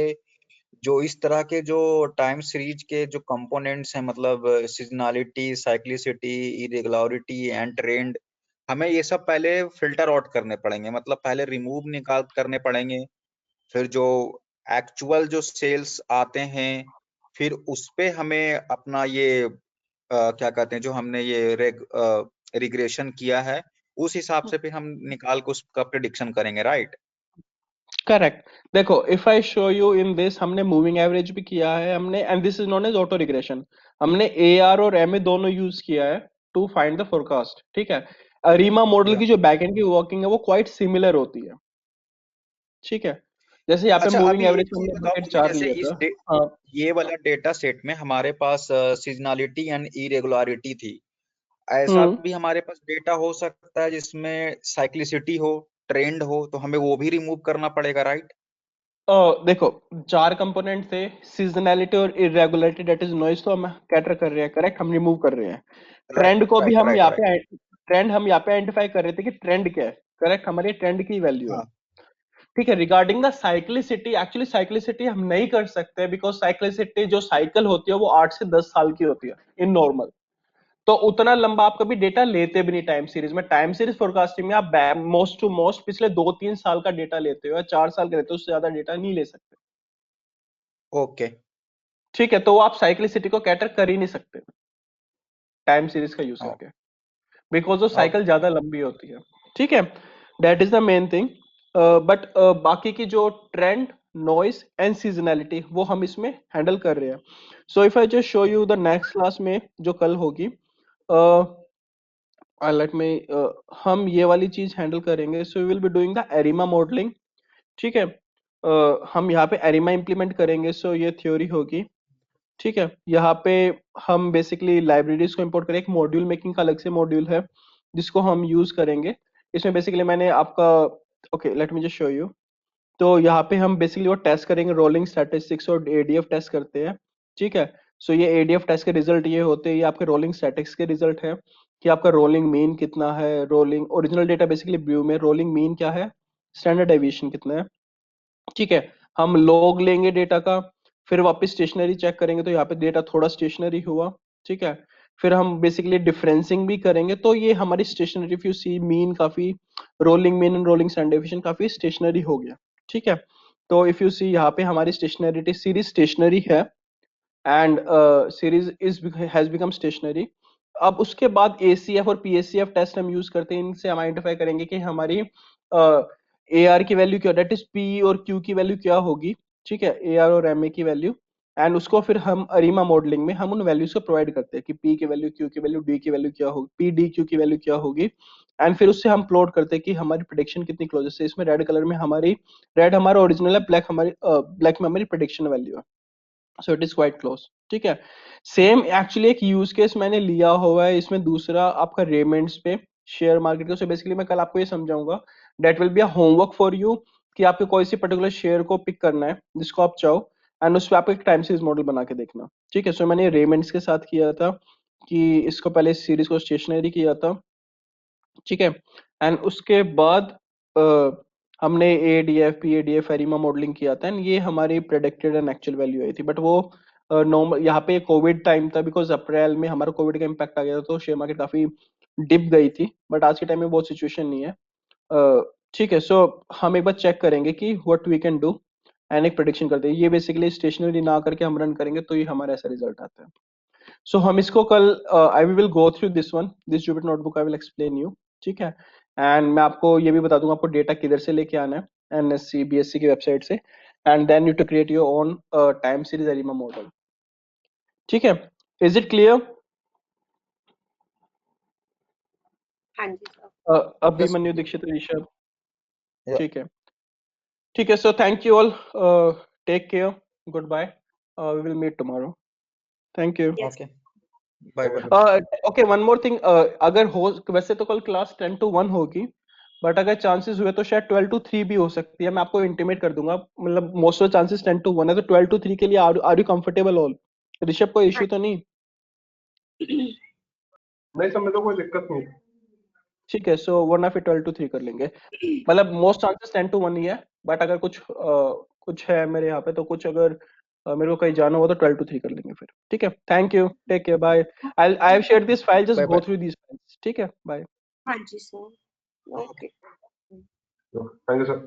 जो इस तरह के जो टाइम सीरीज के जो कंपोनेंट्स हैं, मतलब seasonality, cyclicity, irregularity and trend, हमें ये सब पहले फिल्टर आउट करने पड़ेंगे, मतलब पहले रिमूव निकाल करने पड़ेंगे. फिर जो एक्चुअल जो सेल्स आते हैं फिर उस पे हमें अपना ये क्या कहते हैं जो हमने ये रिग्रेशन किया है उस हिसाब से फिर हम निकाल के उसका प्रिडिक्शन करेंगे, राइट. करेक्ट. देखो, if I show you in this, हमने मूविंग एवरेज भी किया है हमने, and this is known as auto regression. हमने AR और MA दोनों यूज किया है. टू फाइंड द फोरकास्ट, ठीक है। अरीमा मॉडल या की जो बैकएंड की वर्किंग है वो क्वाइट सिमिलर होती है, ठीक है। जैसे यहाँ पे अच्छा, मूविंग अभी एवरेज एक पे चीज हमने बताओ बकेट मुझे, 4 जैसे लिया इस था। हाँ। ये वाला डेटा सेट में हमारे पास सीजनलिटी एंड इरेगुलरिटी थी, ऐसा हम्म भी हमारे पास डेटा हो सकता है जिसमें साइक्लिसिटी हो, ट्रेंड हो, तो हमें वो भी रिमूव करना पड़ेगा, राइट? देखो, 4 कंपोनेंट थे, सीजनैलिटी और इरेगुलरिटी डेट इज नॉइज, तो हम कैटर कर रहे हैं, करेक्ट, हम रिमूव कर रहे हैं। राइट ट्रेंड को भी राइट हम राइट यहाँ राइट पे आइडेंटिफाई कर रहे थे कि ट्रेंड क्या है, करेक्ट, हमारी ट्रेंड की वैल्यू है, हाँ, ठीक है। Regarding the cyclicity, actually cyclicity हम नहीं कर सकते बिकॉज साइक्लिसिटी जो साइकिल होती है वो 8 से 10 साल की होती है इन नॉर्मल, तो उतना लंबा आप कभी डेटा लेते भी नहीं टाइम सीरीज में। टाइम सीरीज फोरकास्टिंग में आप मोस्ट टू मोस्ट पिछले 2-3 साल का डेटा लेते हो या 4 साल का लेते हो, उससे ज्यादा डेटा नहीं ले सकते, ओके ठीक है। तो वो आप साइक्लिसिटी को कैटर कर ही नहीं सकते टाइम सीरीज का यूज करके, बिकॉज वो साइकिल ज्यादा लंबी होती है, ठीक है। That is the main thing. But बाकी की जो ट्रेंड, नॉइस एंड सीजनैलिटी वो हम इसमें हैंडल कर रहे हैं। सो if I just show you the next class में जो कल होगी, लेट मी, हम ये वाली चीज हैंडल करेंगे। So we will be doing the ARIMA modelling, ठीक है। हम यहाँ पे एरिमा इंप्लीमेंट करेंगे, सो ये थ्योरी होगी, ठीक है। यहाँ पे हम बेसिकली लाइब्रेरीज को इंपोर्ट करें, एक मॉड्यूल मेकिंग का अलग से मॉड्यूल है जिसको हम यूज करेंगे। इसमें बेसिकली मैंने आपका, okay let me just show you. तो यहाँ पे हम बेसिकली वो टेस्ट करेंगे, रोलिंग स्टैटिस्टिक्स और एडीएफ टेस्ट करते हैं, ठीक है। सो ये एडीएफ टेस्ट के रिजल्ट ये होते हैं, ये आपके रोलिंग स्टैटिक्स के रिजल्ट है कि आपका रोलिंग मीन कितना है, rolling original data basically view में रोलिंग मीन क्या है, स्टैंडर्ड डेविएशन कितना है, ठीक है। हम लॉग लेंगे डेटा का, फिर वापस स्टेशनरी चेक करेंगे तो यहाँ पे डेटा थोड़ा स्टेशनरी हुआ, ठीक है। फिर हम बेसिकली डिफरेंसिंग भी करेंगे, तो ये हमारी stationary, if you see mean काफी, rolling mean and rolling standard deviation काफी स्टेशनरी हो गया, ठीक है। तो इफ यू सी यहाँ पे हमारी स्टेशनरिटी सीरीज स्टेशनरी है and series is has become stationary. अब उसके बाद एसीएफ और पीएससीएफ टेस्ट हम यूज करते हैं, इनसे हम आइडेंटिफाई करेंगे कि हमारी ए आर की वैल्यू क्या, डेट इज पी और क्यू की वैल्यू क्या होगी, ठीक है, ए आर और एम ए की वैल्यू। एंड उसको फिर हम अरीमा मॉडलिंग में हम उन वैल्यूज को प्रोवाइड करते हैं कि पी की वैल्यू, क्यू की वैल्यू, डी की वैल्यू क्या होगी, पी डी क्यू की वैल्यू क्या होगी। एंड फिर उससे हम प्लॉट करते हैं कि हमारी प्रिडिक्शन कितनी क्लोज है। जैसे इसमें रेड कलर में हमारी, रेड हमारा ओरिजिनल है, ब्लैक हमारी, ब्लैक में हमारी प्रिडिक्शन वैल्यू है, सो इट इज क्वाइट क्लोज, ठीक है। सेम एक्चुअली एक यूज केस मैंने लिया हुआ है इसमें, दूसरा आपका रेमेंड्स पे शेयर मार्केट का। सो बेसिकली मैं कल आपको ये समझाऊंगा, that will be a homework for you कि आपको कोई सी पर्टिकुलर शेयर को पिक करना है जिसको आप चाहो, एंड उस पर आपको एक टाइम सीरीज मॉडल बना के देखना, ठीक है। सो मैंने रेमेंड्स के साथ किया था कि इसको पहले सीरीज को स्टेशनरी किया था, ठीक है। एंड उसके बाद हमने एडीएफ पीएडीएफ एरिमा मॉडलिंग किया था, एंड ये हमारी प्रेडिक्टेड एंड एक्चुअल वैल्यू आई थी। बट वो नॉर्मल, यहाँ पे कोविड टाइम था, बिकॉज अप्रैल में हमारा कोविड का इम्पैक्ट आ गया था, तो शेयर मार्केट काफी डिप गई थी। बट आज के टाइम में बहुत सिचुएशन नहीं है, ठीक है। सो हम एक बार चेक करेंगे कि what we can do and एक प्रेडिक्शन करते हैं। ये बेसिकली स्टेशनरी ना करके हम रन करेंगे तो ये हमारा ऐसा रिजल्ट आता है। सो हम इसको कल, I will go through this one, this Jupyter notebook I will explain you, ठीक है। एंड मैं आपको ये भी बता दूंगा आपको डेटा किधर से लेके आना है, एनएससी बीएससी की वेबसाइट से, and then you to create your own time series ARIMA model, ठीक है। Is it clear? हाँ जी सर। अभिमन्यु दीक्षित ऋषभ, या ठीक है, ठीक है। So thank you all, take care, good bye, we will meet tomorrow, thank you. Yes okay, bye bye. Okay, one more thing, अगर हो, वैसे तो कल क्लास 10 to 1 होगी, बट अगर चांसेस हुए तो शायद 12 to 3 भी हो सकती है। मैं आपको इंटीमेट कर दूंगा, मतलब मोस्ट ऑफ चांसेस 10 to 1 है, तो 12 to 3 के लिए are you comfortable all? Rishabh, कोई इश्यू तो नहीं? नहीं सर, मेरे को कोई दिक्कत नहीं। ठीक है, सो वरना फिर 12 to 3 कर लेंगे, मतलब मोस्ट चांसेस 10 to 1 ही है। बट अगर कुछ है मेरे यहाँ पे, तो कुछ अगर मेरे को कहीं जाना हो तो 12 to 3 कर लेंगे फिर, ठीक है। Thank you, take care, bye. I have shared this file, just bye go bye. Through this files, ठीक है, बाय। हाँ जी sir, okay. Thank you sir.